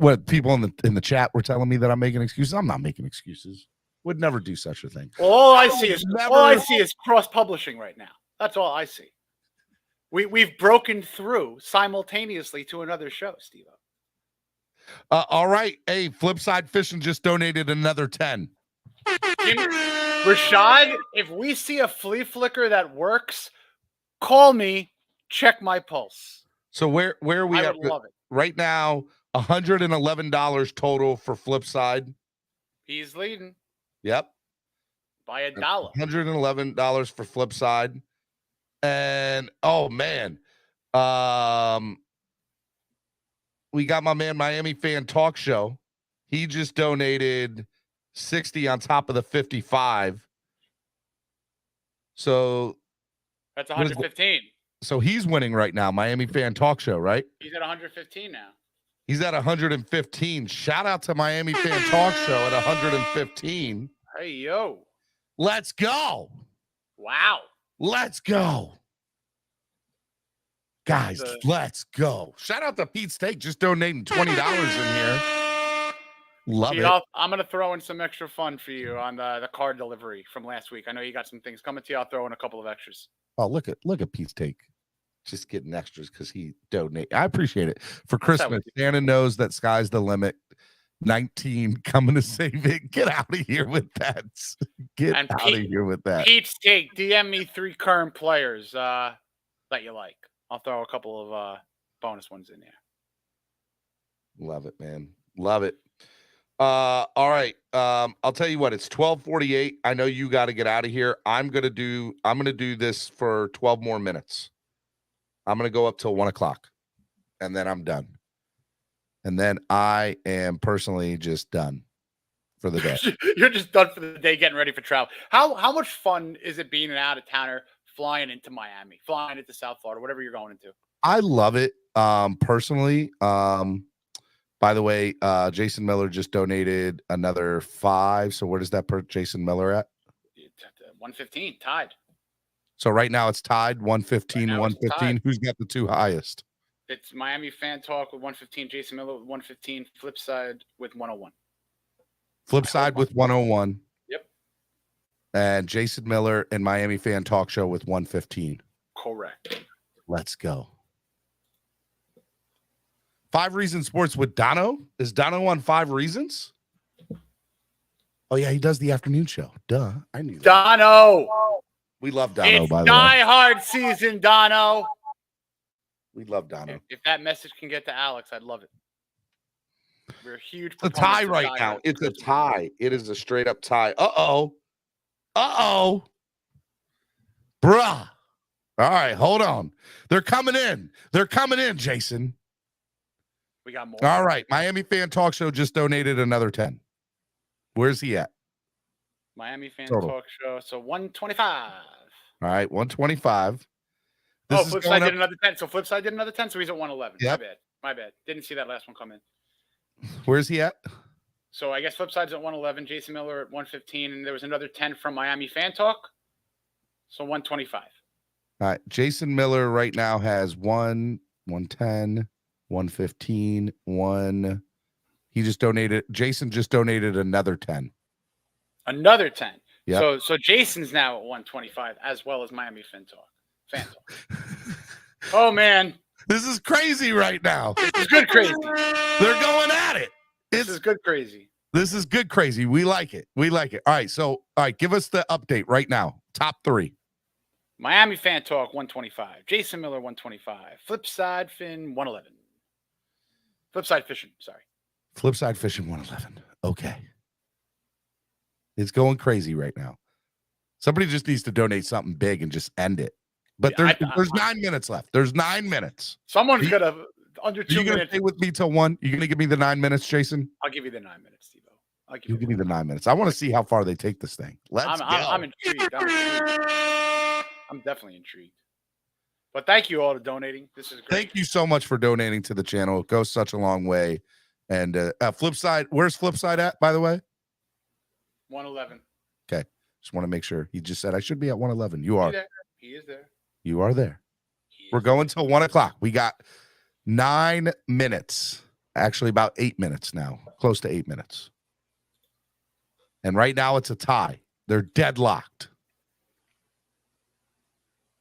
What people in the chat were telling me that I'm making excuses. I'm not making excuses. Would never do such a thing. Well, all I see is cross publishing right now. That's all I see. We've broken through simultaneously to another show, Steve. All right. Hey, Flipside Fishing just donated another 10. Rashad, if we see a flea flicker that works, call me. Check my pulse. So where are we at? Love it. Right now? $111 total for Flipside. He's leading. Yep. By $1. $111 for Flipside. And oh man, we got my man Miami Fan Talk Show. He just donated 60 on top of the 55. So that's 115. So he's winning right now. Miami Fan Talk Show, right? He's at 115 now. He's at 115. Shout out to Miami Fan Talk Show at 115. Hey yo, let's go! Wow. Let's go. Guys, let's go. Shout out to Pete Steak just donating $20 in here. Love Pete, it. I'm going to throw in some extra fun for you on the card delivery from last week. I know you got some things coming to you. I'll throw in a couple of extras. Oh, look at Pete Steak. Just getting extras because he donated. I appreciate it. For Christmas, Santa knows that sky's the limit. 19 coming to save it. Get out of here with that. Get out of here with that. Pete Steak, DM me 3 current players that you like. I'll throw a couple of bonus ones in there. Love it, man. Love it. All right. I'll tell you what, it's 12:48. I know you got to get out of here. I'm gonna do this for 12 more minutes. I'm gonna go up till 1:00, and then I'm done. And then I am personally just done for the day. You're just done for the day, getting ready for travel. How much fun is it being an out of towner, flying into Miami, flying into South Florida, whatever you're going into? I love it. Personally. By the way, Jason Miller just donated another 5. So where does that put Jason Miller at? 115, tied. So right now it's tied 115 and 115. Who's got the 2 highest? It's Miami Fan Talk with 115, Jason Miller with 115, Flip Side with 101. Flip Side with 101. Yep. And Jason Miller and Miami Fan Talk Show with 115. Correct. Let's go. 5 Reasons Sports with Dono. Is Dono on 5 Reasons? Oh, yeah, he does the afternoon show. Duh. I knew that. Dono. We love Dono, It's by the way. Die Hard season, Dono. We love Dono. If that message can get to Alex, I'd love it. We're huge. It's a tie right now. It's a tie. It is a straight up tie. Uh-oh. Uh-oh. Bruh. All right, hold on. They're coming in. They're coming in, Jason. We got more. All right. Miami Fan Talk Show just donated another 10. Where's he at? Miami Fan Total. Talk Show. So 125. All right, 125. Flipside did another 10. So Flipside did another 10. So he's at 111. Yep. My bad. Didn't see that last one come in. Where's he at? So I guess Flipside's at 111. Jason Miller at 115. And there was another 10 from Miami Fan Talk. So 125. All right. Jason Miller right now has 110, 115, 1. He just donated. Jason just donated another 10. Another 10. Yep. So Jason's now at 125 as well as Miami Fan Talk. Oh, man. This is crazy right now. This is good crazy. They're going at it. This is good crazy. This is good crazy. We like it. We like it. All right. So, all right. Give us the update right now. Top 3. Miami Fan Talk, 125. Jason Miller, 125. Flipside Finn, 111. Flipside Fishing, sorry. Flipside Fishing, 111. Okay. It's going crazy right now. Somebody just needs to donate something big and just end it. But there's 9 minutes left. There's 9 minutes. Someone's got to under 2 minutes. Are you going to stay with me till 1? You're going to give me the 9 minutes, Jason? I'll give you the 9 minutes, Steve. I'll give me the 9 minutes. I want to see how far they take this thing. Let's go. I'm intrigued. I'm definitely intrigued. But thank you all for donating. This is great. Thank you so much for donating to the channel. It goes such a long way. And Flipside, where's Flipside at, by the way? 111. Okay. Just want to make sure. He just said I should be at 111. You are. He is there. You are there. We're going till 1:00. We got 9 minutes. Actually, about 8 minutes now. Close to 8 minutes. And right now it's a tie. They're deadlocked.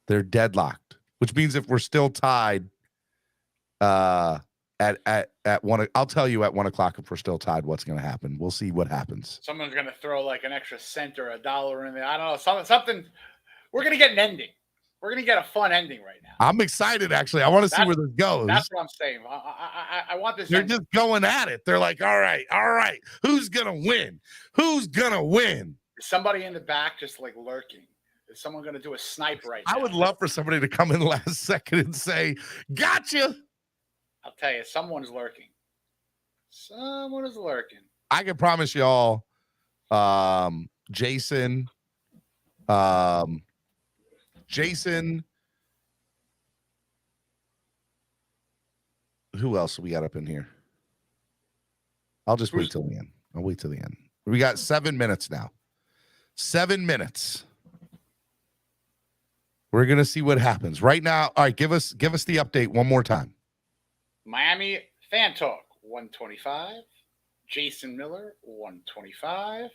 They're deadlocked, which means if we're still tied at 1, I'll tell you at 1:00 if we're still tied what's going to happen. We'll see what happens. Someone's going to throw like an extra cent or $1 in there. I don't know. Something. We're going to get an ending. We're going to get a fun ending right now. I'm excited, actually. I want to see where this goes. That's what I'm saying. I want this. They're just going at it. They're like, all right. Who's going to win? Who's going to win? Is somebody in the back just like lurking? Is someone going to do a snipe right now? I would love for somebody to come in last second and say, gotcha. I'll tell you, someone's lurking. Someone is lurking. I can promise y'all, Jason, who else we got up in here? I'll just wait till the end. I'll wait till the end. We got 7 minutes now. 7 minutes. We're gonna see what happens right now. All right, give us the update one more time. Miami Fan Talk 125, Jason Miller 125,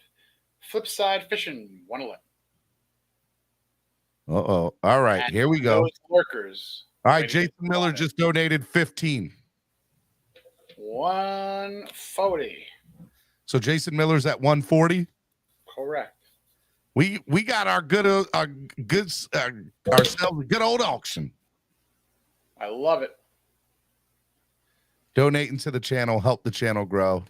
Flipside Fishing 111. Uh-oh. All right, and here we go. Workers. All right, Jason Miller just donated 15. 140. So Jason Miller's at 140. Correct. We got our ourselves a good old auction. I love it. Donating to the channel, help the channel grow.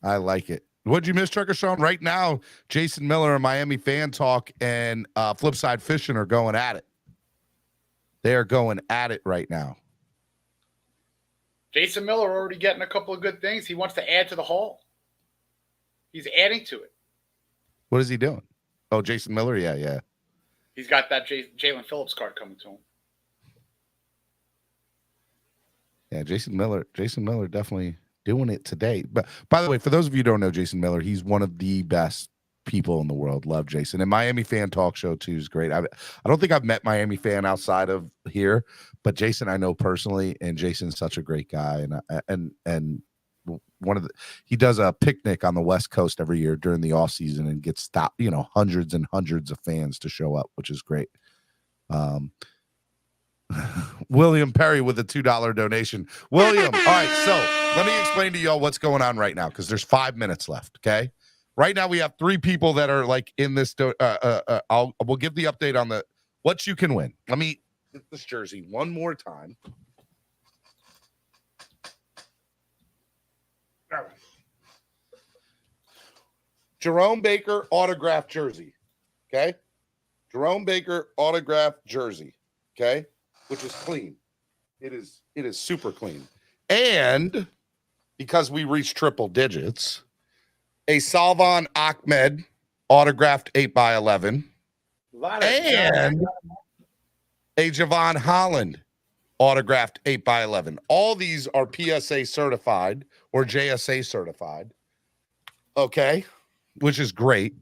I like it. What'd you miss, Trucker Sean? Right now, Jason Miller and Miami Fan Talk and Flipside Fishing are going at it. They are going at it right now. Jason Miller already getting a couple of good things. He wants to add to the haul. He's adding to it. What is he doing? Oh, Jason Miller? Yeah. He's got that Jalen Phillips card coming to him. Yeah, Jason Miller definitely doing it today. But by the way, for those of you who don't know Jason Miller, he's one of the best people in the world. Love Jason. And Miami Fan Talk Show too is great. I don't think I've met Miami Fan outside of here, but Jason I know personally, and Jason's such a great guy. And he does a picnic on the West Coast every year during the off season and gets hundreds and hundreds of fans to show up, which is great. William Perry with a $2 donation. William, all right, so let me explain to y'all what's going on right now because there's 5 minutes left, okay? Right now we have 3 people that are like in this. We'll give the update on what you can win. Let me get this jersey one more time. All right. Jerome Baker autographed jersey, okay? Jerome Baker autographed jersey, okay? Which is clean. It is super clean. And because we reached triple digits, a Salvan Ahmed autographed 8x11 and a Javon Holland autographed 8x11. All these are PSA certified or JSA certified. Okay, which is great.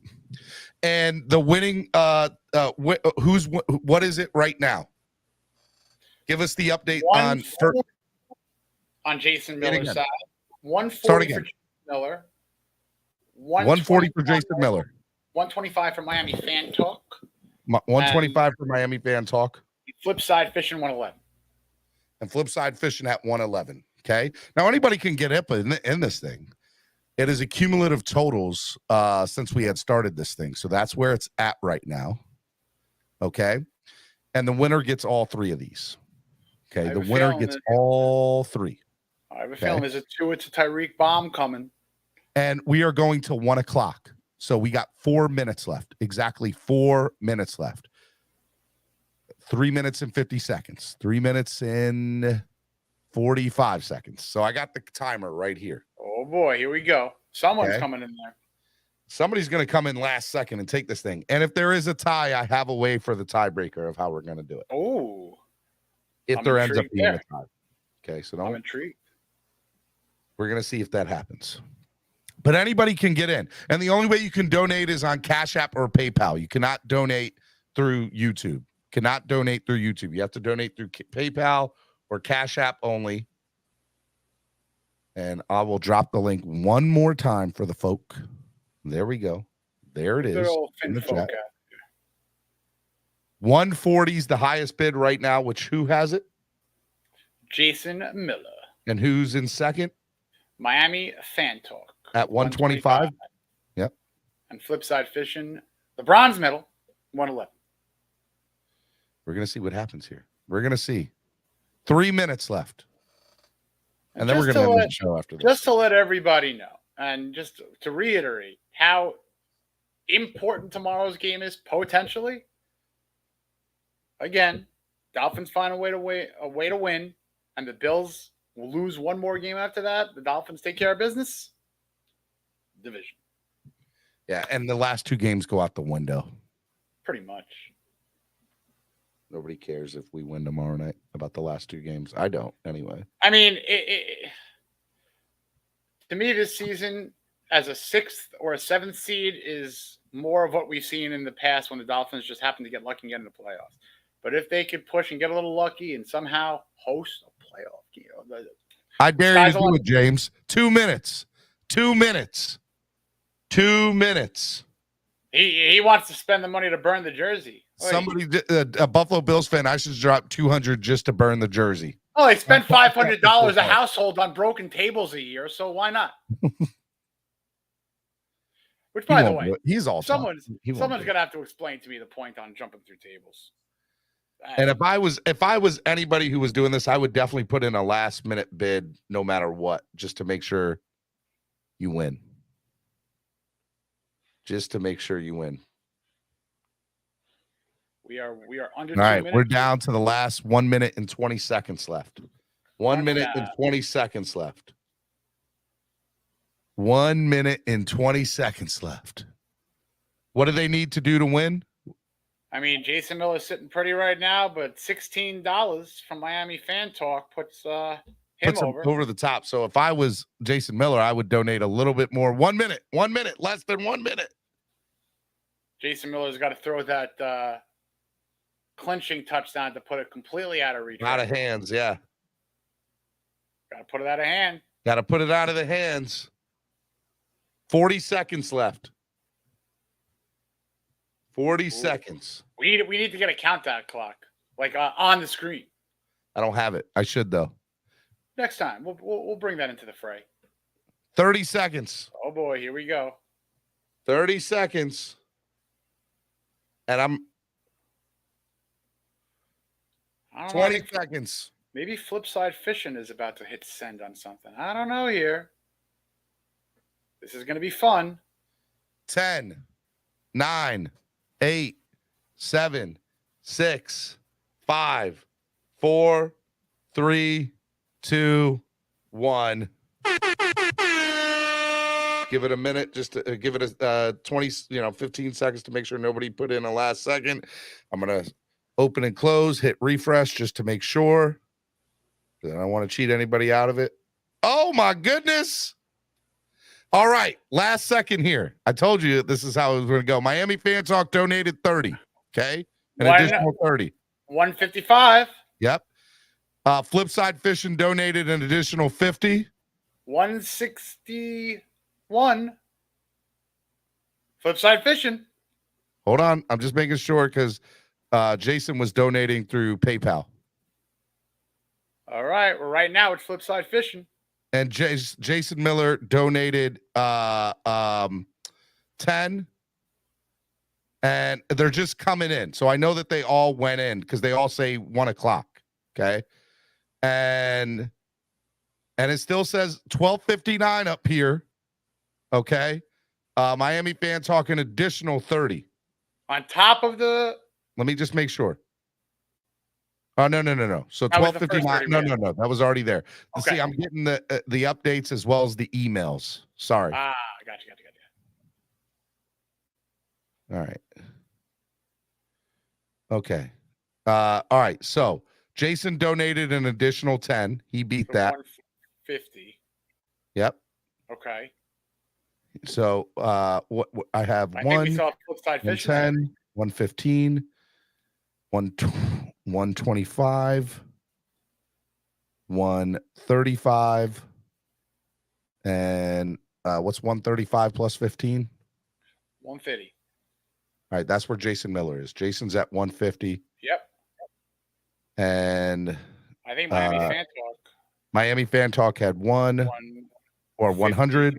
And the winning what is it right now? Give us the update on Jason Miller's side. 140 Start for again. Jason Miller. 140 for Jason Miller. 125 for Miami Fan Talk. 125 for Miami Fan Talk. Flipside Fishing 111. And Flipside Fishing at 111. Okay. Now anybody can get up in this thing. It is a cumulative totals since we had started this thing. So that's where it's at right now. Okay. And the winner gets all 3 of these. Okay. The winner gets all 3. I have a feeling there's a Tyreek bomb coming. And we are going to 1 o'clock. So we got 4 minutes left. Exactly 4 minutes left. 3 minutes and 50 seconds. 3 minutes and 45 seconds. So I got the timer right here. Oh boy, here we go. Someone's coming in there. Somebody's going to come in last second and take this thing. And if there is a tie, I have a way for the tiebreaker of how we're going to do it. Oh. If there ends up being a tie. Okay, so I'm intrigued. We're going to see if that happens. But anybody can get in. And the only way you can donate is on Cash App or PayPal. You cannot donate through YouTube. You have to donate through PayPal or Cash App only. And I will drop the link one more time for the folk. There we go. There it is. 140 is the highest bid right now, which who has it? Jason Miller. And who's in second? Miami Fan Talk. At 125? Yep. And Flipside Fishing, the bronze medal, 111. We're going to see what happens here. We're going to see. 3 minutes left. And then we're going to end the show after this. Just to let everybody know, and just to reiterate how important tomorrow's game is potentially. Again, Dolphins find a way to win, and the Bills will lose one more game after that. The Dolphins take care of business. Division. Yeah, and the last 2 games go out the window. Pretty much. Nobody cares if we win tomorrow night about the last 2 games. I don't, anyway. I mean, to me, this season, as a 6th or a 7th seed, is more of what we've seen in the past when the Dolphins just happen to get lucky and get into the playoffs. But if they could push and get a little lucky and somehow host a playoff game, I dare you to do it, James. 2 minutes. 2 minutes. 2 minutes. He wants to spend the money to burn the jersey. Somebody, a Buffalo Bills fan, I should drop $200 just to burn the jersey. Oh, they spend $500 a household on broken tables a year, so why not? Which, by the way, he's all someone's going to have to explain to me the point on jumping through tables. And if I was anybody who was doing this, I would definitely put in a last minute bid, no matter what, just to make sure you win. just to make sure you win. We are under 2 All right, minutes. we're down to the last 1 minute and 20 seconds left. 1 minute and 20 seconds left. 1 minute and 20 seconds left. What do they need to do to win? I mean, Jason Miller's sitting pretty right now, but $16 from Miami Fan Talk puts him over the top. So if I was Jason Miller, I would donate a little bit more. 1 minute, less than 1 minute. Jason Miller's got to throw that clinching touchdown to put it completely out of reach. Out of hands, yeah. Got to put it out of hand. Got to put it out of the hands. 40 seconds left. 40 seconds. We need to get a countdown clock, like on the screen. I don't have it. I should, though. Next time, we'll bring that into the fray. 30 seconds. Oh, boy, here we go. 30 seconds. And 20 seconds. Maybe Flipside Fishing is about to hit send on something. I don't know here. This is going to be fun. 10, 9, 8, 7, 6, 5, 4, 3, 2, 1. Give it a minute, just to give it a 20, 15 seconds to make sure nobody put in a last second. I'm going to open and close, hit refresh just to make sure. I don't want to cheat anybody out of it. Oh, my goodness. All right, last second here. I told you this is how it was going to go. Miami Fan Talk donated 30, okay? An additional 30. 155. Yep. Flipside Fishing donated an additional 50. 161. Flipside Fishing. Hold on. I'm just making sure because Jason was donating through PayPal. All right. Well, right now it's Flipside Fishing. And Jason Miller donated 10. And they're just coming in. So I know that they all went in because they all say 1 o'clock. Okay. And it still says 12:59 up here. Okay. Miami Fan Talk an additional 30. On top of the. Let me just make sure. Oh, no. So 12:59. No. That was already there. Okay. See, I'm getting the updates as well as the emails. Sorry. Gotcha. All right. Okay. All right. So Jason donated an additional 10. He beat that. 150. Yep. Okay. So what I have I think we saw Flipside Fishing. 110, 115, 125, 135, and what's 135 plus 15? 150. All right, that's where Jason Miller is. Jason's at 150. Yep. And I think Miami Fan Talk had 100,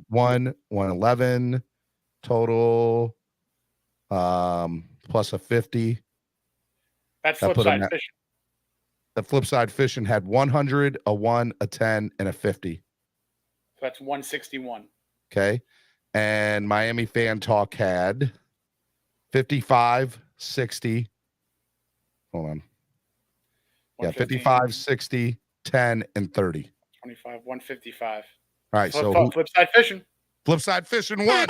111 total, plus a 50. That's Flipside Fishing. The Flipside Fishing had 100, a 1, a 10, and a 50. So that's 161. Okay. And Miami Fan Talk had 55, 60. Hold on. Yeah, 55, 60, 10, and 30. 25, 155. All right. So Flipside Fishing. Flipside Fishing won.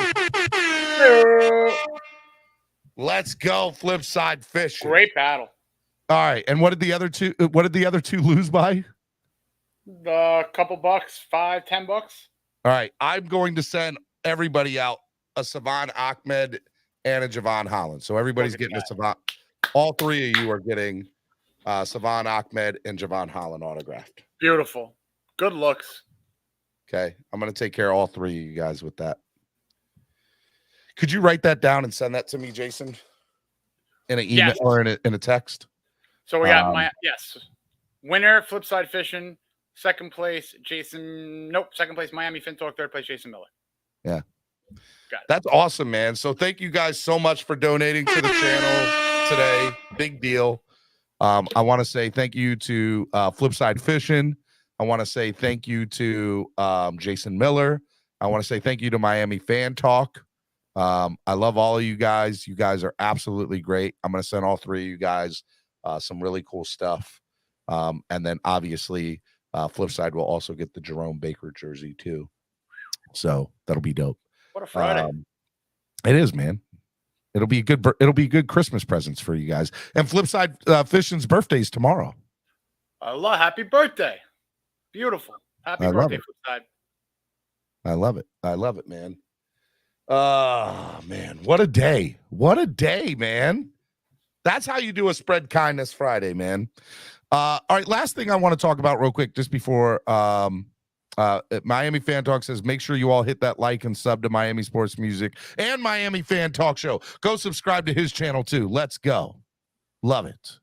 Let's go, Flipside Fishing. Great battle. All right. And what did the other two lose by? A couple bucks, $5-10. All right. I'm going to send everybody out a Savon Ahmed and a Javon Holland. So everybody's getting a Savon. All three of you are getting Savon Ahmed and Javon Holland autographed. Beautiful. Good looks. Okay. I'm going to take care of all three of you guys with that. Could you write that down and send that to me, Jason? In an email or in a text? So we got winner, Flipside Fishing, second place, second place, Miami Fin Talk, third place, Jason Miller. Yeah. That's awesome, man. So thank you guys so much for donating to the channel today. Big deal. I want to say thank you to Flipside Fishing. I want to say thank you to Jason Miller. I want to say thank you to Miami Fan Talk. I love all of you guys. You guys are absolutely great. I'm going to send all three of you guys some really cool stuff. And then obviously, Flipside will also get the Jerome Baker jersey too. So that'll be dope. What a Friday. It is, man. It'll be good Christmas presents for you guys. And Flipside Fishing's birthday's tomorrow. Allah, happy birthday. Beautiful. Happy birthday, Flipside. I love it. I love it, man. Oh, man. What a day. What a day, man. That's how you do a Spread Kindness Friday, man. All right, last thing I want to talk about real quick just before Miami Fan Talk says, make sure you all hit that like and sub to Miami Sports Music and Miami Fan Talk Show. Go subscribe to his channel too. Let's go. Love it.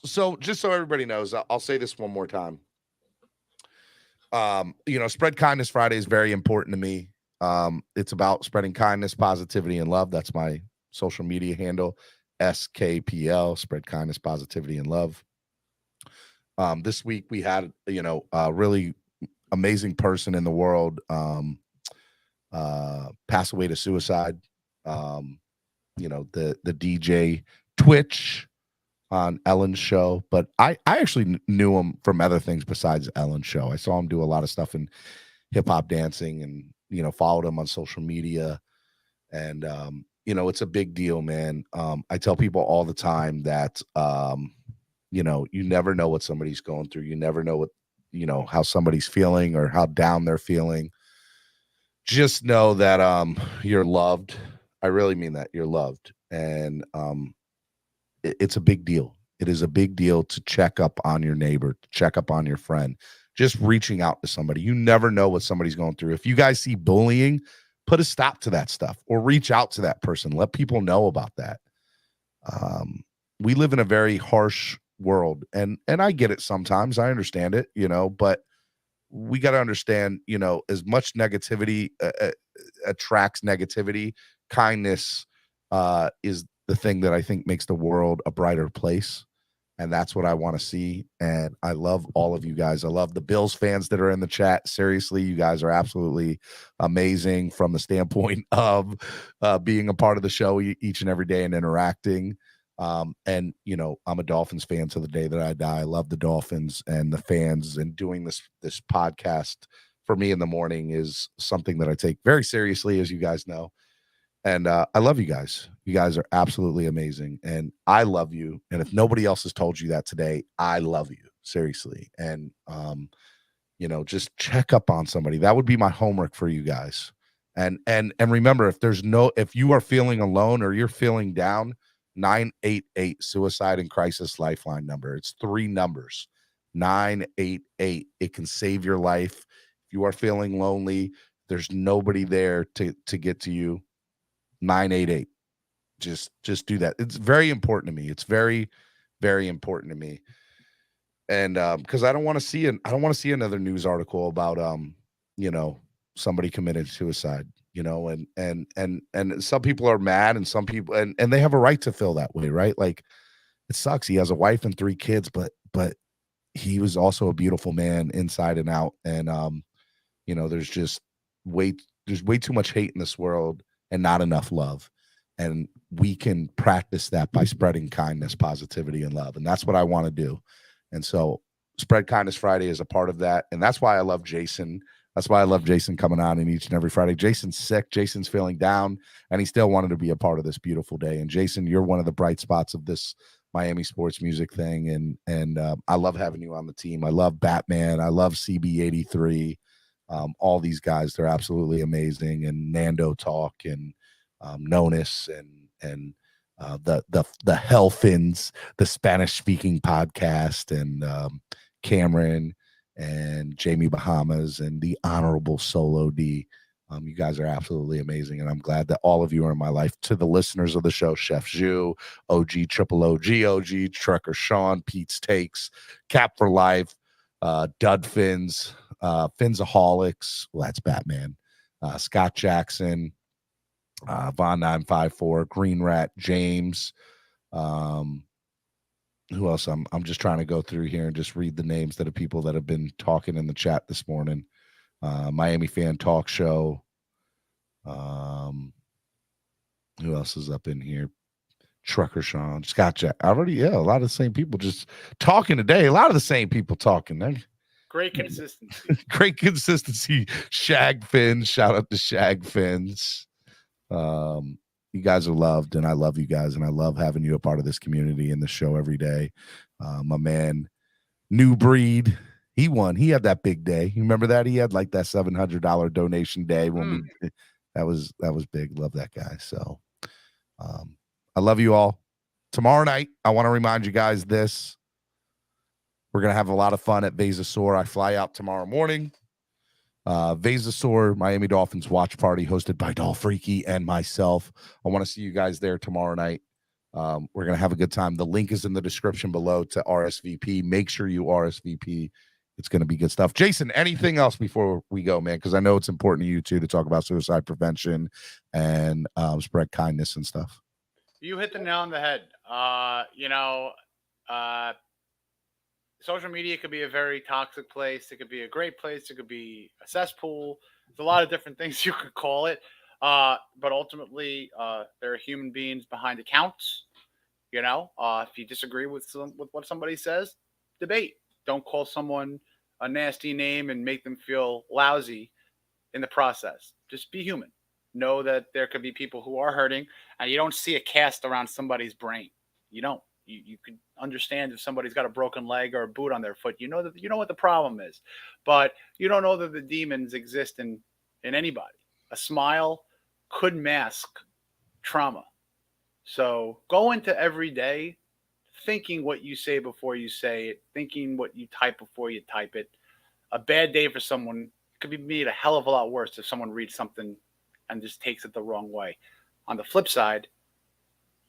So just so everybody knows, I'll say this one more time. Spread Kindness Friday is very important to me. It's about spreading kindness, positivity, and love. That's my social media handle, SKPL, Spread Kindness, Positivity, and Love. This week we had, a really amazing person in the world pass away to suicide. The DJ Twitch on Ellen's show, but I actually knew him from other things besides Ellen's show. I saw him do a lot of stuff in hip hop dancing and, followed him on social media. And, it's a big deal, man. I tell people all the time that, you never know what somebody's going through. You never know what, how somebody's feeling or how down they're feeling. Just know that, you're loved. I really mean that. You're loved. And, it's a big deal. It is a big deal to check up on your neighbor, to check up on your friend, just reaching out to somebody. You never know what somebody's going through. If you guys see bullying, put a stop to that stuff or reach out to that person. Let people know about that. We live in a very harsh world, and I get it sometimes. I understand it, but we got to understand, as much negativity attracts negativity, kindness is the thing that I think makes the world a brighter place. And that's what I want to see. And I love all of you guys. I love the Bills fans that are in the chat. Seriously, you guys are absolutely amazing from the standpoint of being a part of the show each and every day and interacting. I'm a Dolphins fan to the day that I die. I love the Dolphins and the fans, and doing this podcast for me in the morning is something that I take very seriously, as you guys know. And I love you guys. You guys are absolutely amazing. And I love you. And if nobody else has told you that today, I love you. Seriously. And, just check up on somebody. That would be my homework for you guys. And remember, if you are feeling alone or you're feeling down, 988 Suicide and Crisis Lifeline number. It's 3 numbers. 988. It can save your life. If you are feeling lonely, there's nobody there to get to you. 988. Just do that. It's very important to me. It's very, very important to me. And because I don't want to see another news article about somebody committed suicide, and some people are mad, and some people and they have a right to feel that way, right? Like, it sucks. He has a wife and 3 kids, but he was also a beautiful man inside and out. And there's way too much hate in this world and not enough love. And we can practice that by spreading kindness, positivity, and love. And that's what I want to do. And so Spread Kindness Friday is a part of that. And that's why I love Jason. That's why I love Jason coming on in each and every Friday. Jason's sick. Jason's feeling down, and he still wanted to be a part of this beautiful day. And Jason, you're one of the bright spots of this Miami Sports Music thing. And I love having you on the team. I love Batman. I love CB83. All these guys, they're absolutely amazing. And Nando Talk and Nonus and the Hellfins, the Spanish speaking podcast, and Cameron and Jamie Bahamas and the Honorable Solo D. You guys are absolutely amazing, and I'm glad that all of you are in my life. To the listeners of the show, Chef Zhu, OG Triple OG, Trucker Sean, Pete's Takes, Cap for Life, Dud Fins, Finsaholics, well, that's Batman, Scott Jackson, Von 954, Green Rat, James, who else? I'm just trying to go through here and just read the names that of people that have been talking in the chat this morning. Miami Fan Talk Show, Who else is up in here? Trucker Sean, Scott Jack. A lot of the same people just talking today. A lot of the same people talking. Great consistency. Great consistency. Shag Fins. Shout out to Shag Fins. You guys are loved, and I love you guys, and I love having you a part of this community and the show every day. My man, New Breed, he won. He had that big day. You remember that? He had like that $700 donation day when that was big. Love that guy. So I love you all. Tomorrow night, I want to remind you guys this. We're going to have a lot of fun at Veza. I fly out tomorrow morning. Veza, Miami Dolphins watch party hosted by Dolphreaky and myself. I want to see you guys there tomorrow night. We're going to have a good time. The link is in the description below to RSVP. Make sure you RSVP. It's going to be good stuff. Jason, anything else before we go, man? Because I know it's important to you, too, to talk about suicide prevention and spread kindness and stuff. You hit the nail on the head. Social media could be a very toxic place. It could be a great place. It could be a cesspool. There's a lot of different things you could call it. But ultimately, there are human beings behind accounts. If you disagree with what somebody says, debate. Don't call someone a nasty name and make them feel lousy in the process. Just be human. Know that there could be people who are hurting, and you don't see a cast around somebody's brain. You don't. You could understand if somebody's got a broken leg or a boot on their foot. You know what the problem is, but you don't know that the demons exist in anybody. A smile could mask trauma. So go into every day thinking what you say before you say it, thinking what you type before you type it. A bad day for someone could be made a hell of a lot worse if someone reads something and just takes it the wrong way. On the flip side,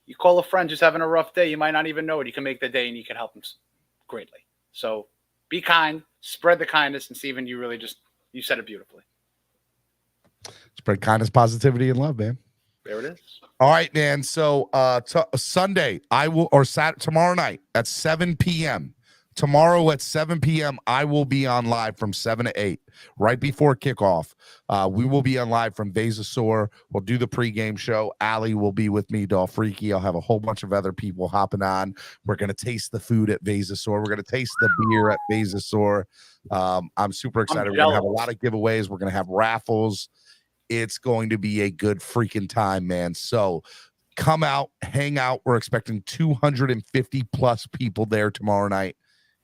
you call a friend just having a rough day, you might not even know it. You can make the day and you can help them greatly. So be kind, spread the kindness, and Steven, you said it beautifully. Spread kindness, positivity, and love, man. There it is. All right, man. So Sunday, tomorrow night at 7 p.m. Tomorrow at 7 p.m., I will be on live from 7 to 8, right before kickoff. We will be on live from Veza. We'll do the pregame show. Allie will be with me, Dolphreaky. I'll have a whole bunch of other people hopping on. We're going to taste the food at Veza. We're going to taste the beer at Veza. I'm super excited. We're going to have a lot of giveaways. We're going to have raffles. It's going to be a good freaking time, man. So come out, hang out. We're expecting 250 plus people there tomorrow night.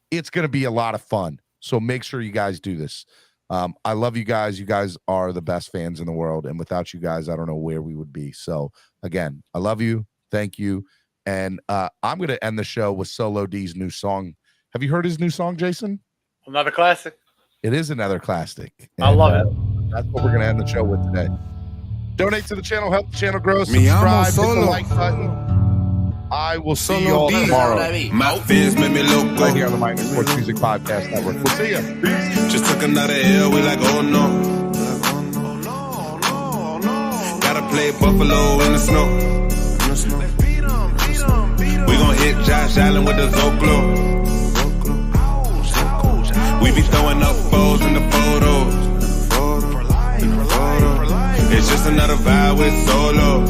It's going to be a lot of fun. So make sure you guys do this. I love you guys. You guys are the best fans in the world. And without you guys, I don't know where we would be. So again, I love you. Thank you. And I'm going to end the show with Solo D's new song. Have you heard his new song, Jason? Another classic. It is another classic. And, I love it. That's what we're going to end the show with today. Donate to the channel. Help the channel grow. Subscribe. Hit the like button. I will see you all tomorrow. My fans made me look right here on the Miami Sports Music Podcast Network. We'll see you. Peace. Just took another L. We like, oh no. Gotta play Buffalo in the snow. We gon' hit Josh Allen with the Zoclo. We be throwing up foes in the photos. It's just another vibe with Solo.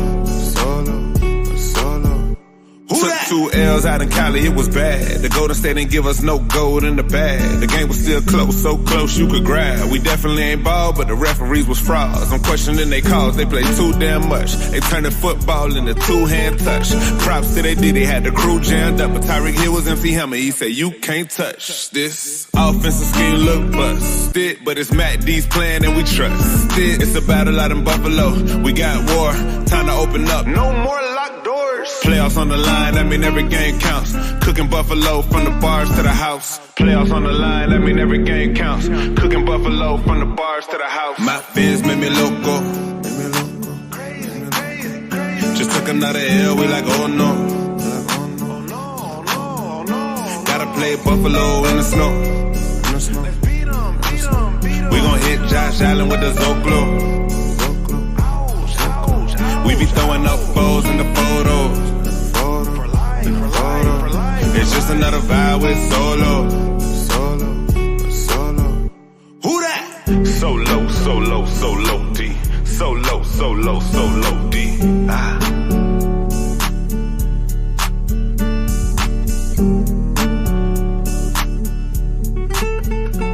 Took 2 L's out in Cali, it was bad. The Golden State didn't give us no gold in the bag. The game was still close, so close you could grab. We definitely ain't ball, but the referees was frauds. I'm questioning they calls, they play too damn much. They turning football into 2-hand touch. Props to they did, they had the crew jammed up. But Tyreek Hill was empty helmet, he said you can't touch this. Offensive scheme look busted, but it's Matt D's plan and we trust it. It's a battle out in Buffalo, we got war, time to open up. No more locked doors. Playoffs on the line, that mean every game counts. Cooking Buffalo from the bars to the house. Playoffs on the line, that mean every game counts. Cooking Buffalo from the bars to the house. My fans made me loco. Just took another L, we like, oh no. Gotta play Buffalo in the snow. We gon' hit Josh Allen with the Zoclo. We be throwing up foes in the photos. It's just another vibe with Solo. Who that? Solo D. So low, so low, so low, D.